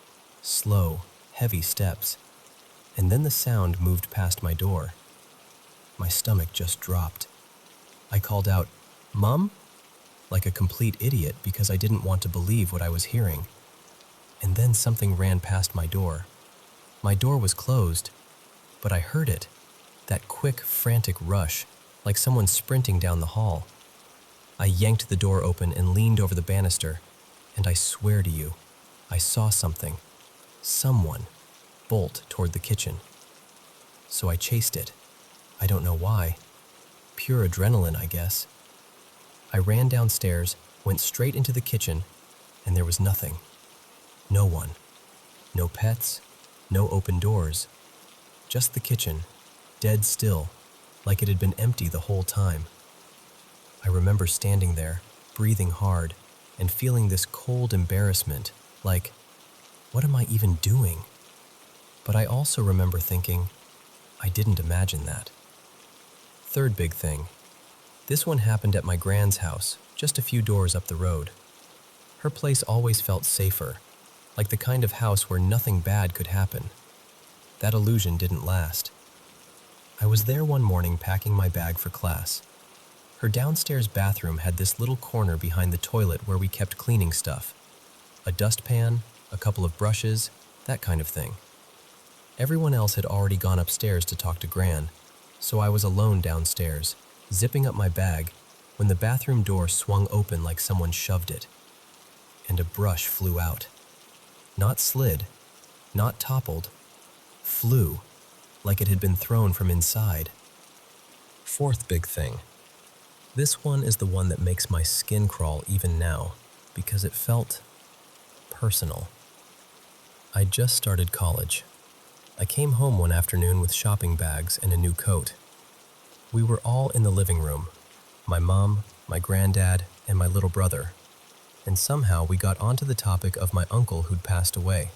Speaker 1: Slow, heavy steps. And then the sound moved past my door. My stomach just dropped. I called out, "Mom?" like a complete idiot because I didn't want to believe what I was hearing. And then something ran past my door. My door was closed, but I heard it, that quick, frantic rush, like someone sprinting down the hall. I yanked the door open and leaned over the banister, and I swear to you, I saw someone, bolt toward the kitchen. So I chased it. I don't know why. Pure adrenaline, I guess. I ran downstairs, went straight into the kitchen, and there was nothing. No one. No pets, no open doors. Just the kitchen, dead still, like it had been empty the whole time. I remember standing there, breathing hard, and feeling this cold embarrassment, like, what am I even doing? But I also remember thinking, I didn't imagine that. Third big thing. This one happened at my grand's house, just a few doors up the road. Her place always felt safer, like the kind of house where nothing bad could happen. That illusion didn't last. I was there one morning packing my bag for class. Her downstairs bathroom had this little corner behind the toilet where we kept cleaning stuff. A dustpan, a couple of brushes, that kind of thing. Everyone else had already gone upstairs to talk to Gran, so I was alone downstairs, zipping up my bag, when the bathroom door swung open like someone shoved it. And a brush flew out. Not slid, not toppled, flew, like it had been thrown from inside. Fourth big thing. This one is the one that makes my skin crawl even now, because it felt personal. I just started college. I came home one afternoon with shopping bags and a new coat. We were all in the living room, my mom, my granddad, and my little brother, and somehow we got onto the topic of my uncle who'd passed away.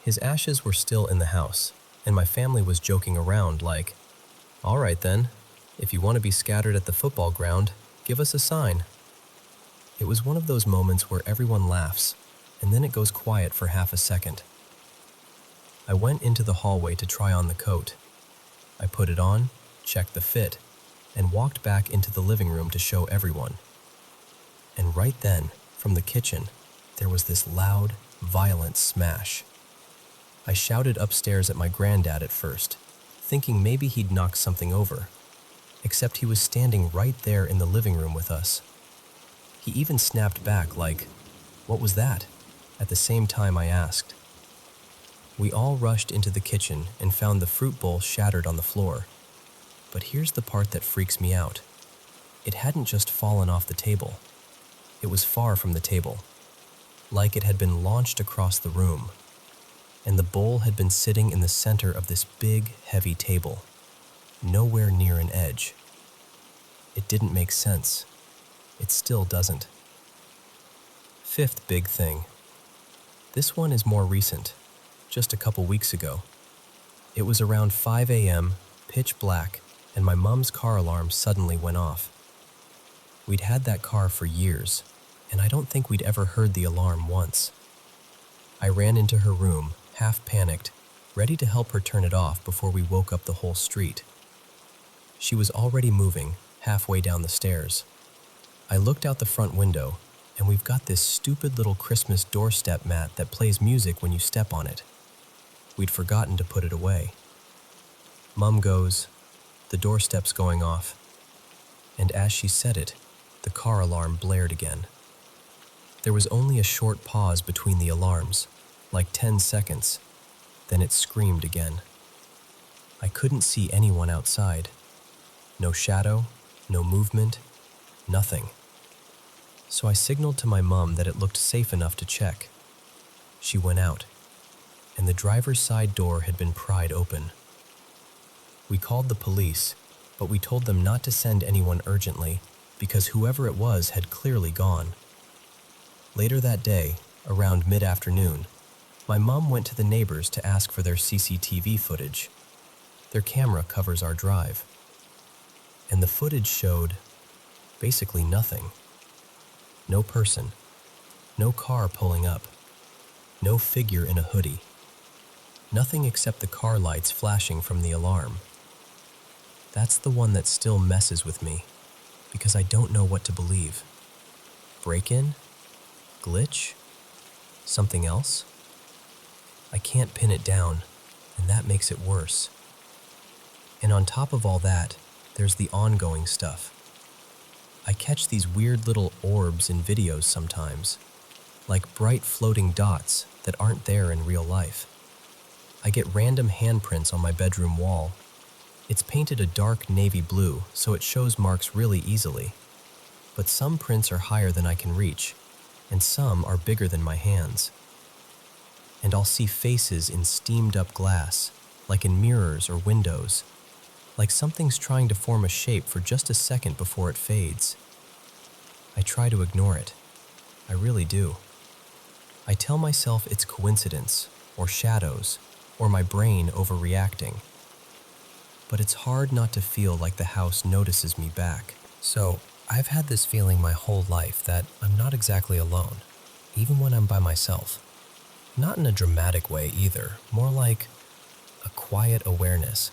Speaker 1: His ashes were still in the house, and my family was joking around like, "All right then, if you want to be scattered at the football ground, give us a sign." It was one of those moments where everyone laughs, and then it goes quiet for half a second. I went into the hallway to try on the coat. I put it on, checked the fit, and walked back into the living room to show everyone. And right then, from the kitchen, there was this loud, violent smash. I shouted upstairs at my granddad at first, thinking maybe he'd knocked something over, except he was standing right there in the living room with us. He even snapped back like, "What was that?" at the same time I asked. We all rushed into the kitchen and found the fruit bowl shattered on the floor. But here's the part that freaks me out. It hadn't just fallen off the table. It was far from the table, like it had been launched across the room. And the bowl had been sitting in the center of this big, heavy table, nowhere near an edge. It didn't make sense. It still doesn't. Fifth big thing. This one is more recent, just a couple weeks ago. It was around 5 a.m., pitch black, and my mom's car alarm suddenly went off. We'd had that car for years, and I don't think we'd ever heard the alarm once. I ran into her room, half panicked, ready to help her turn it off before we woke up the whole street. She was already moving, halfway down the stairs. I looked out the front window, and we've got this stupid little Christmas doorstep mat that plays music when you step on it. We'd forgotten to put it away. Mom goes, the doorstep's going off, and as she said it, the car alarm blared again. There was only a short pause between the alarms, like 10 seconds, then it screamed again. I couldn't see anyone outside. No shadow, no movement, nothing. So I signaled to my mom that it looked safe enough to check. She went out, and the driver's side door had been pried open. We called the police, but we told them not to send anyone urgently because whoever it was had clearly gone. Later that day, around mid-afternoon, my mom went to the neighbors to ask for their CCTV footage. Their camera covers our drive. And the footage showed basically nothing. No person, no car pulling up, no figure in a hoodie. Nothing except the car lights flashing from the alarm. That's the one that still messes with me, because I don't know what to believe. Break-in? Glitch? Something else? I can't pin it down, and that makes it worse. And on top of all that, there's the ongoing stuff. I catch these weird little orbs in videos sometimes, like bright floating dots that aren't there in real life. I get random handprints on my bedroom wall. It's painted a dark navy blue, so it shows marks really easily. But some prints are higher than I can reach, and some are bigger than my hands. And I'll see faces in steamed-up glass, like in mirrors or windows, like something's trying to form a shape for just a second before it fades. I try to ignore it. I really do. I tell myself it's coincidence, or shadows, or my brain overreacting. But it's hard not to feel like the house notices me back. So, I've had this feeling my whole life that I'm not exactly alone, even when I'm by myself. Not in a dramatic way either, more like a quiet awareness.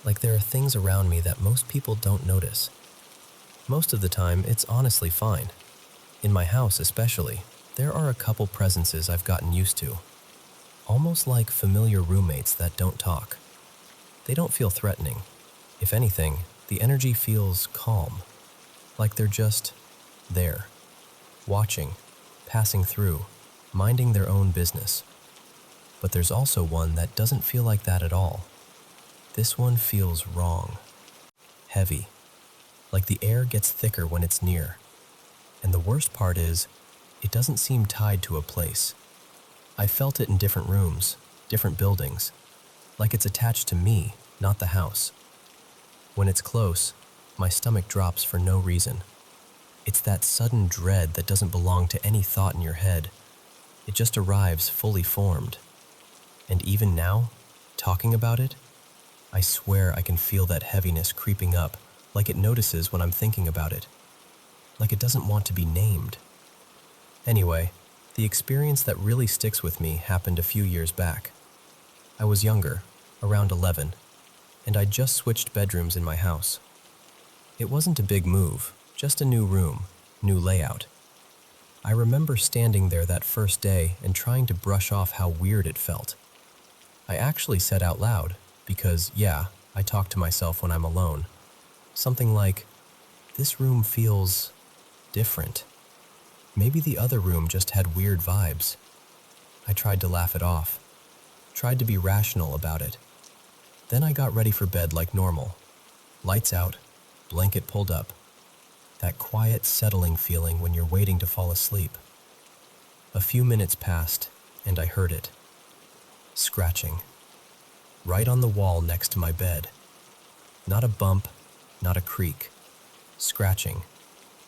Speaker 1: Like there are things around me that most people don't notice. Most of the time, it's honestly fine. In my house especially, there are a couple presences I've gotten used to. Almost like familiar roommates that don't talk. They don't feel threatening. If anything, the energy feels calm. Like they're just there, watching, passing through, minding their own business. But there's also one that doesn't feel like that at all. This one feels wrong, heavy, like the air gets thicker when it's near. And the worst part is, it doesn't seem tied to a place. I felt it in different rooms, different buildings, like it's attached to me, not the house. When it's close, my stomach drops for no reason. It's that sudden dread that doesn't belong to any thought in your head. It just arrives fully formed. And even now, talking about it, I swear I can feel that heaviness creeping up, like it notices when I'm thinking about it. Like it doesn't want to be named. Anyway, the experience that really sticks with me happened a few years back. I was younger, around 11, and I'd just switched bedrooms in my house. It wasn't a big move, just a new room, new layout. I remember standing there that first day and trying to brush off how weird it felt. I actually said out loud, because, yeah, I talk to myself when I'm alone. Something like, this room feels different. Maybe the other room just had weird vibes. I tried to laugh it off, tried to be rational about it. Then I got ready for bed like normal. Lights out, blanket pulled up. That quiet, settling feeling when you're waiting to fall asleep. A few minutes passed, and I heard it. Scratching. Right on the wall next to my bed. Not a bump, not a creak. Scratching,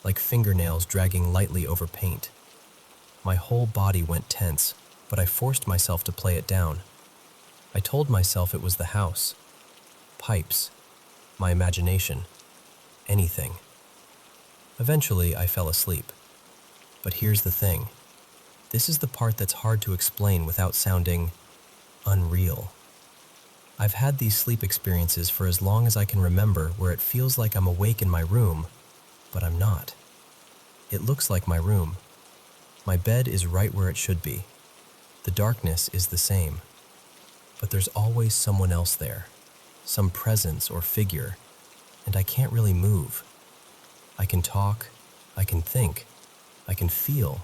Speaker 1: like fingernails dragging lightly over paint. My whole body went tense, but I forced myself to play it down. I told myself it was the house. Pipes. My imagination. Anything. Eventually, I fell asleep. But here's the thing. This is the part that's hard to explain without sounding unreal. I've had these sleep experiences for as long as I can remember where it feels like I'm awake in my room, but I'm not. It looks like my room. My bed is right where it should be. The darkness is the same. But there's always someone else there. some presence or figure, and I can't really move. I can talk, I can think, I can feel,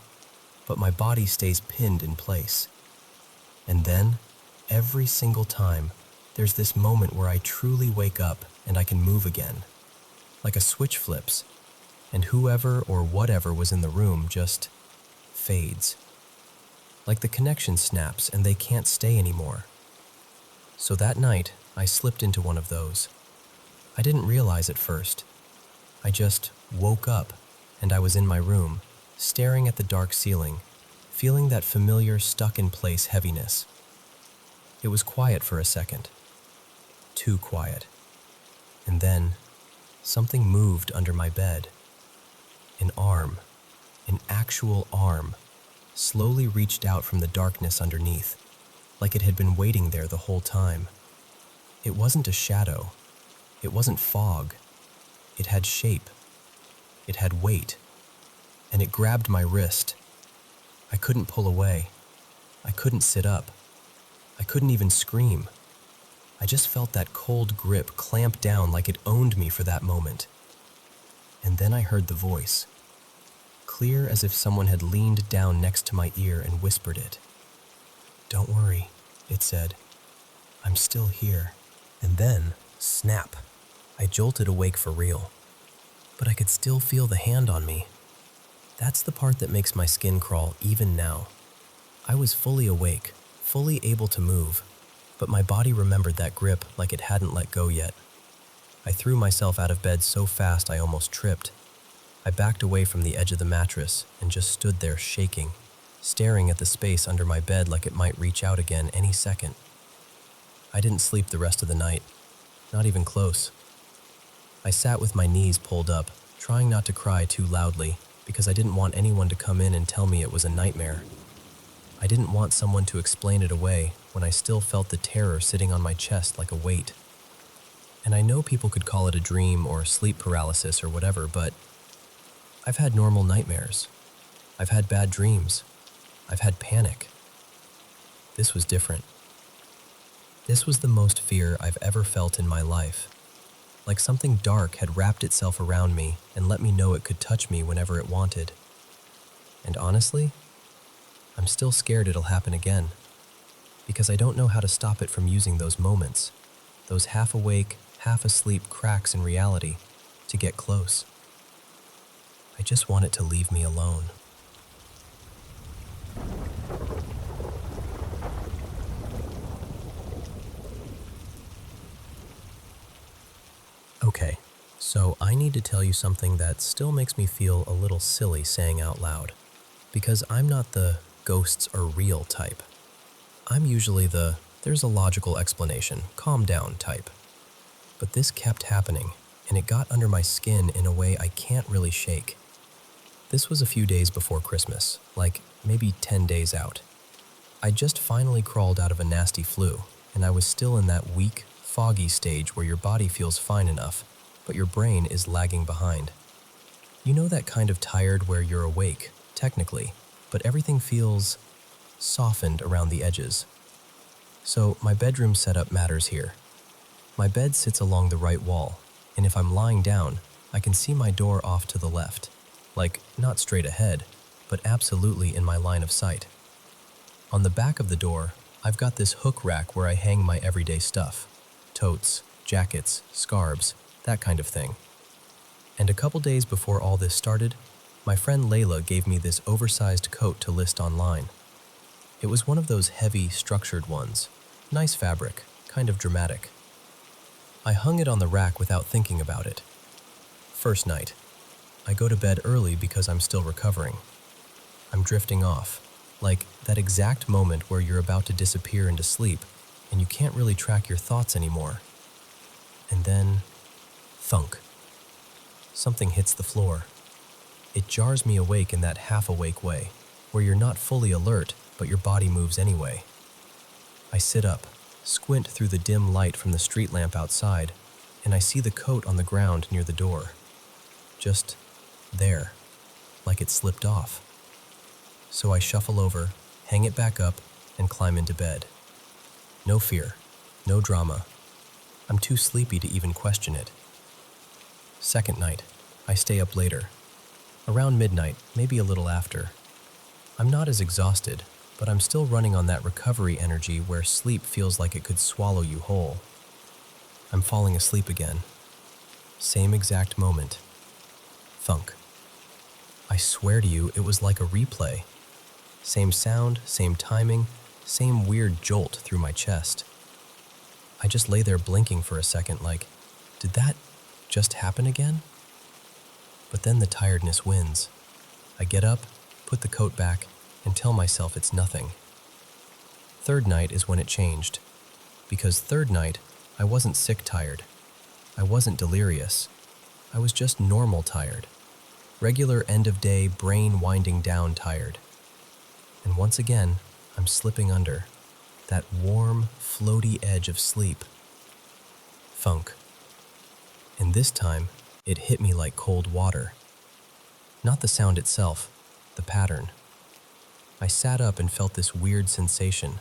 Speaker 1: but my body stays pinned in place. And then, every single time, there's this moment where I truly wake up and I can move again. Like a switch flips, and whoever or whatever was in the room just fades. Like the connection snaps and they can't stay anymore. So that night, I slipped into one of those. I didn't realize at first. I just woke up and I was in my room, staring at the dark ceiling, feeling that familiar stuck-in-place heaviness. It was quiet for a second. Too quiet. And then, something moved under my bed. An arm, an actual arm, slowly reached out from the darkness underneath, like it had been waiting there the whole time. It wasn't a shadow. It wasn't fog. It had shape. It had weight. And it grabbed my wrist. I couldn't pull away. I couldn't sit up. I couldn't even scream. I just felt that cold grip clamp down like it owned me for that moment. And then I heard the voice, clear as if someone had leaned down next to my ear and whispered it. "Don't worry," it said. "I'm still here." And then, snap, I jolted awake for real. But I could still feel the hand on me. That's the part that makes my skin crawl even now. I was fully awake, fully able to move, but my body remembered that grip like it hadn't let go yet. I threw myself out of bed so fast I almost tripped. I backed away from the edge of the mattress and just stood there shaking, staring at the space under my bed like it might reach out again any second. I didn't sleep the rest of the night, not even close. I sat with my knees pulled up, trying not to cry too loudly because I didn't want anyone to come in and tell me it was a nightmare. I didn't want someone to explain it away when I still felt the terror sitting on my chest like a weight. And I know people could call it a dream or sleep paralysis or whatever, but I've had normal nightmares. I've had bad dreams. I've had panic. This was different. This was the most fear I've ever felt in my life. Like something dark had wrapped itself around me and let me know it could touch me whenever it wanted. And honestly, I'm still scared it'll happen again, because I don't know how to stop it from using those moments, those half-awake, half-asleep cracks in reality, to get close. I just want it to leave me alone. Okay, so I need to tell you something that still makes me feel a little silly saying out loud, because I'm not the ghosts are real type. I'm usually the there's a logical explanation, calm down type. But this kept happening, and it got under my skin in a way I can't really shake. This was a few days before Christmas, like maybe 10 days out. I just finally crawled out of a nasty flu, and I was still in that weak, foggy stage where your body feels fine enough, but your brain is lagging behind. You know that kind of tired where you're awake, technically, but everything feels softened around the edges. So my bedroom setup matters here. My bed sits along the right wall, and if I'm lying down, I can see my door off to the left. Like, not straight ahead, but absolutely in my line of sight. On the back of the door, I've got this hook rack where I hang my everyday stuff. Totes, jackets, scarves, that kind of thing. And a couple days before all this started, my friend Layla gave me this oversized coat to list online. It was one of those heavy, structured ones. Nice fabric, kind of dramatic. I hung it on the rack without thinking about it. First night. I go to bed early because I'm still recovering. I'm drifting off, like that exact moment where you're about to disappear into sleep and you can't really track your thoughts anymore. And then, thunk. Something hits the floor. It jars me awake in that half-awake way, where you're not fully alert, but your body moves anyway. I sit up, squint through the dim light from the street lamp outside, and I see the coat on the ground near the door. Just there, like it slipped off. So I shuffle over, hang it back up, and climb into bed. No fear, no drama, I'm too sleepy to even question it. Second night, I stay up later. Around midnight, maybe a little after. I'm not as exhausted, but I'm still running on that recovery energy where sleep feels like it could swallow you whole. I'm falling asleep again. Same exact moment. Thunk. I swear to you, it was like a replay. Same sound, same timing, same weird jolt through my chest. I just lay there blinking for a second like, did that just happen again? But then the tiredness wins. I get up, put the coat back, and tell myself it's nothing. Third night is when it changed. Because third night, I wasn't sick tired. I wasn't delirious. I was just normal tired. Regular end-of-day, brain winding down tired. And once again, I'm slipping under. That warm, floaty edge of sleep. Thunk. And this time, it hit me like cold water. Not the sound itself, the pattern. I sat up and felt this weird sensation,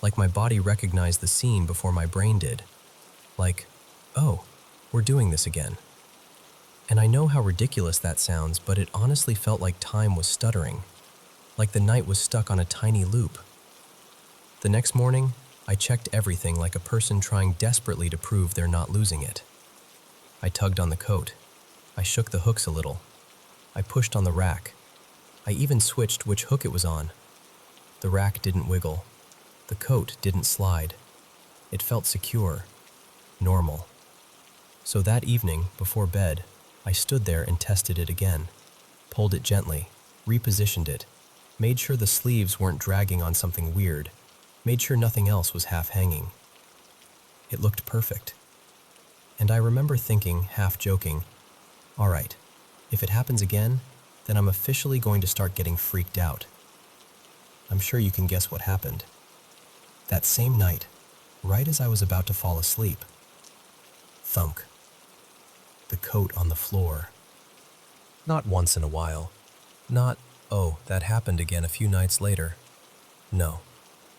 Speaker 1: like my body recognized the scene before my brain did. Like, oh, we're doing this again. And I know how ridiculous that sounds, but it honestly felt like time was stuttering, like the night was stuck on a tiny loop. The next morning, I checked everything like a person trying desperately to prove they're not losing it. I tugged on the coat. I shook the hooks a little. I pushed on the rack. I even switched which hook it was on. The rack didn't wiggle. The coat didn't slide. It felt secure, normal. So that evening, before bed, I stood there and tested it again, pulled it gently, repositioned it, made sure the sleeves weren't dragging on something weird, made sure nothing else was half hanging. It looked perfect. And I remember thinking, half joking, all right, if it happens again, then I'm officially going to start getting freaked out. I'm sure you can guess what happened. That same night, right as I was about to fall asleep, thunk. The coat on the floor. Not once in a while. Not, oh, that happened again a few nights later. No,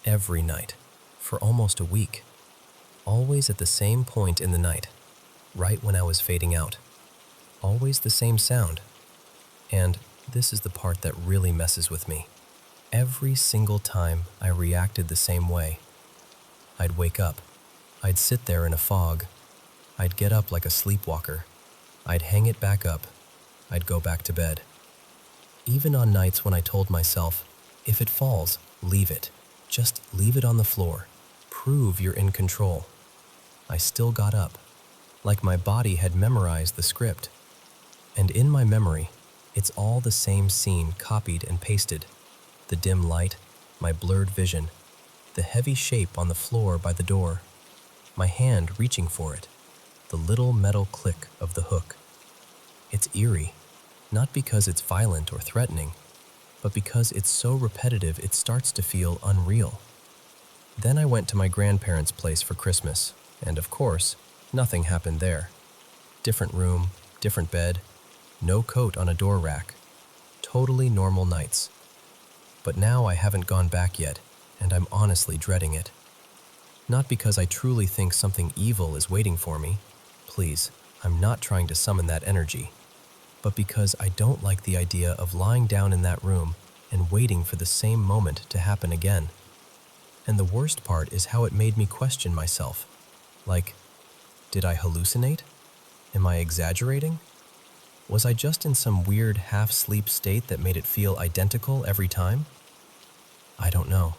Speaker 1: every night, for almost a week. Always at the same point in the night, right when I was fading out. Always the same sound. And this is the part that really messes with me. Every single time I reacted the same way. I'd wake up. I'd sit there in a fog. I'd get up like a sleepwalker. I'd hang it back up. I'd go back to bed. Even on nights when I told myself, if it falls, leave it. Just leave it on the floor. Prove you're in control. I still got up, like my body had memorized the script. And in my memory, it's all the same scene copied and pasted. The dim light, my blurred vision, the heavy shape on the floor by the door, my hand reaching for it, the little metal click of the hook. It's eerie, not because it's violent or threatening, but because it's so repetitive it starts to feel unreal. Then I went to my grandparents' place for Christmas, and of course, nothing happened there. Different room, different bed, no coat on a door rack. Totally normal nights. But now I haven't gone back yet, and I'm honestly dreading it. Not because I truly think something evil is waiting for me. Please, I'm not trying to summon that energy. But because I don't like the idea of lying down in that room and waiting for the same moment to happen again. And the worst part is how it made me question myself. Like, did I hallucinate? Am I exaggerating? Was I just in some weird half-sleep state that made it feel identical every time? I don't know.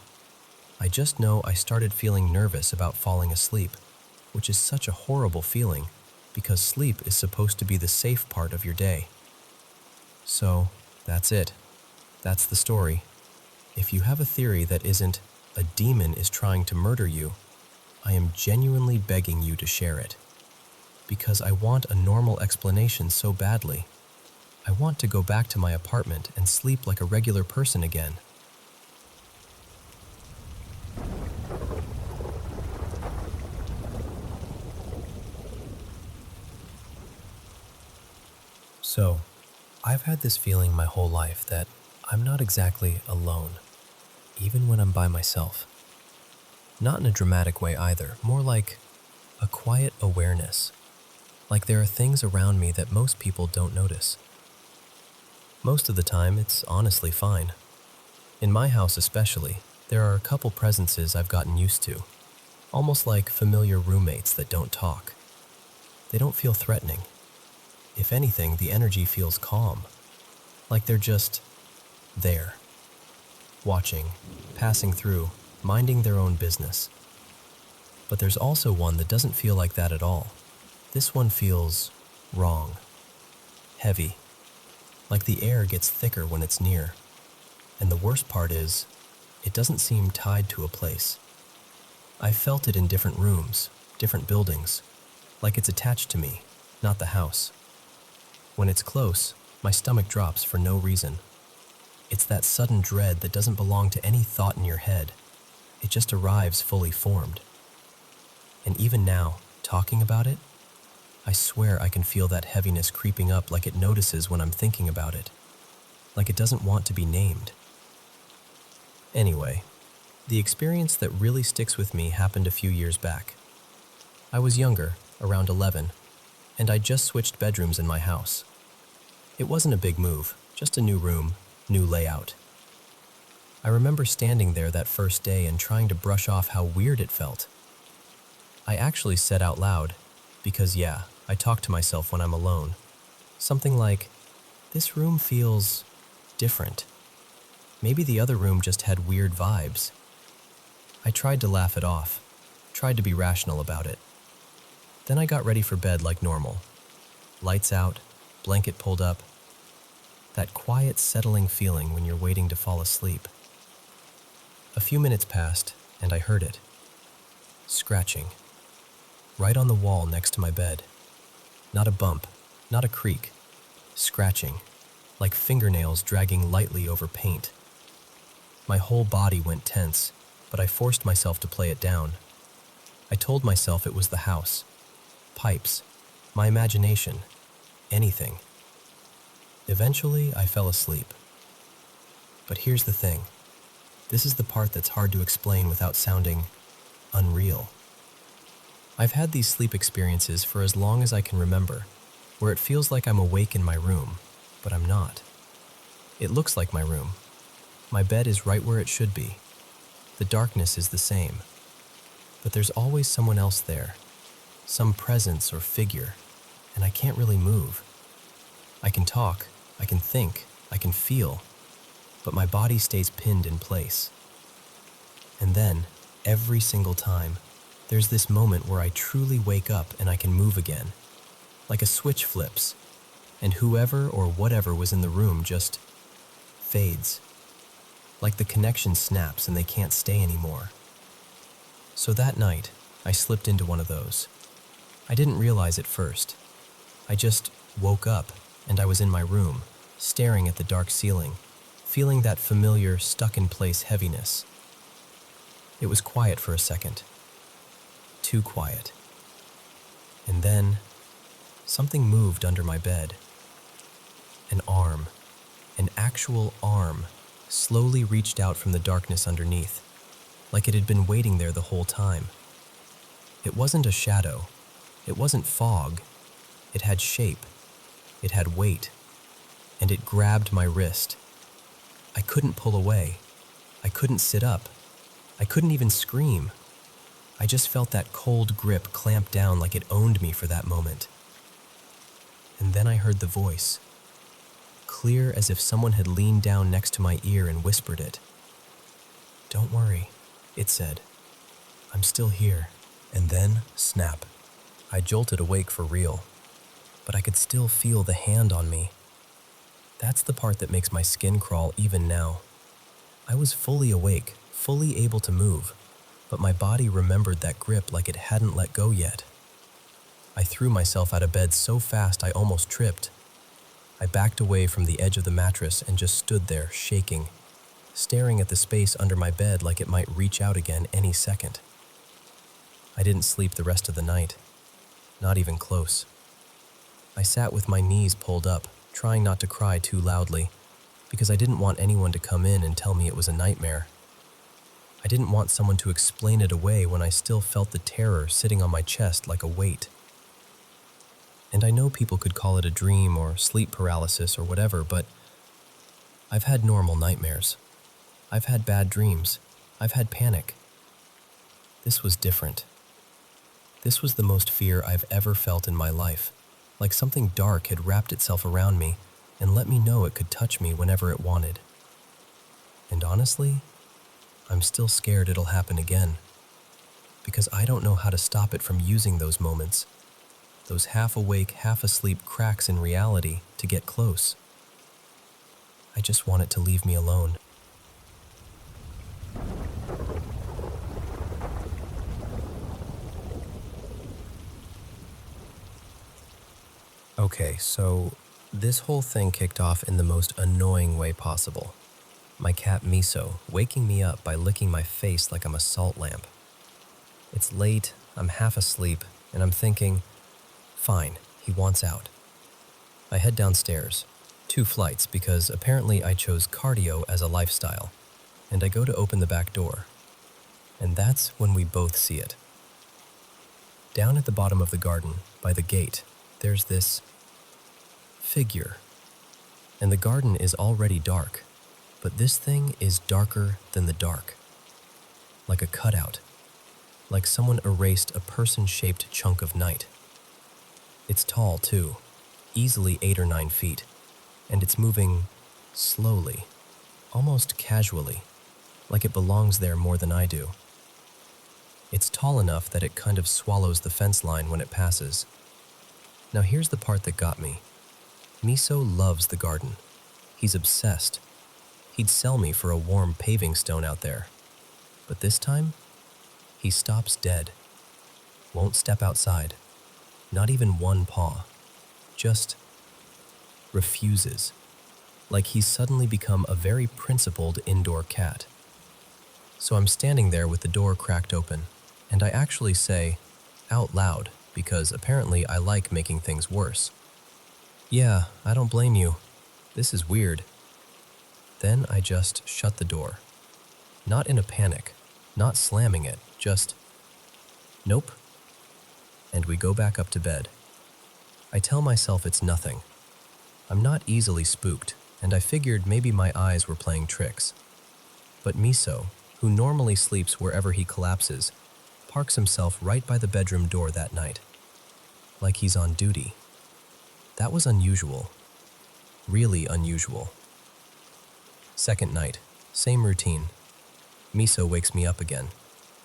Speaker 1: I just know I started feeling nervous about falling asleep, which is such a horrible feeling because sleep is supposed to be the safe part of your day. So, that's it. That's the story. If you have a theory that isn't a demon is trying to murder you, I am genuinely begging you to share it. Because I want a normal explanation so badly. I want to go back to my apartment and sleep like a regular person again. So, I've had this feeling my whole life that I'm not exactly alone, even when I'm by myself. Not in a dramatic way either, more like a quiet awareness, like there are things around me that most people don't notice. Most of the time, it's honestly fine. In my house especially, there are a couple presences I've gotten used to, almost like familiar roommates that don't talk. They don't feel threatening. If anything, the energy feels calm, like they're just there, watching, passing through, minding their own business. But there's also one that doesn't feel like that at all. This one feels wrong, heavy, like the air gets thicker when it's near. And the worst part is, it doesn't seem tied to a place. I've felt it in different rooms, different buildings, like it's attached to me, not the house. When it's close, my stomach drops for no reason. It's that sudden dread that doesn't belong to any thought in your head. It just arrives fully formed. And even now, talking about it, I swear I can feel that heaviness creeping up, like it notices when I'm thinking about it, like it doesn't want to be named. Anyway, the experience that really sticks with me happened a few years back. I was younger, around 11, and I just switched bedrooms in my house. It wasn't a big move, just a new room, new layout. I remember standing there that first day and trying to brush off how weird it felt. I actually said out loud, because yeah, I talk to myself when I'm alone. Something like, this room feels different. Maybe the other room just had weird vibes. I tried to laugh it off, tried to be rational about it. Then I got ready for bed like normal. Lights out, blanket pulled up. That quiet, settling feeling when you're waiting to fall asleep. A few minutes passed, and I heard it. Scratching. Right on the wall next to my bed. Not a bump, not a creak. Scratching, like fingernails dragging lightly over paint. My whole body went tense, but I forced myself to play it down. I told myself it was the house, pipes, my imagination, anything. Eventually, I fell asleep. But here's the thing. This is the part that's hard to explain without sounding unreal. I've had these sleep experiences for as long as I can remember, where it feels like I'm awake in my room, but I'm not. It looks like my room. My bed is right where it should be. The darkness is the same. But there's always someone else there, some presence or figure, and I can't really move. I can talk, I can think, I can feel, but my body stays pinned in place. And then, every single time, there's this moment where I truly wake up and I can move again. Like a switch flips, and whoever or whatever was in the room just fades. Like the connection snaps and they can't stay anymore. So that night, I slipped into one of those. I didn't realize it first. I just woke up and I was in my room, staring at the dark ceiling, feeling that familiar stuck-in-place heaviness. It was quiet for a second. Too quiet. And then, something moved under my bed. An arm, an actual arm, slowly reached out from the darkness underneath, like it had been waiting there the whole time. It wasn't a shadow. It wasn't fog. It had shape. It had weight. And it grabbed my wrist. I couldn't pull away. I couldn't sit up. I couldn't even scream. I just felt that cold grip clamp down like it owned me for that moment. And then I heard the voice, clear as if someone had leaned down next to my ear and whispered it. "Don't worry," it said. "I'm still here." And then, snap. I jolted awake for real, but I could still feel the hand on me. That's the part that makes my skin crawl even now. I was fully awake, fully able to move, but my body remembered that grip like it hadn't let go yet. I threw myself out of bed so fast I almost tripped. I backed away from the edge of the mattress and just stood there, shaking, staring at the space under my bed like it might reach out again any second. I didn't sleep the rest of the night, not even close. I sat with my knees pulled up, trying not to cry too loudly, because I didn't want anyone to come in and tell me it was a nightmare. I didn't want someone to explain it away when I still felt the terror sitting on my chest like a weight. And I know people could call it a dream or sleep paralysis or whatever, but I've had normal nightmares. I've had bad dreams. I've had panic. This was different. This was the most fear I've ever felt in my life, like something dark had wrapped itself around me and let me know it could touch me whenever it wanted. And honestly, I'm still scared it'll happen again, because I don't know how to stop it from using those moments, those half-awake, half-asleep cracks in reality to get close. I just want it to leave me alone. Okay, so this whole thing kicked off in the most annoying way possible. My cat Miso waking me up by licking my face like I'm a salt lamp. It's late, I'm half asleep, and I'm thinking, fine, he wants out. I head downstairs, 2 flights because apparently I chose cardio as a lifestyle, and I go to open the back door. And that's when we both see it. Down at the bottom of the garden, by the gate, there's this figure. And the garden is already dark, but this thing is darker than the dark. Like a cutout. Like someone erased a person-shaped chunk of night. It's tall, too, easily 8 or 9 feet, and it's moving slowly, almost casually, like it belongs there more than I do. It's tall enough that it kind of swallows the fence line when it passes. Now here's the part that got me. Miso loves the garden. He's obsessed. He'd sell me for a warm paving stone out there. But this time, he stops dead. Won't step outside. Not even one paw. Just refuses. Like he's suddenly become a very principled indoor cat. So I'm standing there with the door cracked open, and I actually say, out loud, because apparently I like making things worse. Yeah, I don't blame you. This is weird. Then I just shut the door. Not in a panic, not slamming it, just, nope. And we go back up to bed. I tell myself it's nothing. I'm not easily spooked, and I figured maybe my eyes were playing tricks. But Miso, who normally sleeps wherever he collapses, parks himself right by the bedroom door that night. Like he's on duty. That was unusual. Really unusual. Second night, same routine. Miso wakes me up again.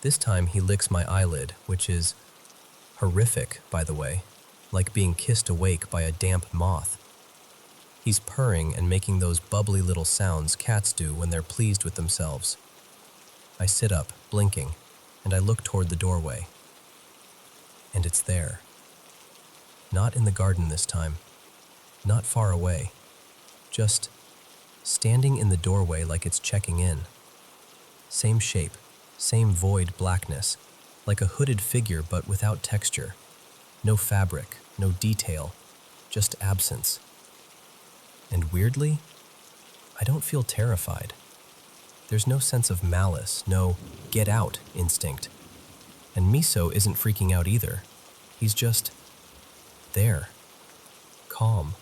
Speaker 1: This time he licks my eyelid, which is horrific, by the way, like being kissed awake by a damp moth. He's purring and making those bubbly little sounds cats do when they're pleased with themselves. I sit up, blinking, and I look toward the doorway. And it's there. Not in the garden this time. Not far away. Just standing in the doorway like it's checking in. Same shape, same void blackness, like a hooded figure but without texture. No fabric, no detail, just absence. And weirdly, I don't feel terrified. There's no sense of malice, no get out instinct. And Miso isn't freaking out either. He's just there, calm.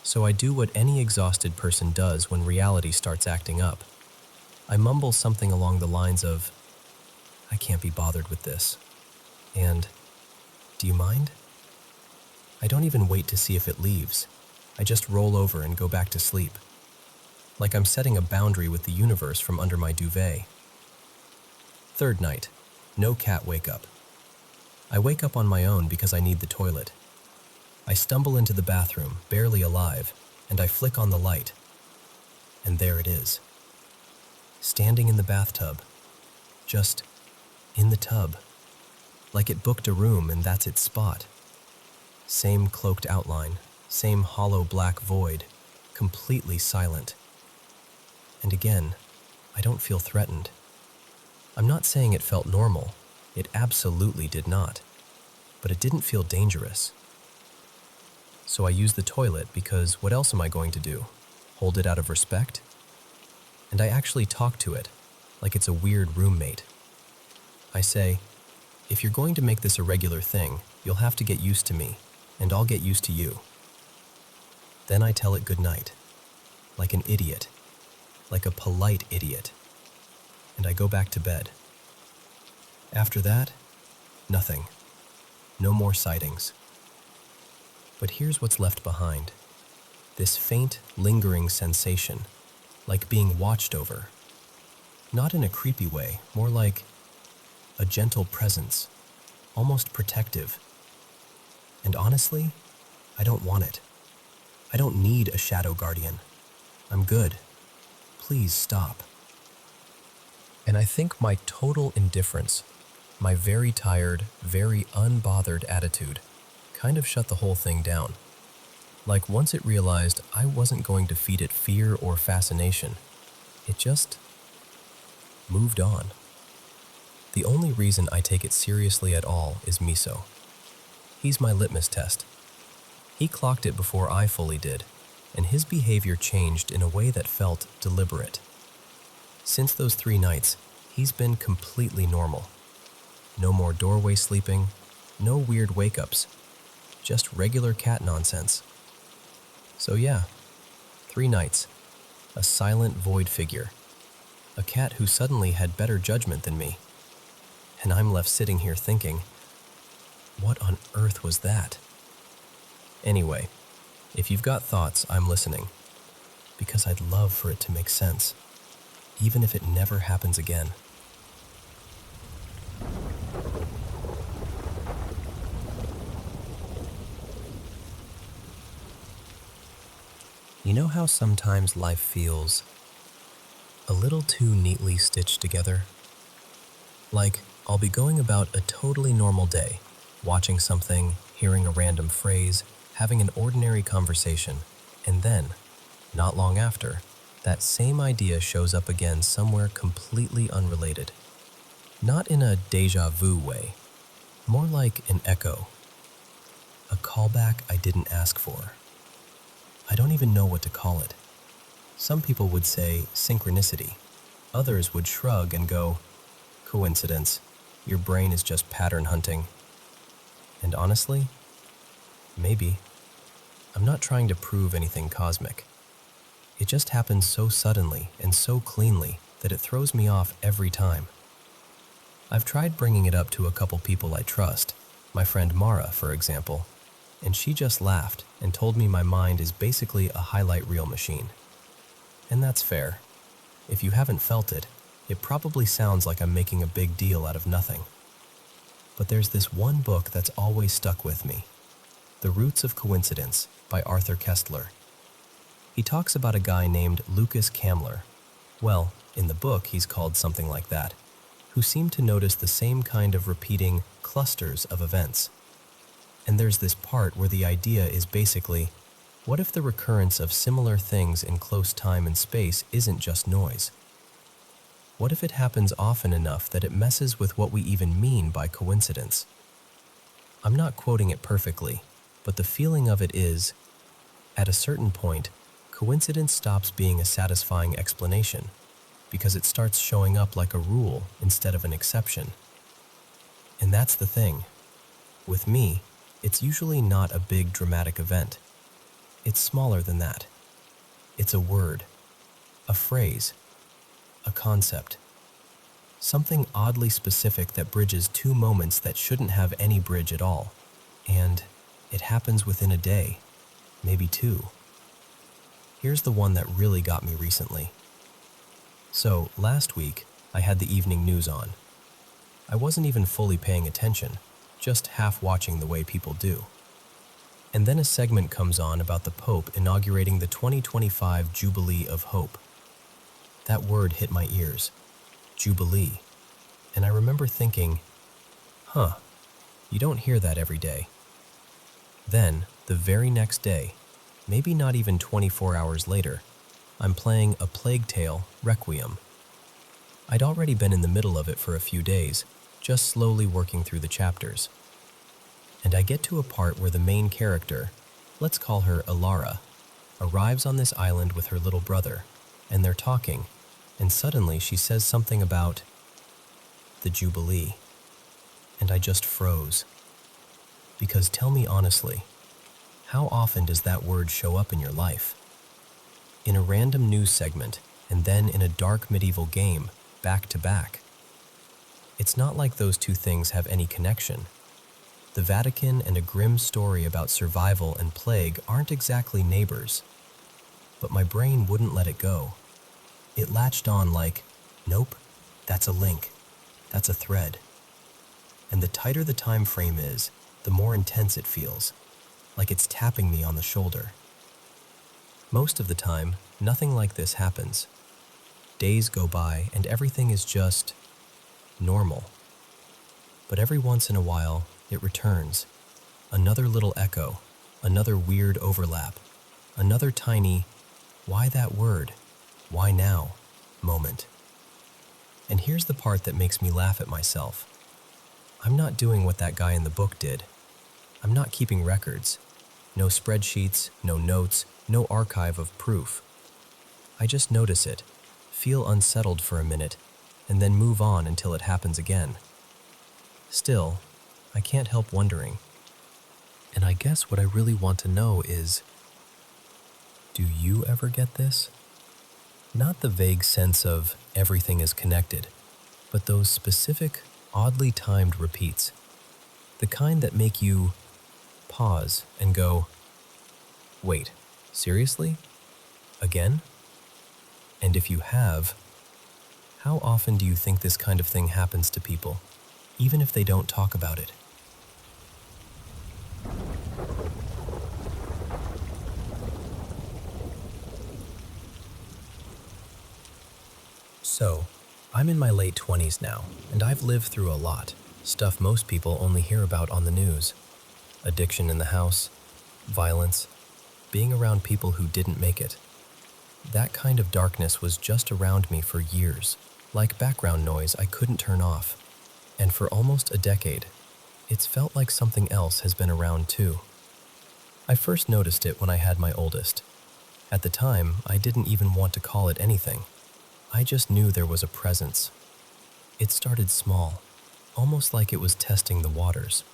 Speaker 1: So I do what any exhausted person does when reality starts acting up. I mumble something along the lines of, I can't be bothered with this. And, do you mind? I don't even wait to see if it leaves. I just roll over and go back to sleep. Like I'm setting a boundary with the universe from under my duvet. Third night, no cat wake up. I wake up on my own because I need the toilet. I stumble into the bathroom, barely alive, and I flick on the light. And there it is. Standing in the bathtub. Just in the tub. Like it booked a room and that's its spot. Same cloaked outline, same hollow black void, completely silent. And again, I don't feel threatened. I'm not saying it felt normal. It absolutely did not. But it didn't feel dangerous. So I use the toilet because what else am I going to do? Hold it out of respect? And I actually talk to it, like it's a weird roommate. I say, if you're going to make this a regular thing, you'll have to get used to me, and I'll get used to you. Then I tell it goodnight, like an idiot, like a polite idiot, and I go back to bed. After that, nothing. No more sightings. But here's what's left behind. This faint, lingering sensation, like being watched over. Not in a creepy way, more like a gentle presence, almost protective. And honestly, I don't want it. I don't need a shadow guardian. I'm good. Please stop. And I think my total indifference, my very tired, very unbothered attitude, kind of shut the whole thing down. Like once it realized I wasn't going to feed it fear or fascination, it just moved on. The only reason I take it seriously at all is Miso. He's my litmus test. He clocked it before I fully did, and his behavior changed in a way that felt deliberate. Since those 3 nights, he's been completely normal. No more doorway sleeping, no weird wake-ups, just regular cat nonsense. So yeah, 3 nights, a silent void figure, a cat who suddenly had better judgment than me. And I'm left sitting here thinking, what on earth was that? Anyway, if you've got thoughts, I'm listening, because I'd love for it to make sense, even if it never happens again. You know how sometimes life feels a little too neatly stitched together? Like, I'll be going about a totally normal day, watching something, hearing a random phrase, having an ordinary conversation, and then, not long after, that same idea shows up again somewhere completely unrelated. Not in a déjà vu way, more like an echo, a callback I didn't ask for. I don't even know what to call it. Some people would say synchronicity. Others would shrug and go, coincidence. Your brain is just pattern hunting. And honestly, maybe. I'm not trying to prove anything cosmic. It just happens so suddenly and so cleanly that it throws me off every time. I've tried bringing it up to a couple people I trust, my friend Mara, for example, and she just laughed and told me my mind is basically a highlight reel machine. And that's fair. If you haven't felt it, it probably sounds like I'm making a big deal out of nothing. But there's this one book that's always stuck with me, The Roots of Coincidence by Arthur Koestler. He talks about a guy named Lucas Kamler. Well, in the book he's called something like that, who seemed to notice the same kind of repeating clusters of events. And there's this part where the idea is basically, what if the recurrence of similar things in close time and space isn't just noise? What if it happens often enough that it messes with what we even mean by coincidence? I'm not quoting it perfectly, but the feeling of it is, at a certain point, coincidence stops being a satisfying explanation, because it starts showing up like a rule instead of an exception. And that's the thing. With me, it's usually not a big dramatic event. It's smaller than that. It's a word, a phrase, a concept, something oddly specific that bridges 2 moments that shouldn't have any bridge at all. And it happens within a day, maybe 2. Here's the one that really got me recently. So, last week, I had the evening news on. I wasn't even fully paying attention, just half watching the way people do. And then a segment comes on about the Pope inaugurating the 2025 Jubilee of Hope. That word hit my ears, Jubilee, and I remember thinking, you don't hear that every day. Then, the very next day, maybe not even 24 hours later, I'm playing A Plague Tale: Requiem. I'd already been in the middle of it for a few days, just slowly working through the chapters. And I get to a part where the main character, let's call her Alara, arrives on this island with her little brother, and they're talking, and suddenly she says something about the Jubilee, and I just froze. Because tell me honestly, how often does that word show up in your life? In a random news segment, and then in a dark medieval game, back to back. It's not like those two things have any connection. The Vatican and a grim story about survival and plague aren't exactly neighbors. But my brain wouldn't let it go. It latched on like, nope, that's a link, that's a thread. And the tighter the time frame is, the more intense it feels, like it's tapping me on the shoulder. Most of the time, nothing like this happens. Days go by and everything is just normal. But every once in a while, it returns. Another little echo, another weird overlap, another tiny, why that word, why now, moment. And here's the part that makes me laugh at myself. I'm not doing what that guy in the book did. I'm not keeping records. No spreadsheets, no notes, no archive of proof. I just notice it, feel unsettled for a minute, and then move on until it happens again. Still, I can't help wondering. And I guess what I really want to know is, do you ever get this? Not the vague sense of everything is connected, but those specific, oddly timed repeats. The kind that make you pause and go, wait, seriously? Again? And if you have, how often do you think this kind of thing happens to people, even if they don't talk about it? So, I'm in my late 20s now, and I've lived through a lot, stuff most people only hear about on the news. Addiction in the house, violence, being around people who didn't make it. That kind of darkness was just around me for years, like background noise I couldn't turn off. And for almost a decade, it's felt like something else has been around too. I first noticed it when I had my oldest. At the time, I didn't even want to call it anything. I just knew there was a presence. It started small, almost like it was testing the waters.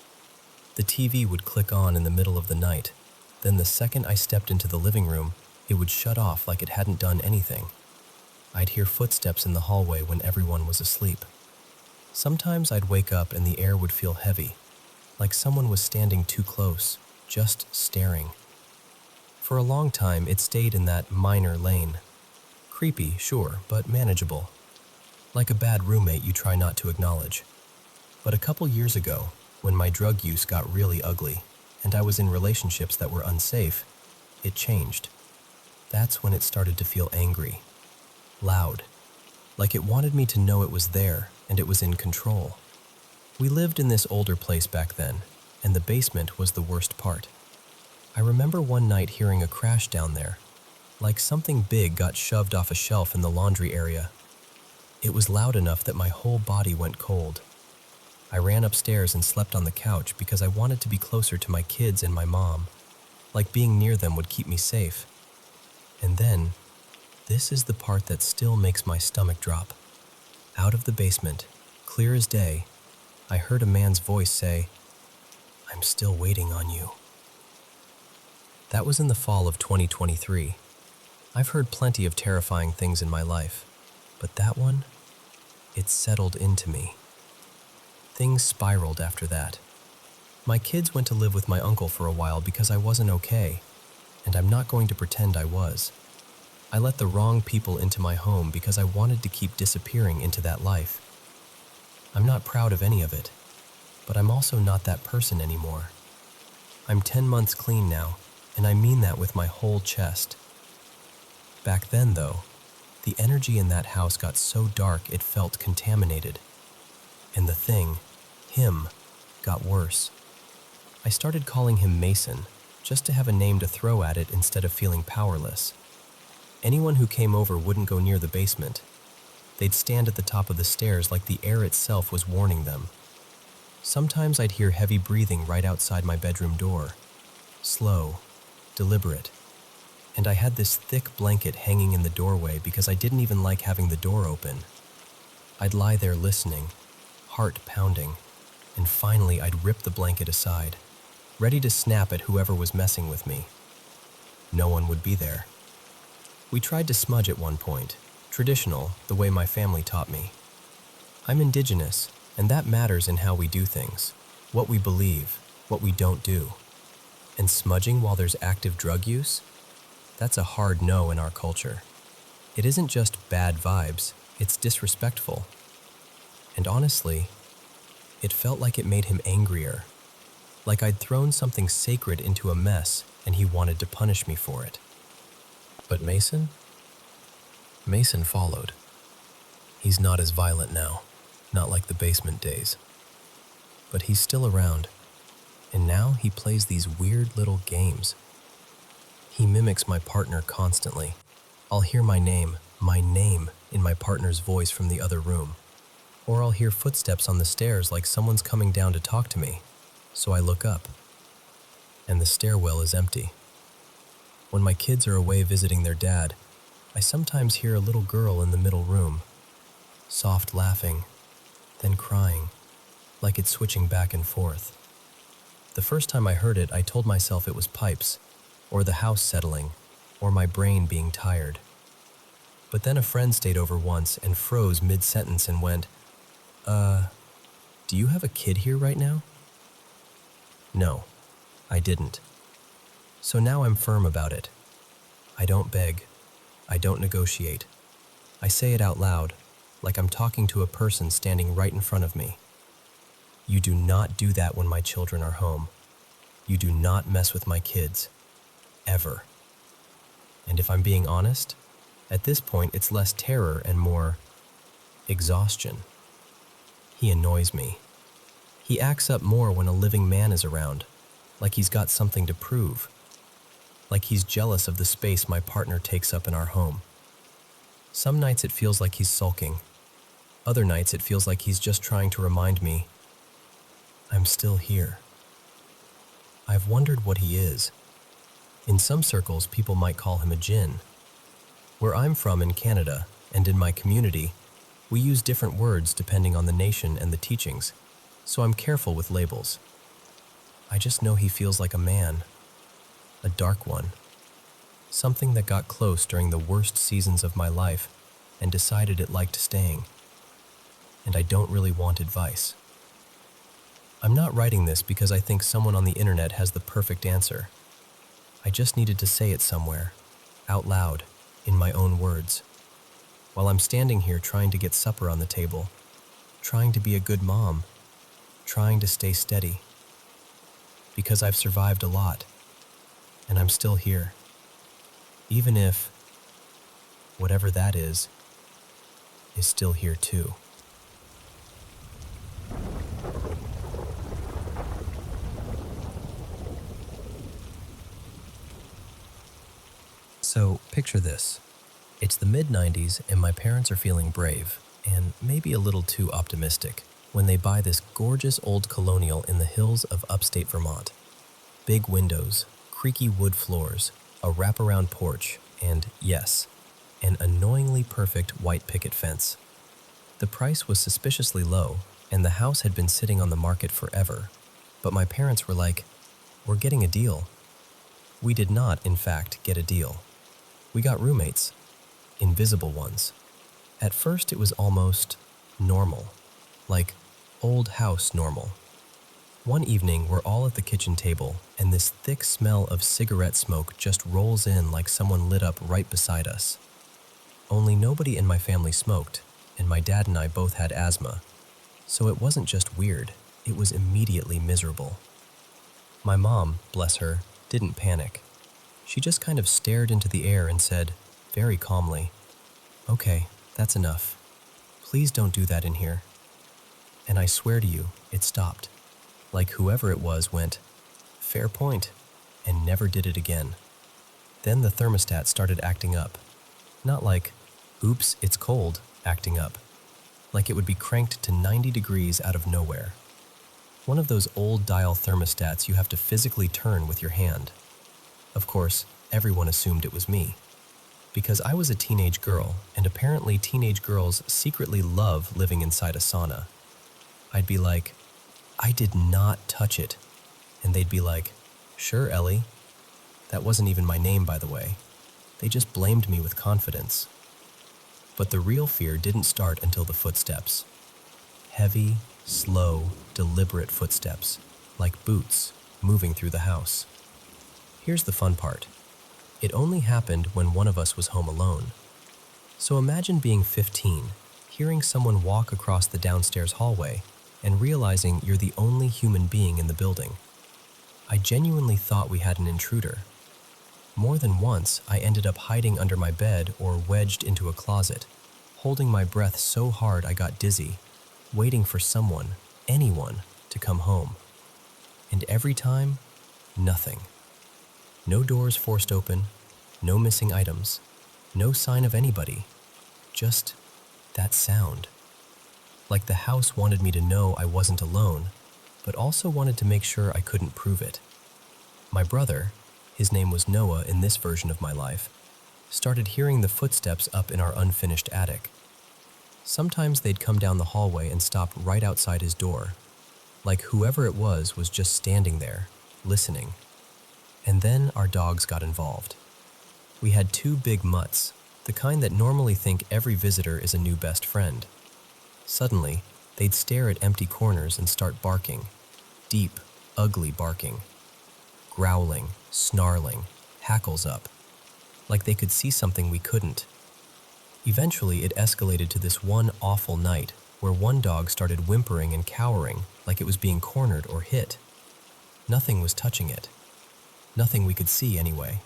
Speaker 1: The TV would click on in the middle of the night. Then the second I stepped into the living room, it would shut off like it hadn't done anything. I'd hear footsteps in the hallway when everyone was asleep. Sometimes I'd wake up and the air would feel heavy, like someone was standing too close, just staring. For a long time, it stayed in that minor lane. Creepy, sure, but manageable. Like a bad roommate you try not to acknowledge. But a couple years ago, when my drug use got really ugly, and I was in relationships that were unsafe, it changed. That's when it started to feel angry. Loud. Like it wanted me to know it was there, and it was in control. We lived in this older place back then, and the basement was the worst part. I remember one night hearing a crash down there, like something big got shoved off a shelf in the laundry area. It was loud enough that my whole body went cold. I ran upstairs and slept on the couch because I wanted to be closer to my kids and my mom, like being near them would keep me safe. And then, this is the part that still makes my stomach drop. Out of the basement, clear as day, I heard a man's voice say, "I'm still waiting on you." That was in the fall of 2023. I've heard plenty of terrifying things in my life, but that one, it settled into me. Things spiraled after that. My kids went to live with my uncle for a while because I wasn't okay, and I'm not going to pretend I was. I let the wrong people into my home because I wanted to keep disappearing into that life. I'm not proud of any of it, but I'm also not that person anymore. I'm 10 months clean now, and I mean that with my whole chest. Back then, though, the energy in that house got so dark it felt contaminated. And the thing, him, got worse. I started calling him Mason, just to have a name to throw at it instead of feeling powerless. Anyone who came over wouldn't go near the basement. They'd stand at the top of the stairs like the air itself was warning them. Sometimes I'd hear heavy breathing right outside my bedroom door. Slow, deliberate. and I had this thick blanket hanging in the doorway because I didn't even like having the door open. I'd lie there listening, heart pounding, and finally I'd rip the blanket aside, ready to snap at whoever was messing with me. No one would be there. We tried to smudge at one point, traditional, the way my family taught me. I'm indigenous, and that matters in how we do things, what we believe, what we don't do. And smudging while there's active drug use? That's a hard no in our culture. It isn't just bad vibes, it's disrespectful. And honestly, it felt like it made him angrier. Like I'd thrown something sacred into a mess and he wanted to punish me for it. But Mason? Mason followed. He's not as violent now, not like the basement days. But he's still around, and now he plays these weird little games. He mimics my partner constantly. I'll hear my name, in my partner's voice from the other room. Or I'll hear footsteps on the stairs like someone's coming down to talk to me. So I look up, and the stairwell is empty. When my kids are away visiting their dad, I sometimes hear a little girl in the middle room, soft laughing, then crying, like it's switching back and forth. The first time I heard it, I told myself it was pipes, or the house settling, or my brain being tired. But then a friend stayed over once and froze mid-sentence and went, do you have a kid here right now? No, I didn't. So now I'm firm about it. I don't beg. I don't negotiate. I say it out loud, like I'm talking to a person standing right in front of me. You do not do that when my children are home. You do not mess with my kids. Ever. And if I'm being honest, at this point it's less terror and more exhaustion. He annoys me. He acts up more when a living man is around, like he's got something to prove. Like he's jealous of the space my partner takes up in our home. Some nights it feels like he's sulking. Other nights it feels like he's just trying to remind me, I'm still here. I've wondered what he is. In some circles, people might call him a djinn. Where I'm from in Canada, and in my community, we use different words depending on the nation and the teachings, so I'm careful with labels. I just know he feels like a man, a dark one, something that got close during the worst seasons of my life and decided it liked staying. And I don't really want advice. I'm not writing this because I think someone on the internet has the perfect answer. I just needed to say it somewhere, out loud, in my own words, while I'm standing here trying to get supper on the table, trying to be a good mom, trying to stay steady. Because I've survived a lot, and I'm still here. Even if, whatever that is still here too. So, picture this. It's the mid-90s and my parents are feeling brave, and maybe a little too optimistic, when they buy this gorgeous old colonial in the hills of upstate Vermont. Big windows, creaky wood floors, a wraparound porch, and yes, an annoyingly perfect white picket fence. The price was suspiciously low, and the house had been sitting on the market forever, but my parents were like, we're getting a deal. We did not, in fact, get a deal. We got roommates, invisible ones. At first it was almost normal, like old house normal. One evening we're all at the kitchen table and this thick smell of cigarette smoke just rolls in like someone lit up right beside us. Only nobody in my family smoked, and my dad and I both had asthma, so it wasn't just weird, it was immediately miserable. My mom, bless her, didn't panic. She just kind of stared into the air and said, very calmly, "Okay, that's enough. Please don't do that in here." And I swear to you, it stopped. Like whoever it was went, "Fair point," and never did it again. Then the thermostat started acting up. Not like, "Oops, it's cold," acting up. Like it would be cranked to 90 degrees out of nowhere. One of those old dial thermostats you have to physically turn with your hand. Of course, everyone assumed it was me. Because I was a teenage girl, and apparently teenage girls secretly love living inside a sauna. I'd be like, "I did not touch it." And they'd be like, "Sure, Ellie." That wasn't even my name, by the way. They just blamed me with confidence. But the real fear didn't start until the footsteps. Heavy, slow, deliberate footsteps, like boots, moving through the house. Here's the fun part. It only happened when one of us was home alone. So imagine being 15, hearing someone walk across the downstairs hallway, and realizing you're the only human being in the building. I genuinely thought we had an intruder. More than once, I ended up hiding under my bed or wedged into a closet, holding my breath so hard I got dizzy, waiting for someone, anyone, to come home. And every time, nothing. No doors forced open, no missing items, no sign of anybody, just that sound. Like the house wanted me to know I wasn't alone, but also wanted to make sure I couldn't prove it. My brother, his name was Noah in this version of my life, started hearing the footsteps up in our unfinished attic. Sometimes they'd come down the hallway and stop right outside his door, like whoever it was just standing there, listening. And then our dogs got involved. We had 2 big mutts, the kind that normally think every visitor is a new best friend. Suddenly, they'd stare at empty corners and start barking. Deep, ugly barking. Growling, snarling, hackles up. Like they could see something we couldn't. Eventually, it escalated to this one awful night where one dog started whimpering and cowering like it was being cornered or hit. Nothing was touching it. Nothing we could see anyway.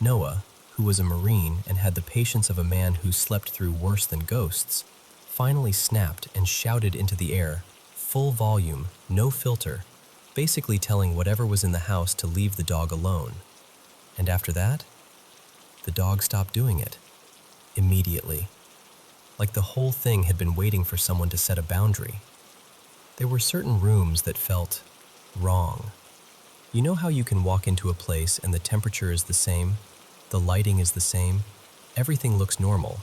Speaker 1: Noah, who was a Marine and had the patience of a man who slept through worse than ghosts, finally snapped and shouted into the air, full volume, no filter, basically telling whatever was in the house to leave the dog alone. And after that, the dog stopped doing it. Immediately. Like the whole thing had been waiting for someone to set a boundary. There were certain rooms that felt wrong. You know how you can walk into a place and the temperature is the same, the lighting is the same, everything looks normal,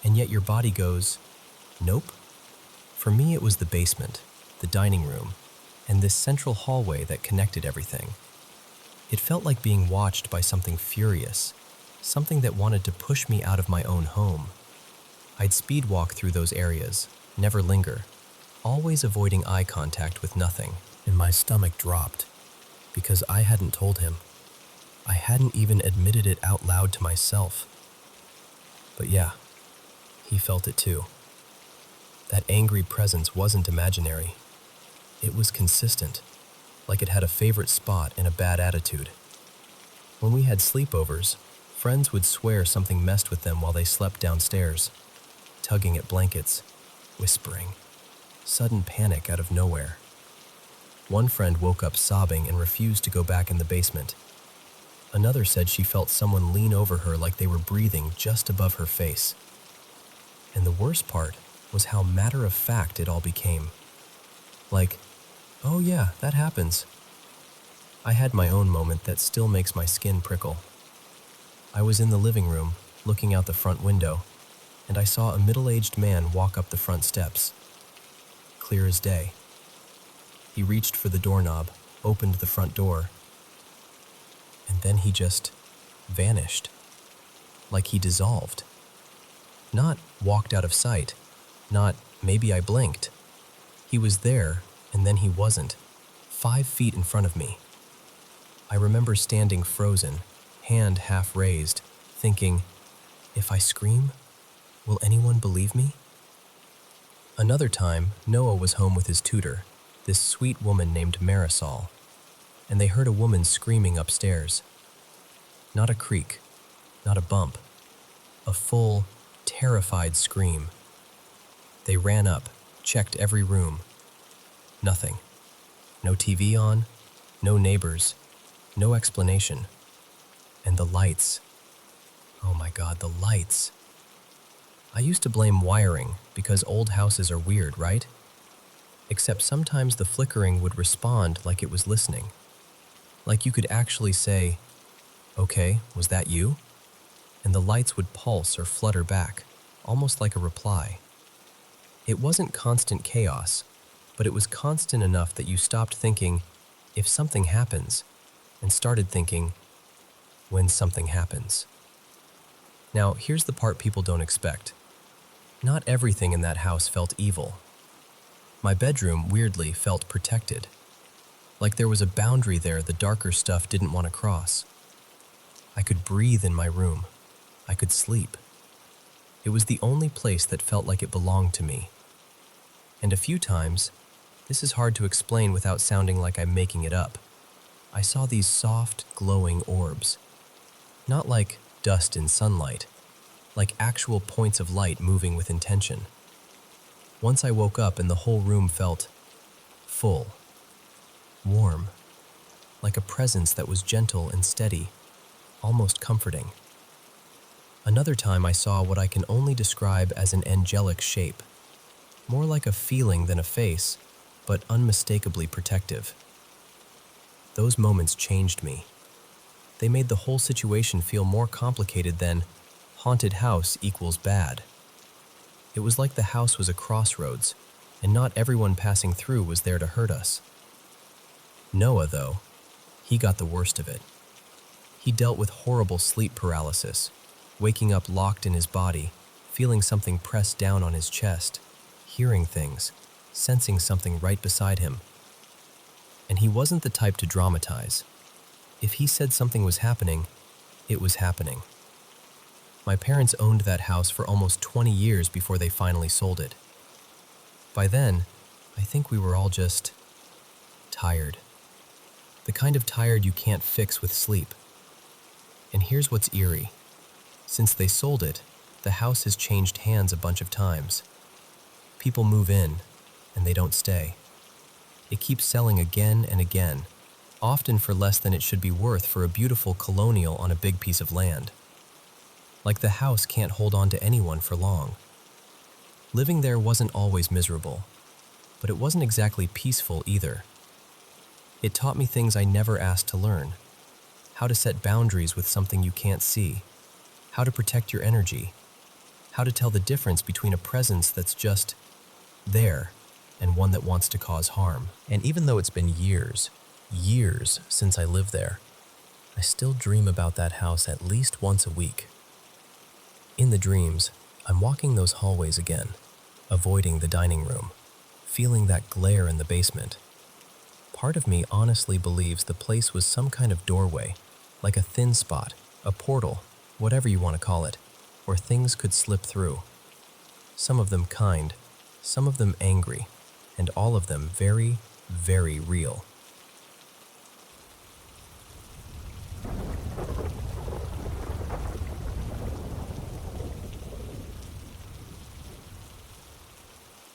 Speaker 1: and yet your body goes, nope? For me, it was the basement, the dining room, and this central hallway that connected everything. It felt like being watched by something furious, something that wanted to push me out of my own home. I'd speed walk through those areas, never linger, always avoiding eye contact with nothing, and my stomach dropped. Because I hadn't told him. I hadn't even admitted it out loud to myself. But yeah, he felt it too. That angry presence wasn't imaginary. It was consistent, like it had a favorite spot and a bad attitude. When we had sleepovers, friends would swear something messed with them while they slept downstairs, tugging at blankets, whispering, sudden panic out of nowhere. One friend woke up sobbing and refused to go back in the basement. Another said she felt someone lean over her like they were breathing just above her face. And the worst part was how matter-of-fact it all became. Like, oh yeah, that happens. I had my own moment that still makes my skin prickle. I was in the living room, looking out the front window, and I saw a middle-aged man walk up the front steps. Clear as day. He reached for the doorknob, opened the front door, and then he just vanished. Like he dissolved. Not walked out of sight, not maybe I blinked. He was there, and then he wasn't, 5 feet in front of me. I remember standing frozen, hand half raised, thinking, if I scream, will anyone believe me? Another time, Noah was home with his tutor, this sweet woman named Marisol, and they heard a woman screaming upstairs. Not a creak, not a bump, a full, terrified scream. They ran up, checked every room. Nothing. No TV on, no neighbors, no explanation. And the lights. Oh my God, the lights. I used to blame wiring because old houses are weird, right? Except sometimes the flickering would respond like it was listening. Like you could actually say, "Okay, was that you?" And the lights would pulse or flutter back, almost like a reply. It wasn't constant chaos, but it was constant enough that you stopped thinking, "if something happens," and started thinking, "when something happens." Now, here's the part people don't expect. Not everything in that house felt evil. My bedroom, weirdly, felt protected. Like there was a boundary there the darker stuff didn't want to cross. I could breathe in my room. I could sleep. It was the only place that felt like it belonged to me. And a few times, this is hard to explain without sounding like I'm making it up, I saw these soft, glowing orbs. Not like dust in sunlight, like actual points of light moving with intention. Once I woke up and the whole room felt full, warm, like a presence that was gentle and steady, almost comforting. Another time I saw what I can only describe as an angelic shape, more like a feeling than a face, but unmistakably protective. Those moments changed me. They made the whole situation feel more complicated than haunted house equals bad. It was like the house was a crossroads, and not everyone passing through was there to hurt us. Noah, though, he got the worst of it. He dealt with horrible sleep paralysis, waking up locked in his body, feeling something press down on his chest, hearing things, sensing something right beside him. And he wasn't the type to dramatize. If he said something was happening, it was happening. My parents owned that house for almost 20 years before they finally sold it. By then, I think we were all just tired. The kind of tired you can't fix with sleep. And here's what's eerie. Since they sold it, the house has changed hands a bunch of times. People move in, and they don't stay. It keeps selling again and again, often for less than it should be worth for a beautiful colonial on a big piece of land. Like the house can't hold on to anyone for long. Living there wasn't always miserable, but it wasn't exactly peaceful either. It taught me things I never asked to learn. How to set boundaries with something you can't see. How to protect your energy. How to tell the difference between a presence that's just there and one that wants to cause harm. And even though it's been years since I lived there, I still dream about that house at least once a week. In the dreams, I'm walking those hallways again, avoiding the dining room, feeling that glare in the basement. Part of me honestly believes the place was some kind of doorway, like a thin spot, a portal, whatever you want to call it, where things could slip through. Some of them kind, some of them angry, and all of them very, very real.